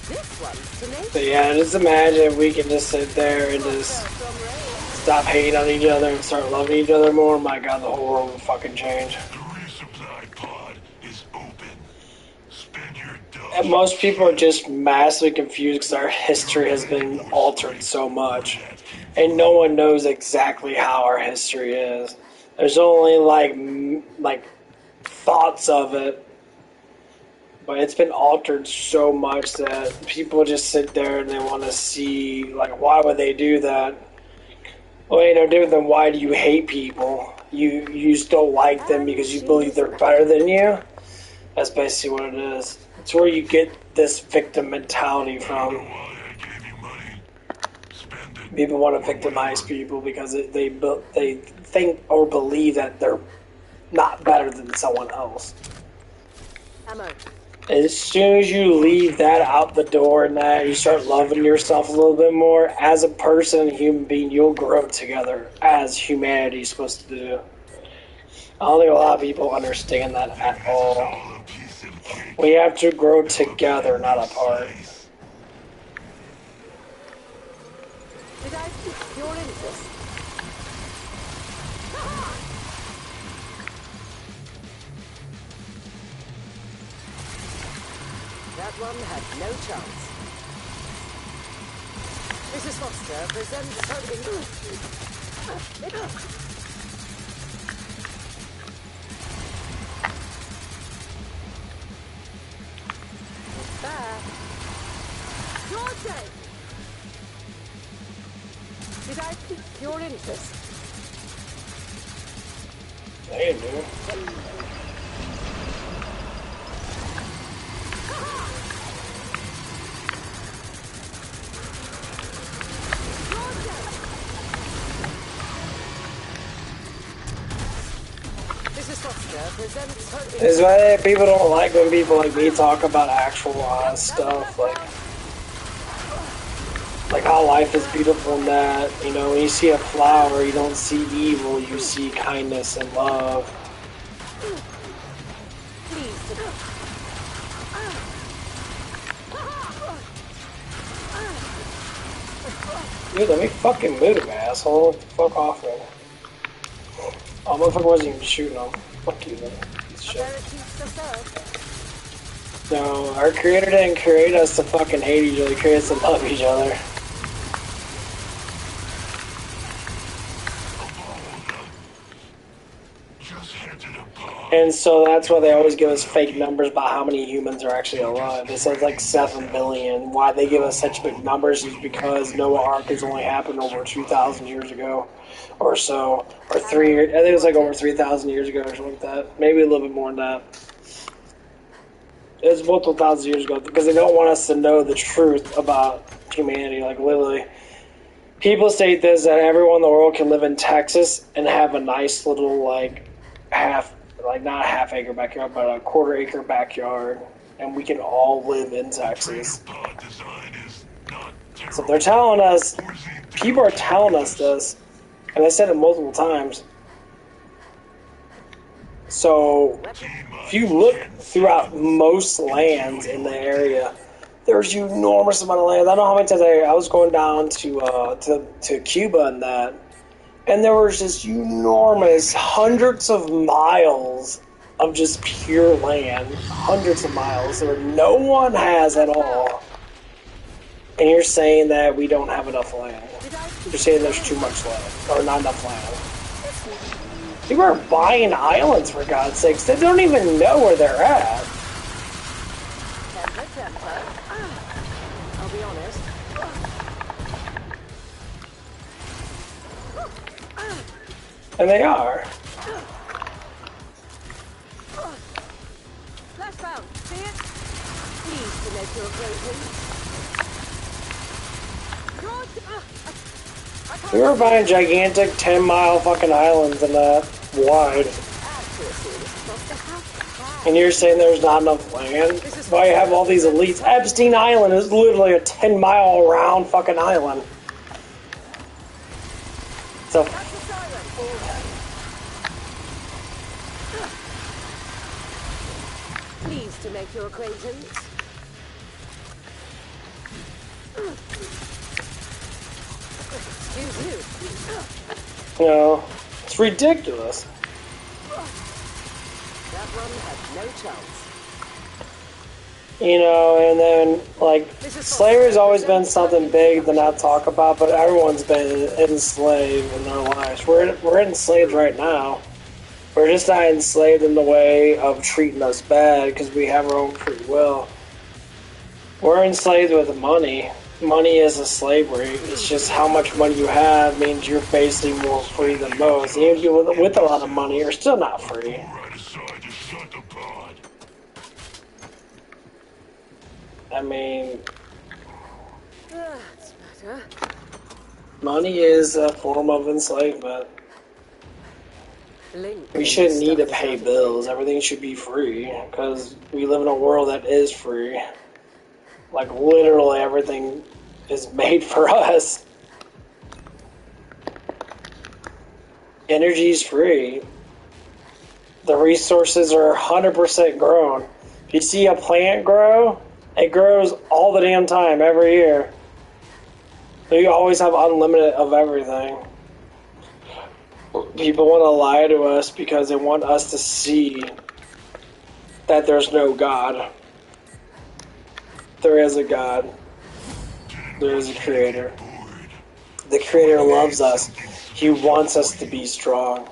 This one's tenacious. But yeah, just imagine if we can just sit there and just stop hating on each other and start loving each other more. My god, the whole world would fucking change. The resupply pod is open. Spend your dust. And most people are just massively confused because our history has been altered so much. And no one knows exactly how our history is. There's only like thoughts of it. But it's been altered so much that people just sit there and they want to see, like, why would they do that? Well, ain't no different than why do you hate people? You just don't like them because you believe they're better than you? That's basically what it is. It's where you get this victim mentality from. Why I gave you money. Spend it. People want to victimize people because they think or believe that they're not better than someone else. Ammo. As soon as you leave that out the door and that you start loving yourself a little bit more, as a person, human being, you'll grow together as humanity is supposed to do. I don't think a lot of people understand that at all. All a piece of cake. We have to grow together, not apart. Did I pique your interest? That one had no chance. Mrs. Foster presents her back. George! Did I pique your interest? They didn't do it. Mrs. Foster presents her It's why people don't like when people like me talk about actual honest stuff, like how life is beautiful and that, you know, when you see a flower, you don't see evil, you see kindness and love. Please. Dude, let me fucking move, asshole. Fuck off, man. Oh, motherfucker wasn't even shooting him. Fuck you, man. Piece of shit. Aperitifs are served. No, our creator didn't create us to fucking hate each other, he created us to love each other. And so that's why they always give us fake numbers about how many humans are actually alive. They said like 7 billion. Why they give us such big numbers is because Noah Ark has only happened over 2,000 years ago or so. Or I think it was like over 3,000 years ago or something like that. Maybe a little bit more than that. It was multiple thousand years ago because they don't want us to know the truth about humanity. Like literally, people state this, that everyone in the world can live in Texas and have a nice little like not a half acre backyard, but a quarter acre backyard, and we can all live in Texas. So they're telling us, people are telling us this, and I said it multiple times. So if you look throughout most lands in the area, there's an enormous amount of land. I don't know how many times I was going down to Cuba and that. And there was just enormous, hundreds of miles of just pure land. Hundreds of miles that no one has at all. And you're saying that we don't have enough land. You're saying there's too much land, or not enough land. People are buying islands, for God's sakes. They don't even know where they're at. I'll be honest. And they are. Flashbound, see it? Pleased to make your acquaintance. We were buying gigantic 10-mile fucking islands and that wide. And you're saying there's not enough land? Why you have all these elites? Epstein Island is literally a 10-mile round fucking island. So pleased to make your acquaintance. Excuse you. you know, it's ridiculous. That one had no chance. You know, and then, like, slavery's always been something big to not talk about, but everyone's been enslaved in their lives. We're enslaved right now. We're just not enslaved in the way of treating us bad, because we have our own free will. We're enslaved with money. Money is a slavery. It's just how much money you have means you're basically more free than most. Even people with a lot of money are still not free. I mean, That's better. money is a form of enslavement. We shouldn't need to pay bills. Everything should be free, because we live in a world that is free. Like, literally everything is made for us. Energy's free. The resources are 100% grown. If you see a plant grow, it grows all the damn time, every year. So you always have unlimited of everything. People want to lie to us because they want us to see that there's no God. There is a God. There is a creator. The creator loves us. He wants us to be strong.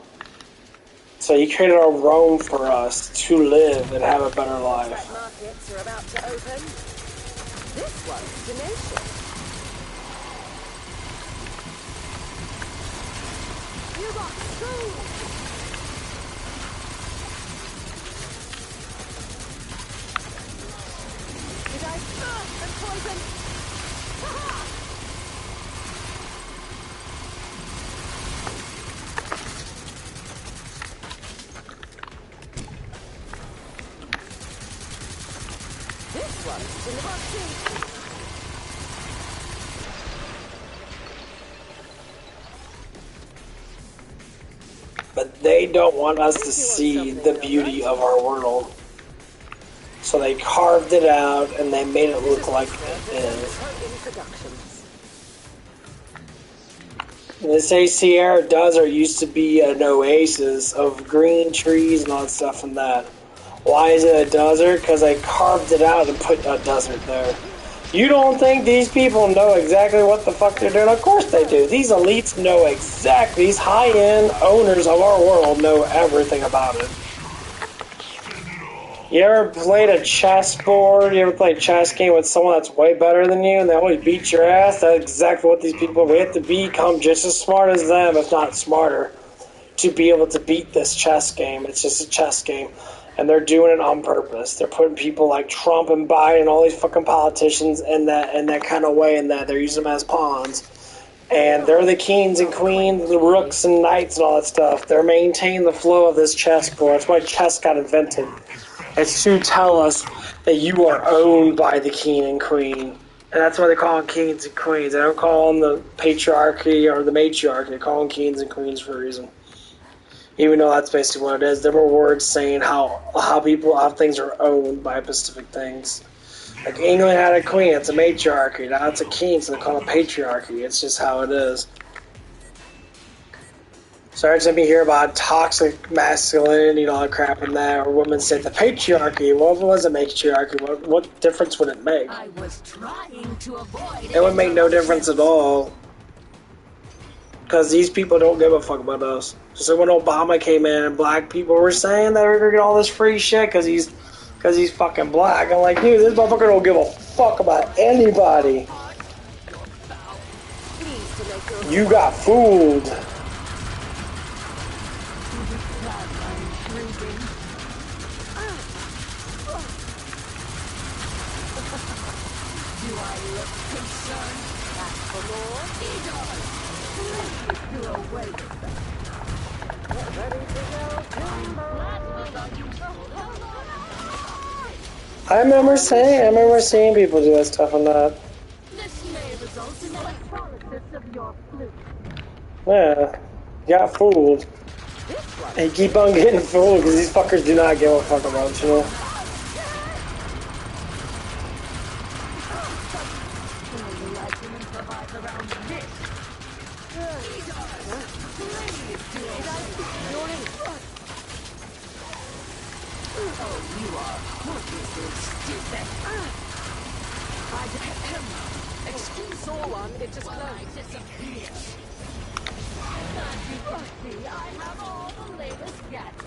So he created a Rome for us to live and have a better life. Markets are about to open. This one's tenacious. You got school. Did I and poison? Ha-ha! This one's in the box seat. But they don't want us to see the beauty of our world. So they carved it out and they made it look like it is. They say Sierra Desert used to be an oasis of green trees and all that stuff and that. Why is it a desert? Because they carved it out and put a desert there. You don't think these people know exactly what the fuck they're doing? Of course they do. These elites know exactly. These high-end owners of our world know everything about it. You ever played a chess board? You ever played a chess game with someone that's way better than you and they always beat your ass? That's exactly what these people, we have to become just as smart as them, if not smarter, to be able to beat this chess game. It's just a chess game. And they're doing it on purpose. They're putting people like Trump and Biden and all these fucking politicians in that kind of way, in that they're using them as pawns. And they're the kings and queens, the rooks and knights and all that stuff. They're maintaining the flow of this chessboard. That's why chess got invented. It's to tell us that you are owned by the king and queen. And that's why they call them kings and queens. They don't call them the patriarchy or the matriarchy. They call them kings and queens for a reason. Even though that's basically what it is. There were words saying how things are owned by specific things. Like England had a queen, it's a matriarchy. Now it's a king, so they call it patriarchy. It's just how it is. So every time you hear about toxic masculinity and all that crap in that, or women say the patriarchy, what was a matriarchy? What difference would it make? I was trying to avoid It would make no difference at all. Because these people don't give a fuck about us. So when Obama came in and black people were saying that we're going to get all this free shit because he's fucking black, I'm like, dude, this motherfucker don't give a fuck about anybody. You got fooled. I remember seeing people do that stuff on that. This may result in electrolysis of your fluid. Yeah, got fooled. And you keep on getting fooled because these fuckers do not give a fuck about you know. Excuse all one, it just closed. I have all the latest gadgets.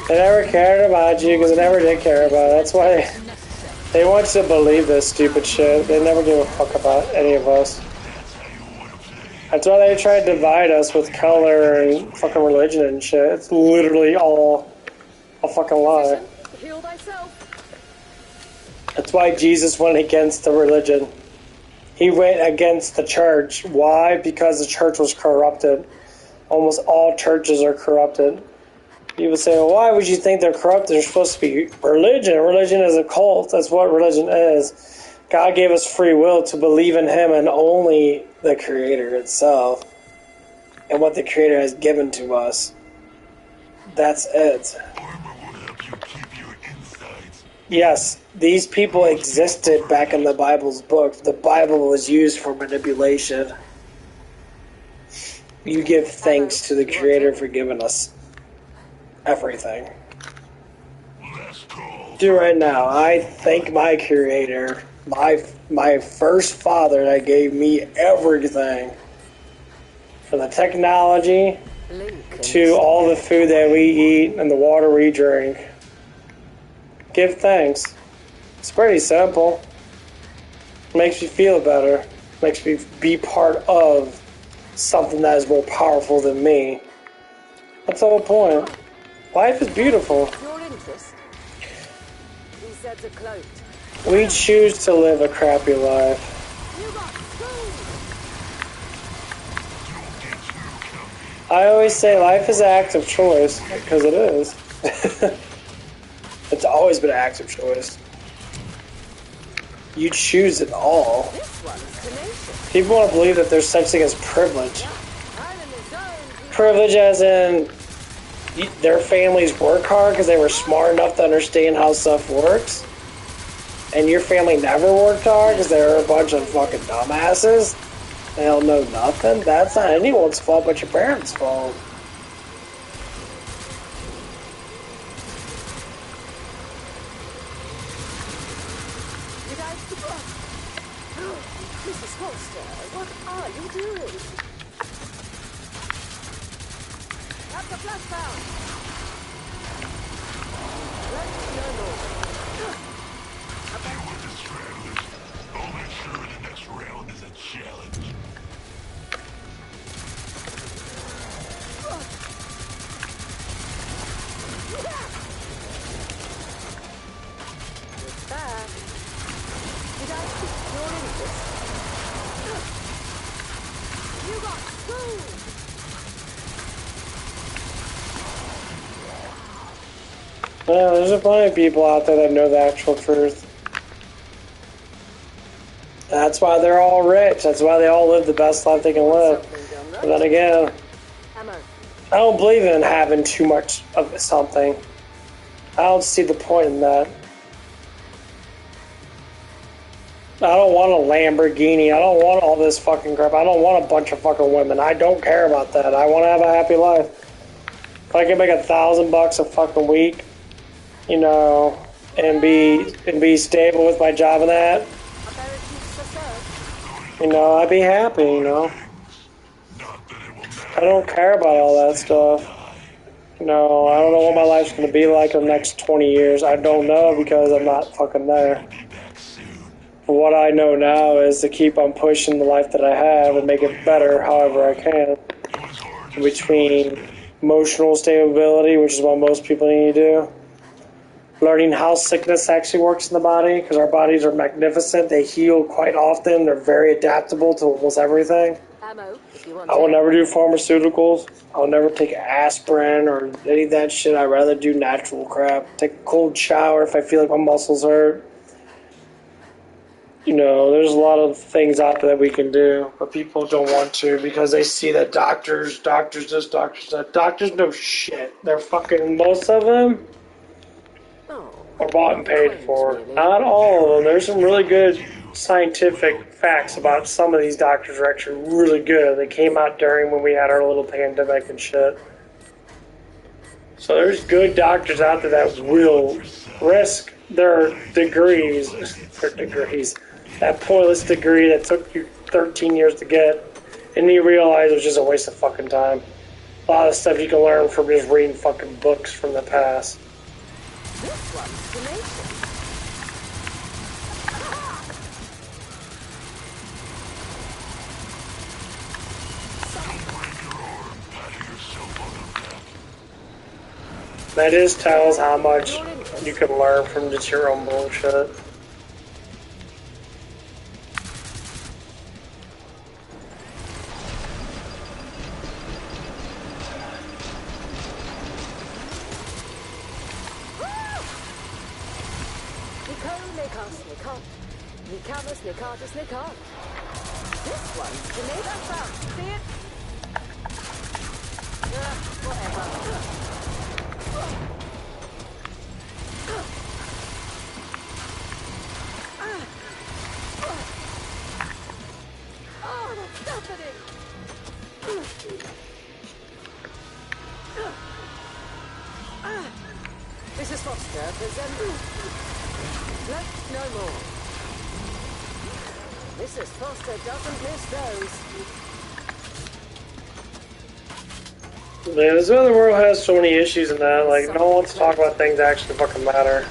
They never cared about you because they never did care about it. That's why they want you to believe this stupid shit. They never give a fuck about any of us. That's why they try to divide us with color and fucking religion and shit. It's literally all a fucking lie. Heal thyself. That's why Jesus went against the religion. He went against the church. Why? Because the church was corrupted. Almost all churches are corrupted. People say, well, why would you think they're corrupted? They're supposed to be religion. Religion is a cult. That's what religion is. God gave us free will to believe in Him and only the Creator itself. And what the Creator has given to us. That's it. Armor will help you keep your insides. Yes, these people existed back in the Bible's book. The Bible was used for manipulation. You give thanks to the Creator for giving us everything. Last call. Do right now. I thank my Creator, my first Father that gave me everything. From the technology to all the food that we eat and the water we drink. Give thanks. It's pretty simple. Makes me feel better. Makes me be part of something that is more powerful than me. That's the whole point. Life is beautiful. Your interest? These sets are cloaked. We choose to live a crappy life. You got food. I always say life is an act of choice, because it is. It's always been an act of choice. You choose it all. This one's tenacious. People want to believe that there's such thing as privilege. I'm in the zone. Privilege as in their families work hard because they were smart enough to understand how stuff works. And your family never worked hard because they were a bunch of fucking dumbasses. They don't know nothing. That's not anyone's fault but your parents' fault. Did I... Mrs. Foster, what are you doing? That's a flashbound. Let's no more. Deal with the stragglers. I'll make sure the next round is a challenge. With that, did I pique your interest? You got schooled. Well, there's plenty of people out there that know the actual truth. That's why they're all rich. That's why they all live the best life they can live. Something done But right. then again, Ammo. I don't believe in having too much of something. I don't see the point in that. I don't want a Lamborghini. I don't want all this fucking crap. I don't want a bunch of fucking women. I don't care about that. I want to have a happy life. If I can make $1,000 a fucking week, you know, and be stable with my job and that, Aperitifs are served. you know, I'd be happy, you know. Not that it will matter. I don't care about all that stuff. You know, I don't know what my life's going to be like in the next 20 years. I don't know because I'm not fucking there. Be back soon. But what I know now is to keep on pushing the life that I have and make it better however I can. It was hard to Between emotional stability, which is what most people need to do, learning how sickness actually works in the body, because our bodies are magnificent. They heal quite often. They're very adaptable to almost everything. Ammo, if you want I will it. never do pharmaceuticals. I'll never take aspirin or any of that shit. I'd rather do natural crap. Take a cold shower if I feel like my muscles hurt. You know, there's a lot of things out there that we can do, but people don't want to because they see that doctors this, doctors that. Doctors know shit. They're fucking, most of them Oh, are bought and paid claims, for. really. Not all of them. There's some really good scientific facts about some of these doctors are actually really good. They came out during when we had our little pandemic and shit. So there's good doctors out there that will risk their degrees, that pointless degree that took you 13 years to get, and you realize it was just a waste of fucking time. A lot of stuff you can learn from just reading fucking books from the past. This one's tenacious. That just tells how much you can learn from just your own bullshit. This one's tenacious. See it? Whatever. Oh, that's happening! This is Foster, present. Left no more. Mrs. Foster doesn't miss those. Man, this other world has so many issues in that. Like, no one wants to talk about things that actually fucking matter.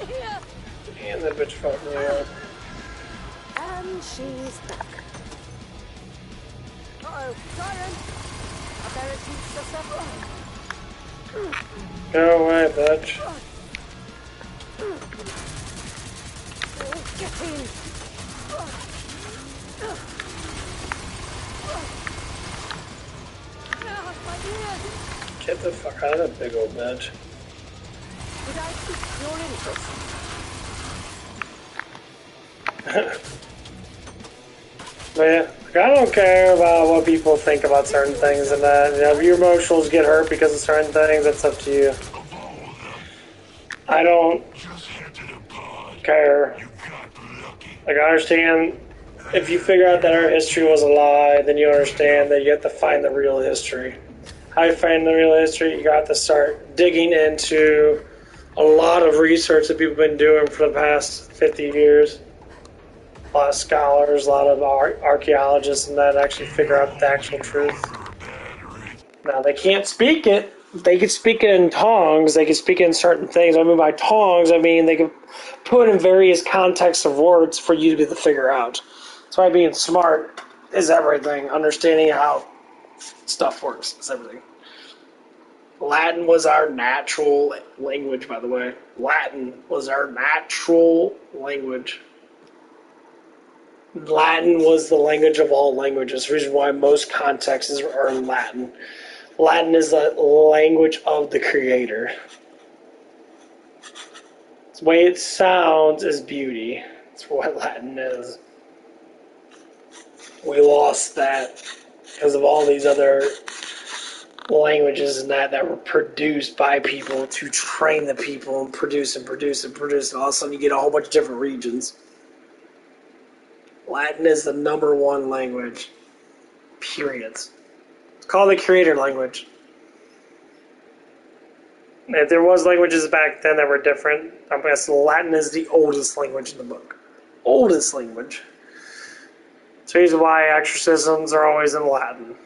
Here! And that bitch fucked me up. And she's back. Uh-oh, siren! Aperitifs are separate. Go away, bitch. Get in! Ah, my ears! Get the fuck out of that big old bitch. Did I pique your interest? But yeah, like, I don't care about what people think about certain things and that. You know, if your emotions get hurt because of certain things, that's up to you. I don't Just head to the pod. care. You got lucky. Like, I understand if you figure out that our history was a lie, then you understand that you have to find the real history. How you find the real history? You got to start digging into a lot of research that people have been doing for the past 50 years. A lot of scholars, a lot of archaeologists, and that actually figure out the actual truth. Now, they can't speak it. They can speak it in tongues. They can speak it in certain things. I mean, by tongues, I mean they can put in various contexts of words for you to be able to figure out. That's why being smart is everything. Understanding how stuff works is everything. Latin was our natural language, by the way. Latin was our natural language. Latin was the language of all languages. The reason why most contexts are in Latin. Latin is the language of the Creator. The way it sounds is beauty. That's what Latin is. We lost that because of all these other languages and that were produced by people to train the people and produce and produce and produce. And all of a sudden you get a whole bunch of different regions. Latin is the #1 language. Period. It's called the Creator language. If there was languages back then that were different, I'm guessing Latin is the oldest language in the book. Oldest language. So here's why exorcisms are always in Latin.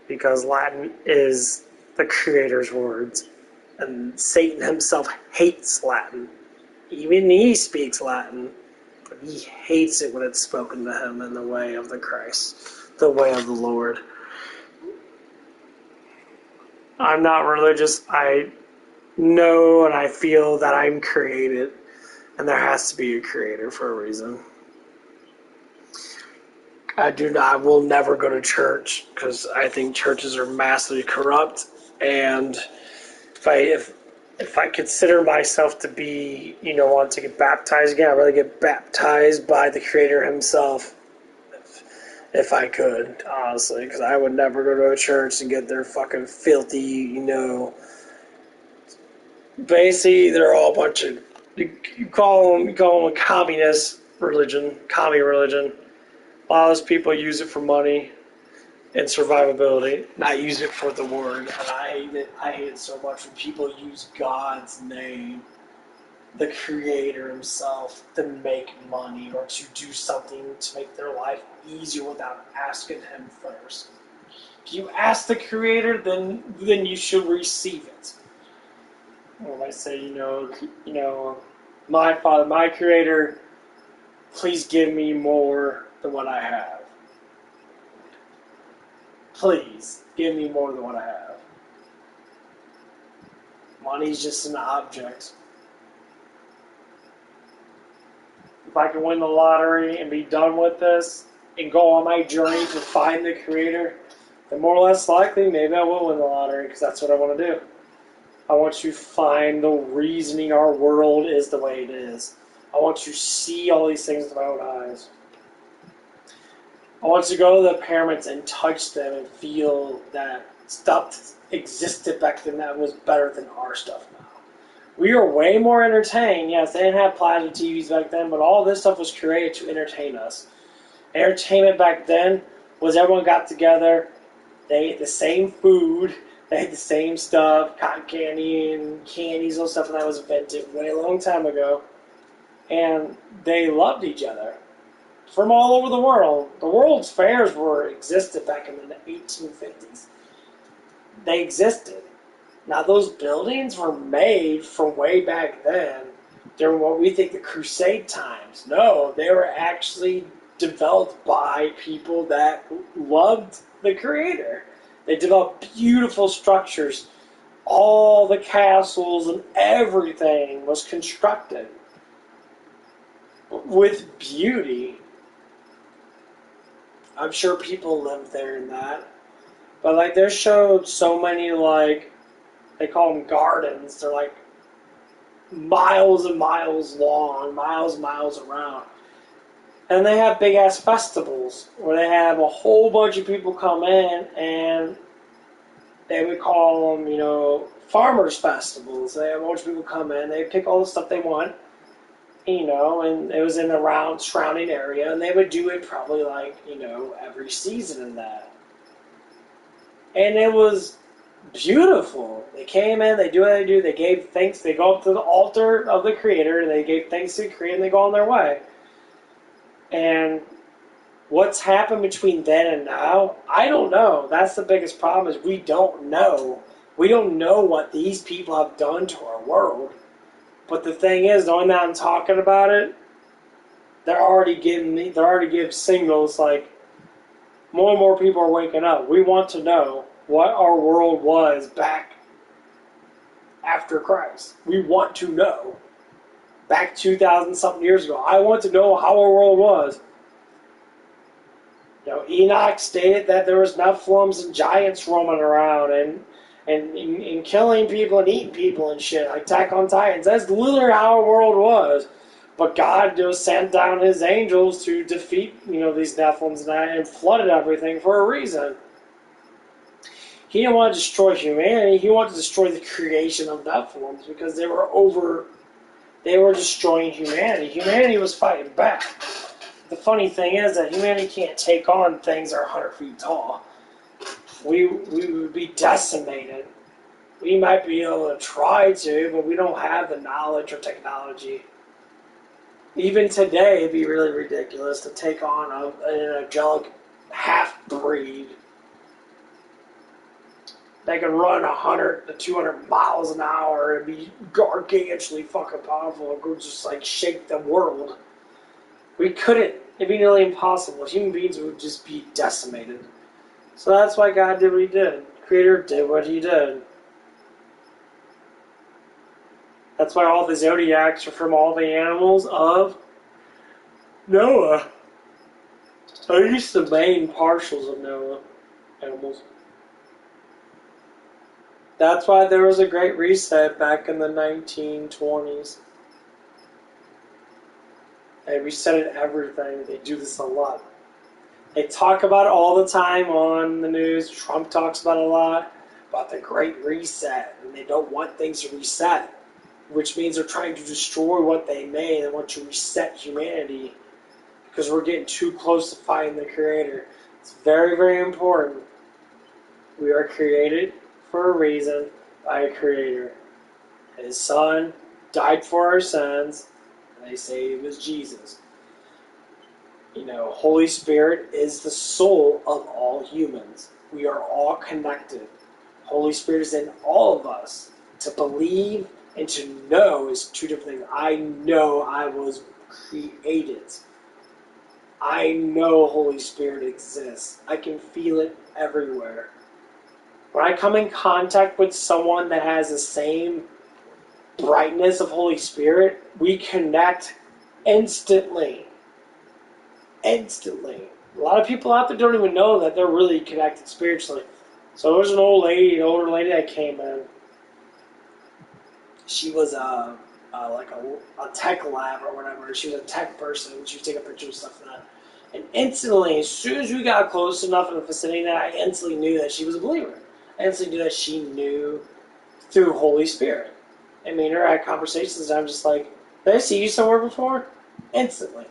Because Latin is the Creator's words. And Satan himself hates Latin. Even he speaks Latin. But he hates it when it's spoken to him in the way of the Christ. The way of the Lord. I'm not religious. I know and I feel that I'm created. And there has to be a creator for a reason. I will never go to church because I think churches are massively corrupt. And if I consider myself to be, want to get baptized again, I'd rather get baptized by the Creator himself if I could, honestly, because I would never go to a church and get their fucking filthy, basically they're all a bunch of, you call them a communist religion, commie religion. A lot of those people use it for money and survivability, not use it for the word. And I hate it. I hate it so much when people use God's name, the Creator himself, to make money or to do something to make their life easier without asking him first. If you ask the Creator, then you should receive it. When I say, my Father, my Creator, please give me more than what I have. Please, give me more than what I have. Money's just an object. If I can win the lottery and be done with this and go on my journey to find the Creator, then more or less likely, maybe I will win the lottery because that's what I want to do. I want to find the reasoning our world is the way it is. I want to see all these things with my own eyes. I want to go to the pyramids and touch them and feel that stuff existed back then that was better than our stuff now. We are way more entertained. Yes, they didn't have plasma TVs back then, but all this stuff was created to entertain us. Entertainment back then was everyone got together, they ate the same food, they ate the same stuff, cotton candy and candies and stuff, and that was invented way a long time ago. And they loved each other. From all over the world. The World's Fairs existed back in the 1850s. They existed. Now those buildings were made from way back then during what we think the Crusade times. No, they were actually developed by people that loved the Creator. They developed beautiful structures. All the castles and everything was constructed with beauty. I'm sure people lived there in that. But they showed so many they call them gardens. They're miles and miles long, miles and miles around. And they have big ass festivals where they have a whole bunch of people come in and they would call them, farmers festivals. They have a bunch of people come in, they pick all the stuff they want. And it was in the surrounding area, and they would do it probably every season in that. And it was beautiful. They came in, they do what they do, they gave thanks, they go up to the altar of the Creator, they gave thanks to the Creator, and they go on their way. And what's happened between then and now, I don't know. That's the biggest problem, is we don't know. We don't know what these people have done to our world. But the thing is, knowing that I'm talking about it, they're already giving signals like more and more people are waking up. We want to know what our world was back after Christ. We want to know. Back 2,000 something years ago. I want to know how our world was. You know, Enoch stated that there was Nephilims and giants roaming around and killing people and eating people and shit, like Attack on Titans. That's literally how our world was. But God just sent down his angels to defeat, these Nephilims and flooded everything for a reason. He didn't want to destroy humanity. He wanted to destroy the creation of Nephilims because they were destroying humanity. Humanity was fighting back. The funny thing is that humanity can't take on things that are 100 feet tall. We would be decimated. We might be able to try to, but we don't have the knowledge or technology. Even today, it'd be really ridiculous to take on an angelic half-breed that can run 100 to 200 miles an hour and be gargantuously fucking powerful and go just like shake the world. We couldn't. It'd be nearly impossible. Human beings would just be decimated. So that's why God did what he did. Creator did what he did. That's why all the zodiacs are from all the animals of Noah. At least the main partials of Noah animals. That's why there was a great reset back in the 1920s. They resetted everything. They do this a lot. They talk about it all the time on the news. Trump talks about it a lot, about the Great Reset. And they don't want things to reset, which means they're trying to destroy what they made. They want to reset humanity because we're getting too close to finding the Creator. It's very, very important. We are created for a reason by a Creator. His Son died for our sins, and they say it was Jesus. Holy Spirit is the soul of all humans. We are all connected. Holy Spirit is in all of us. To believe and to know is two different things. I know I was created. I know Holy Spirit exists. I can feel it everywhere. When I come in contact with someone that has the same brightness of Holy Spirit, we connect instantly. Instantly. A lot of people out there don't even know that they're really connected spiritually. So there was an older lady that came in. She was like a tech lab or whatever. She was a tech person. She would take a picture of stuff like that. And instantly, as soon as we got close enough in the vicinity, that I instantly knew that she was a believer. I instantly knew that she knew through Holy Spirit. I mean, her had conversations, and I'm just like, did I see you somewhere before? Instantly.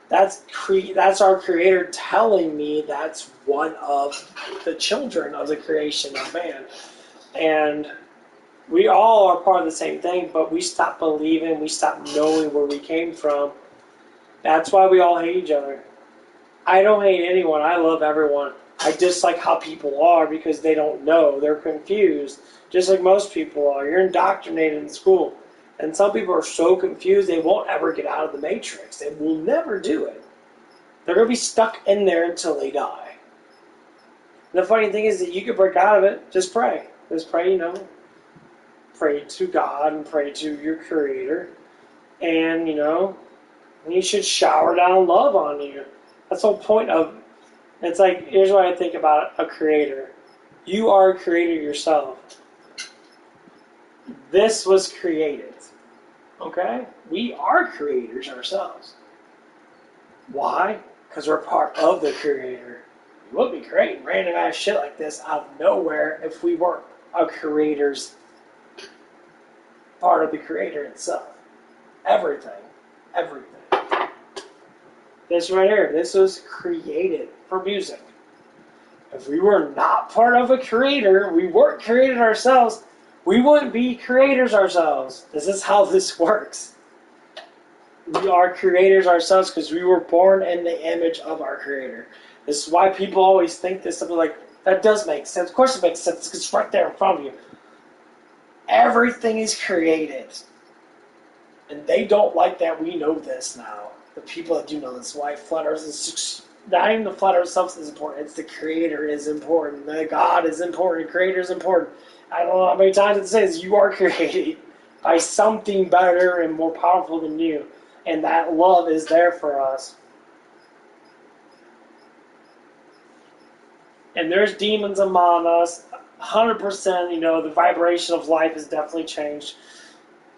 That's our Creator telling me that's one of the children of the creation of man. And we all are part of the same thing, but we stop believing, we stop knowing where we came from. That's why we all hate each other. I don't hate anyone. I love everyone. I dislike how people are because they don't know. They're confused, just like most people are. You're indoctrinated in school. And some people are so confused they won't ever get out of the matrix. They will never do it. They're going to be stuck in there until they die. And the funny thing is that you can break out of it. Just pray. Just pray, Pray to God and pray to your Creator. And, He should shower down love on you. That's the whole point of it. It's like, here's what I think about a creator. You are a creator yourself. This was created. Okay? We are creators ourselves. Why? Because we're part of the Creator. It would be great, random ass shit like this out of nowhere if we weren't a creator's part of the Creator itself. Everything. This right here, this was created for music. If we were not part of a creator, we weren't created ourselves, we wouldn't be creators ourselves. This is how this works. We are creators ourselves because we were born in the image of our creator. This is why people always think this stuff like, that does make sense. Of course it makes sense because it's right there in front of you. Everything is created. And they don't like that we know this now. The people that do know this, why flat earth is not even the flat earth itself is important, it's the creator is important. The God is important, the creator is important. I don't know how many times it says you are created by something better and more powerful than you. And that love is there for us. And there's demons among us. 100%, the vibration of life has definitely changed.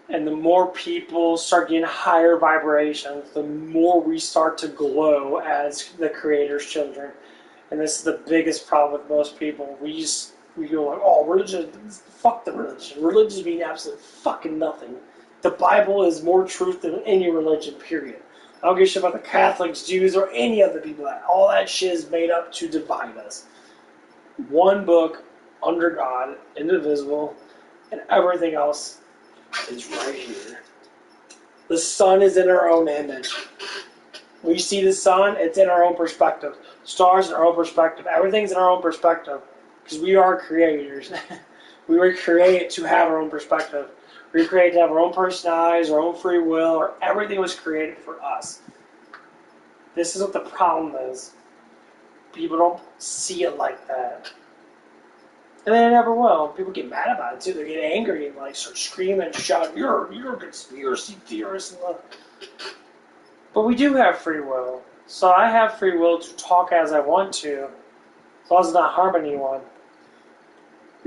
And the more people start getting higher vibrations, the more we start to glow as the Creator's children. And this is the biggest problem with most people. We go like, oh, religion, fuck the religion. Religion means absolutely fucking nothing. The Bible is more truth than any religion, period. I don't give a shit about the Catholics, Jews, or any other people. All that shit is made up to divide us. One book, under God, indivisible, and everything else is right here. The sun is in our own image. We see the sun, it's in our own perspective. Stars in our own perspective. Everything's in our own perspective. Because we are creators. We were created to have our own perspective. We were created to have our own personalities, our own free will, or everything was created for us. This is what the problem is. People don't see it like that. And they never will. People get mad about it too. They get angry and start screaming and shouting, you're a conspiracy theorist. But we do have free will. So I have free will to talk as I want to, as long as it's not harm anyone.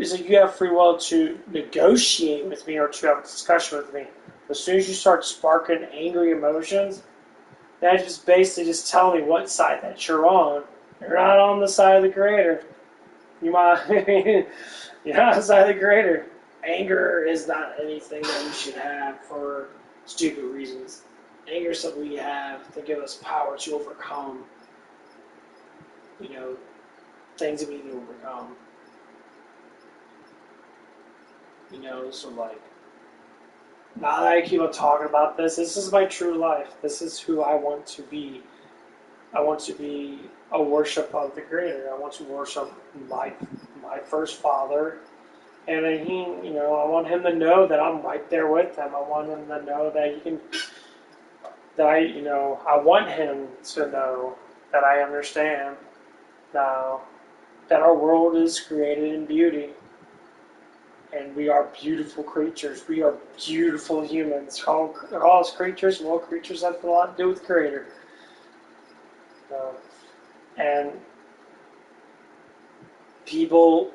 So you have free will to negotiate with me or to have a discussion with me. As soon as you start sparking angry emotions, that just basically just tell me what side that you're on. You're not on the side of the Creator. You're not on the side of the Creator. Anger is not anything that we should have for stupid reasons. Anger is something we have to give us power to overcome, things that we need to overcome. So now that I keep on talking about this is my true life. This is who I want to be. I want to be a worship of the Creator. I want to worship my first father. And I want him to know that I'm right there with him. I want him to know that he can, I want him to know that I understand now that our world is created in beauty. And we are beautiful creatures. We are beautiful humans. All us creatures, well, creatures have a lot to do with the Creator. And people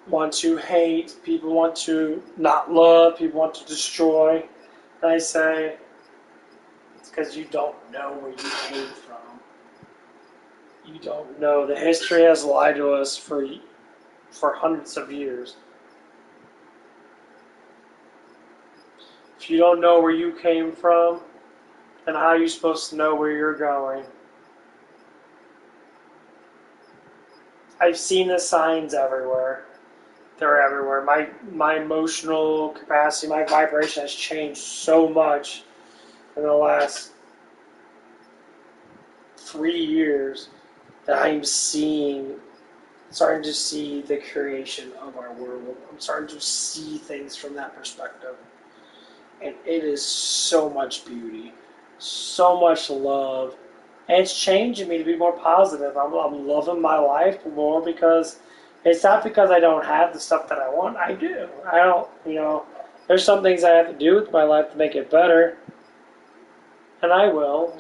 want to hate, people want to not love, people want to destroy. And I say, it's because you don't know where you came from. You don't know. The history has lied to us for hundreds of years. If you don't know where you came from, then how are you supposed to know where you're going? I've seen the signs everywhere. They're everywhere. My emotional capacity, my vibration has changed so much in the last 3 years that I'm starting to see the creation of our world. I'm starting to see things from that perspective. And it is so much beauty, so much love. And it's changing me to be more positive. I'm loving my life more because it's not because I don't have the stuff that I want. I do. I don't, there's some things I have to do with my life to make it better. And I will,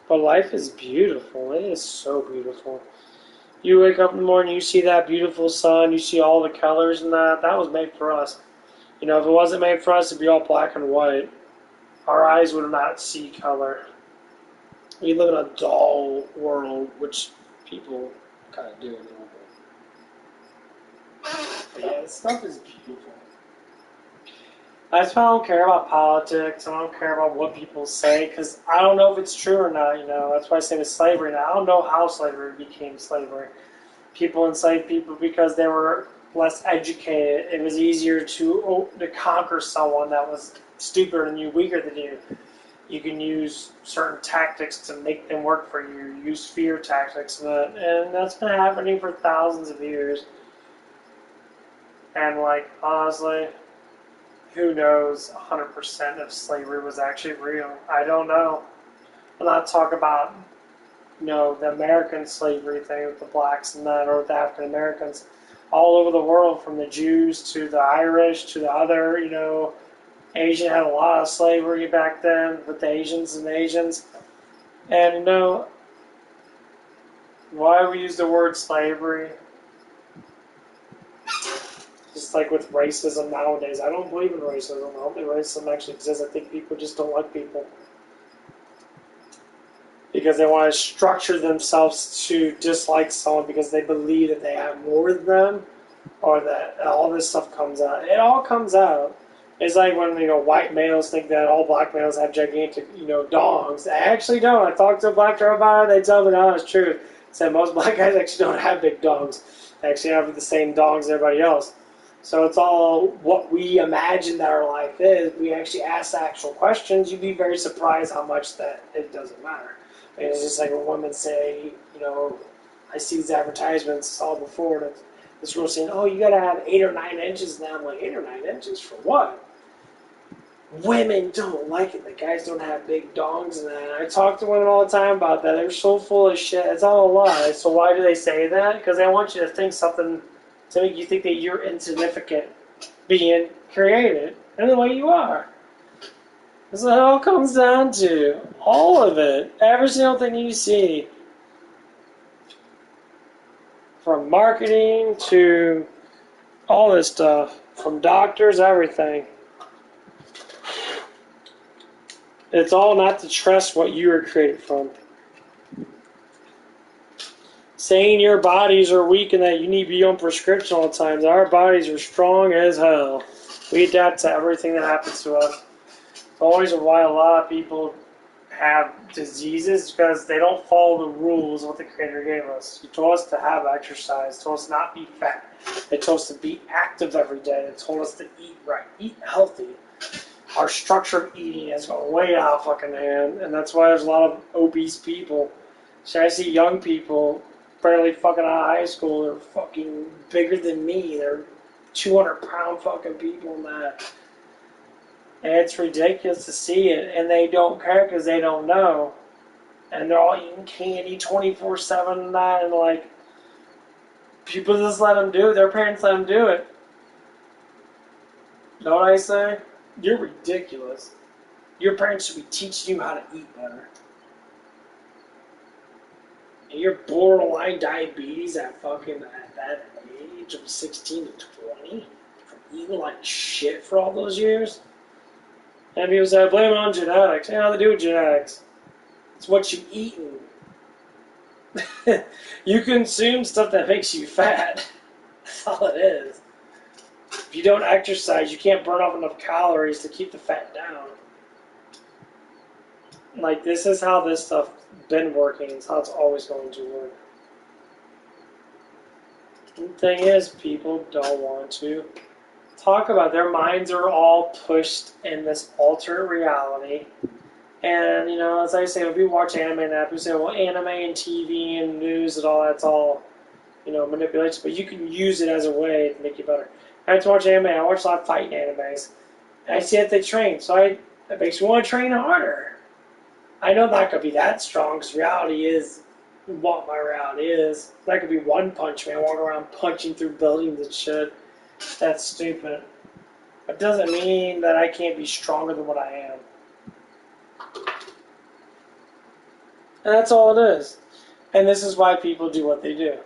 But life is beautiful. It is so beautiful. You wake up in the morning, you see that beautiful sun, you see all the colors and that. That was made for us. If it wasn't made for us, it'd be all black and white. Our eyes would not see color. We live in a dull world, which people kind of do a little bit. But yeah, this stuff is beautiful. That's why I don't care about politics. I don't care about what people say because I don't know if it's true or not. That's why I say with slavery. Now I don't know how slavery became slavery. People enslaved people because they were less educated. It was easier to conquer someone that was stupider than you, weaker than you. You can use certain tactics to make them work for you. Use fear tactics, and that's been happening for thousands of years. And honestly, who knows 100% if slavery was actually real? I don't know. I'm not talking about the American slavery thing with the blacks and that, or with the African Americans. All over the world, from the Jews to the Irish to the other, Asian had a lot of slavery back then with the Asians and the Asians. And why we use the word slavery? Just like with racism nowadays. I don't believe in racism. I don't think racism actually exists. I think people just don't like people. Because they want to structure themselves to dislike someone because they believe that they have more than them, or that all this stuff comes out. It all comes out. It's like when white males think that all black males have gigantic dongs. They actually don't. I talked to a black girl about it. They tell me the honest truth. Said most black guys actually don't have big dongs. They actually have the same dongs as everybody else. So it's all what we imagine that our life is. We actually ask actual questions. You'd be very surprised how much that it doesn't matter. It's just like when women say, I see these advertisements, saw before, and this girl saying, oh, you got to have 8 or 9 inches. Now I'm like, 8 or 9 inches for what? Women don't like it. The guys don't have big dongs and that. I talk to women all the time about that. They're so full of shit. It's all a lie. So why do they say that? Because they want you to think something to make you think that you're insignificant being created in the way you are. That's what it all comes down to. All of it. Every single thing you see. From marketing to all this stuff. From doctors, everything. It's all not to trust what you were created from. Saying your bodies are weak and that you need to be on prescription all the time. Our bodies are strong as hell. We adapt to everything that happens to us. It's always why a lot of people have diseases because they don't follow the rules of what the Creator gave us. He told us to have exercise. He told us not to be fat. He told us to be active every day. He told us to eat right, eat healthy. Our structure of eating has gone way out of fucking hand, and that's why there's a lot of obese people. So I see young people barely fucking out of high school. They're fucking bigger than me. They're 200-pound fucking people and that. And it's ridiculous to see it, and they don't care because they don't know. And they're all eating candy 24/7 and that, and people just let them do it. Their parents let them do it. Know what I say? You're ridiculous. Your parents should be teaching you how to eat better. And you're borderline diabetes at that age of 16 to 20 from eating like shit for all those years. And people say, blame it on genetics. Yeah, they do with genetics. It's what you eating. You consume stuff that makes you fat. That's all it is. If you don't exercise, you can't burn off enough calories to keep the fat down. This is how this stuff's been working. It's how it's always going to work. The thing is, people don't want to talk about it. Their minds are all pushed in this alternate reality. And, as I say, when people watch anime and that, people say, well, anime and TV and news and all that's all, manipulation. But you can use it as a way to make you better. I like to watch anime. I watch a lot of fighting animes. And I see that they train. So it makes me want to train harder. I know that could be that strong because reality is what my reality is. That could be One Punch Man walking around punching through buildings and shit. That's stupid. It doesn't mean that I can't be stronger than what I am. And that's all it is. And this is why people do what they do.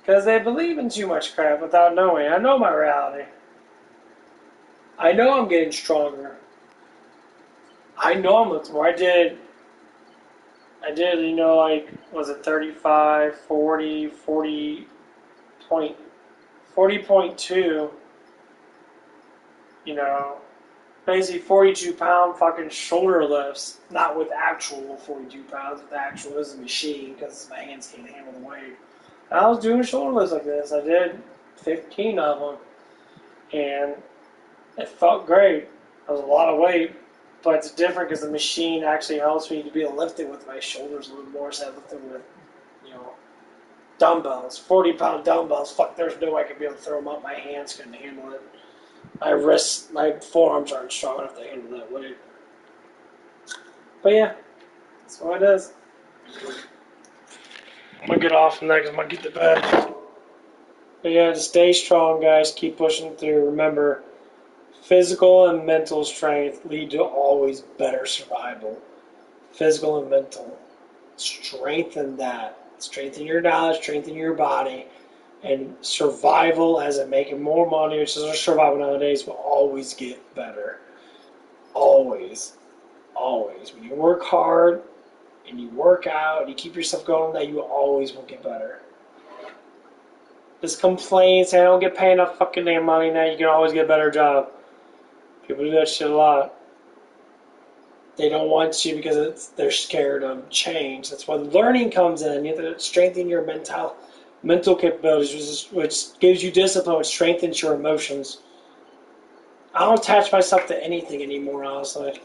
Because they believe in too much crap without knowing. I know my reality. I know I'm getting stronger. I know I'm looking more. I did, was it 35, 40, 40.2 you know, basically 42-pound fucking shoulder lifts, not with actual 42 pounds, with the actual is a machine because my hands can't handle the weight. And I was doing shoulder lifts like this. I did 15 of them, and it felt great. It was a lot of weight, but it's different because the machine actually helps me to be able to lift it with my shoulders a little more, so I lift it with, you know, dumbbells, 40-pound dumbbells. Fuck, there's no way I could be able to throw them up. My hands couldn't handle it. My wrists, my forearms aren't strong enough to handle that weight. But yeah, that's what it is. I'm gonna get off from that because I'm gonna get to bed. But yeah, just stay strong, guys. Keep pushing through. Remember, physical and mental strength lead to always better survival. Physical and mental. Strengthen that. Strengthen your knowledge, strengthen your body. And survival, as in making more money, which is survival nowadays, will always get better. Always. Always. When you work hard and you work out and you keep yourself going, that you always will get better. Just complain, say I don't get paid enough fucking damn money now, you can always get a better job. People do that shit a lot. They don't want you because they're scared of change. That's why learning comes in. You have to strengthen your mental capabilities, which gives you discipline, which strengthens your emotions. I don't attach myself to anything anymore, honestly.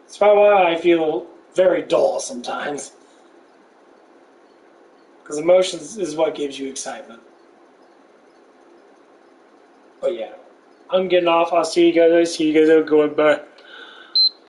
That's probably why I feel very dull sometimes. Because emotions is what gives you excitement. But yeah, I'm getting off. I'll see you guys. Going back.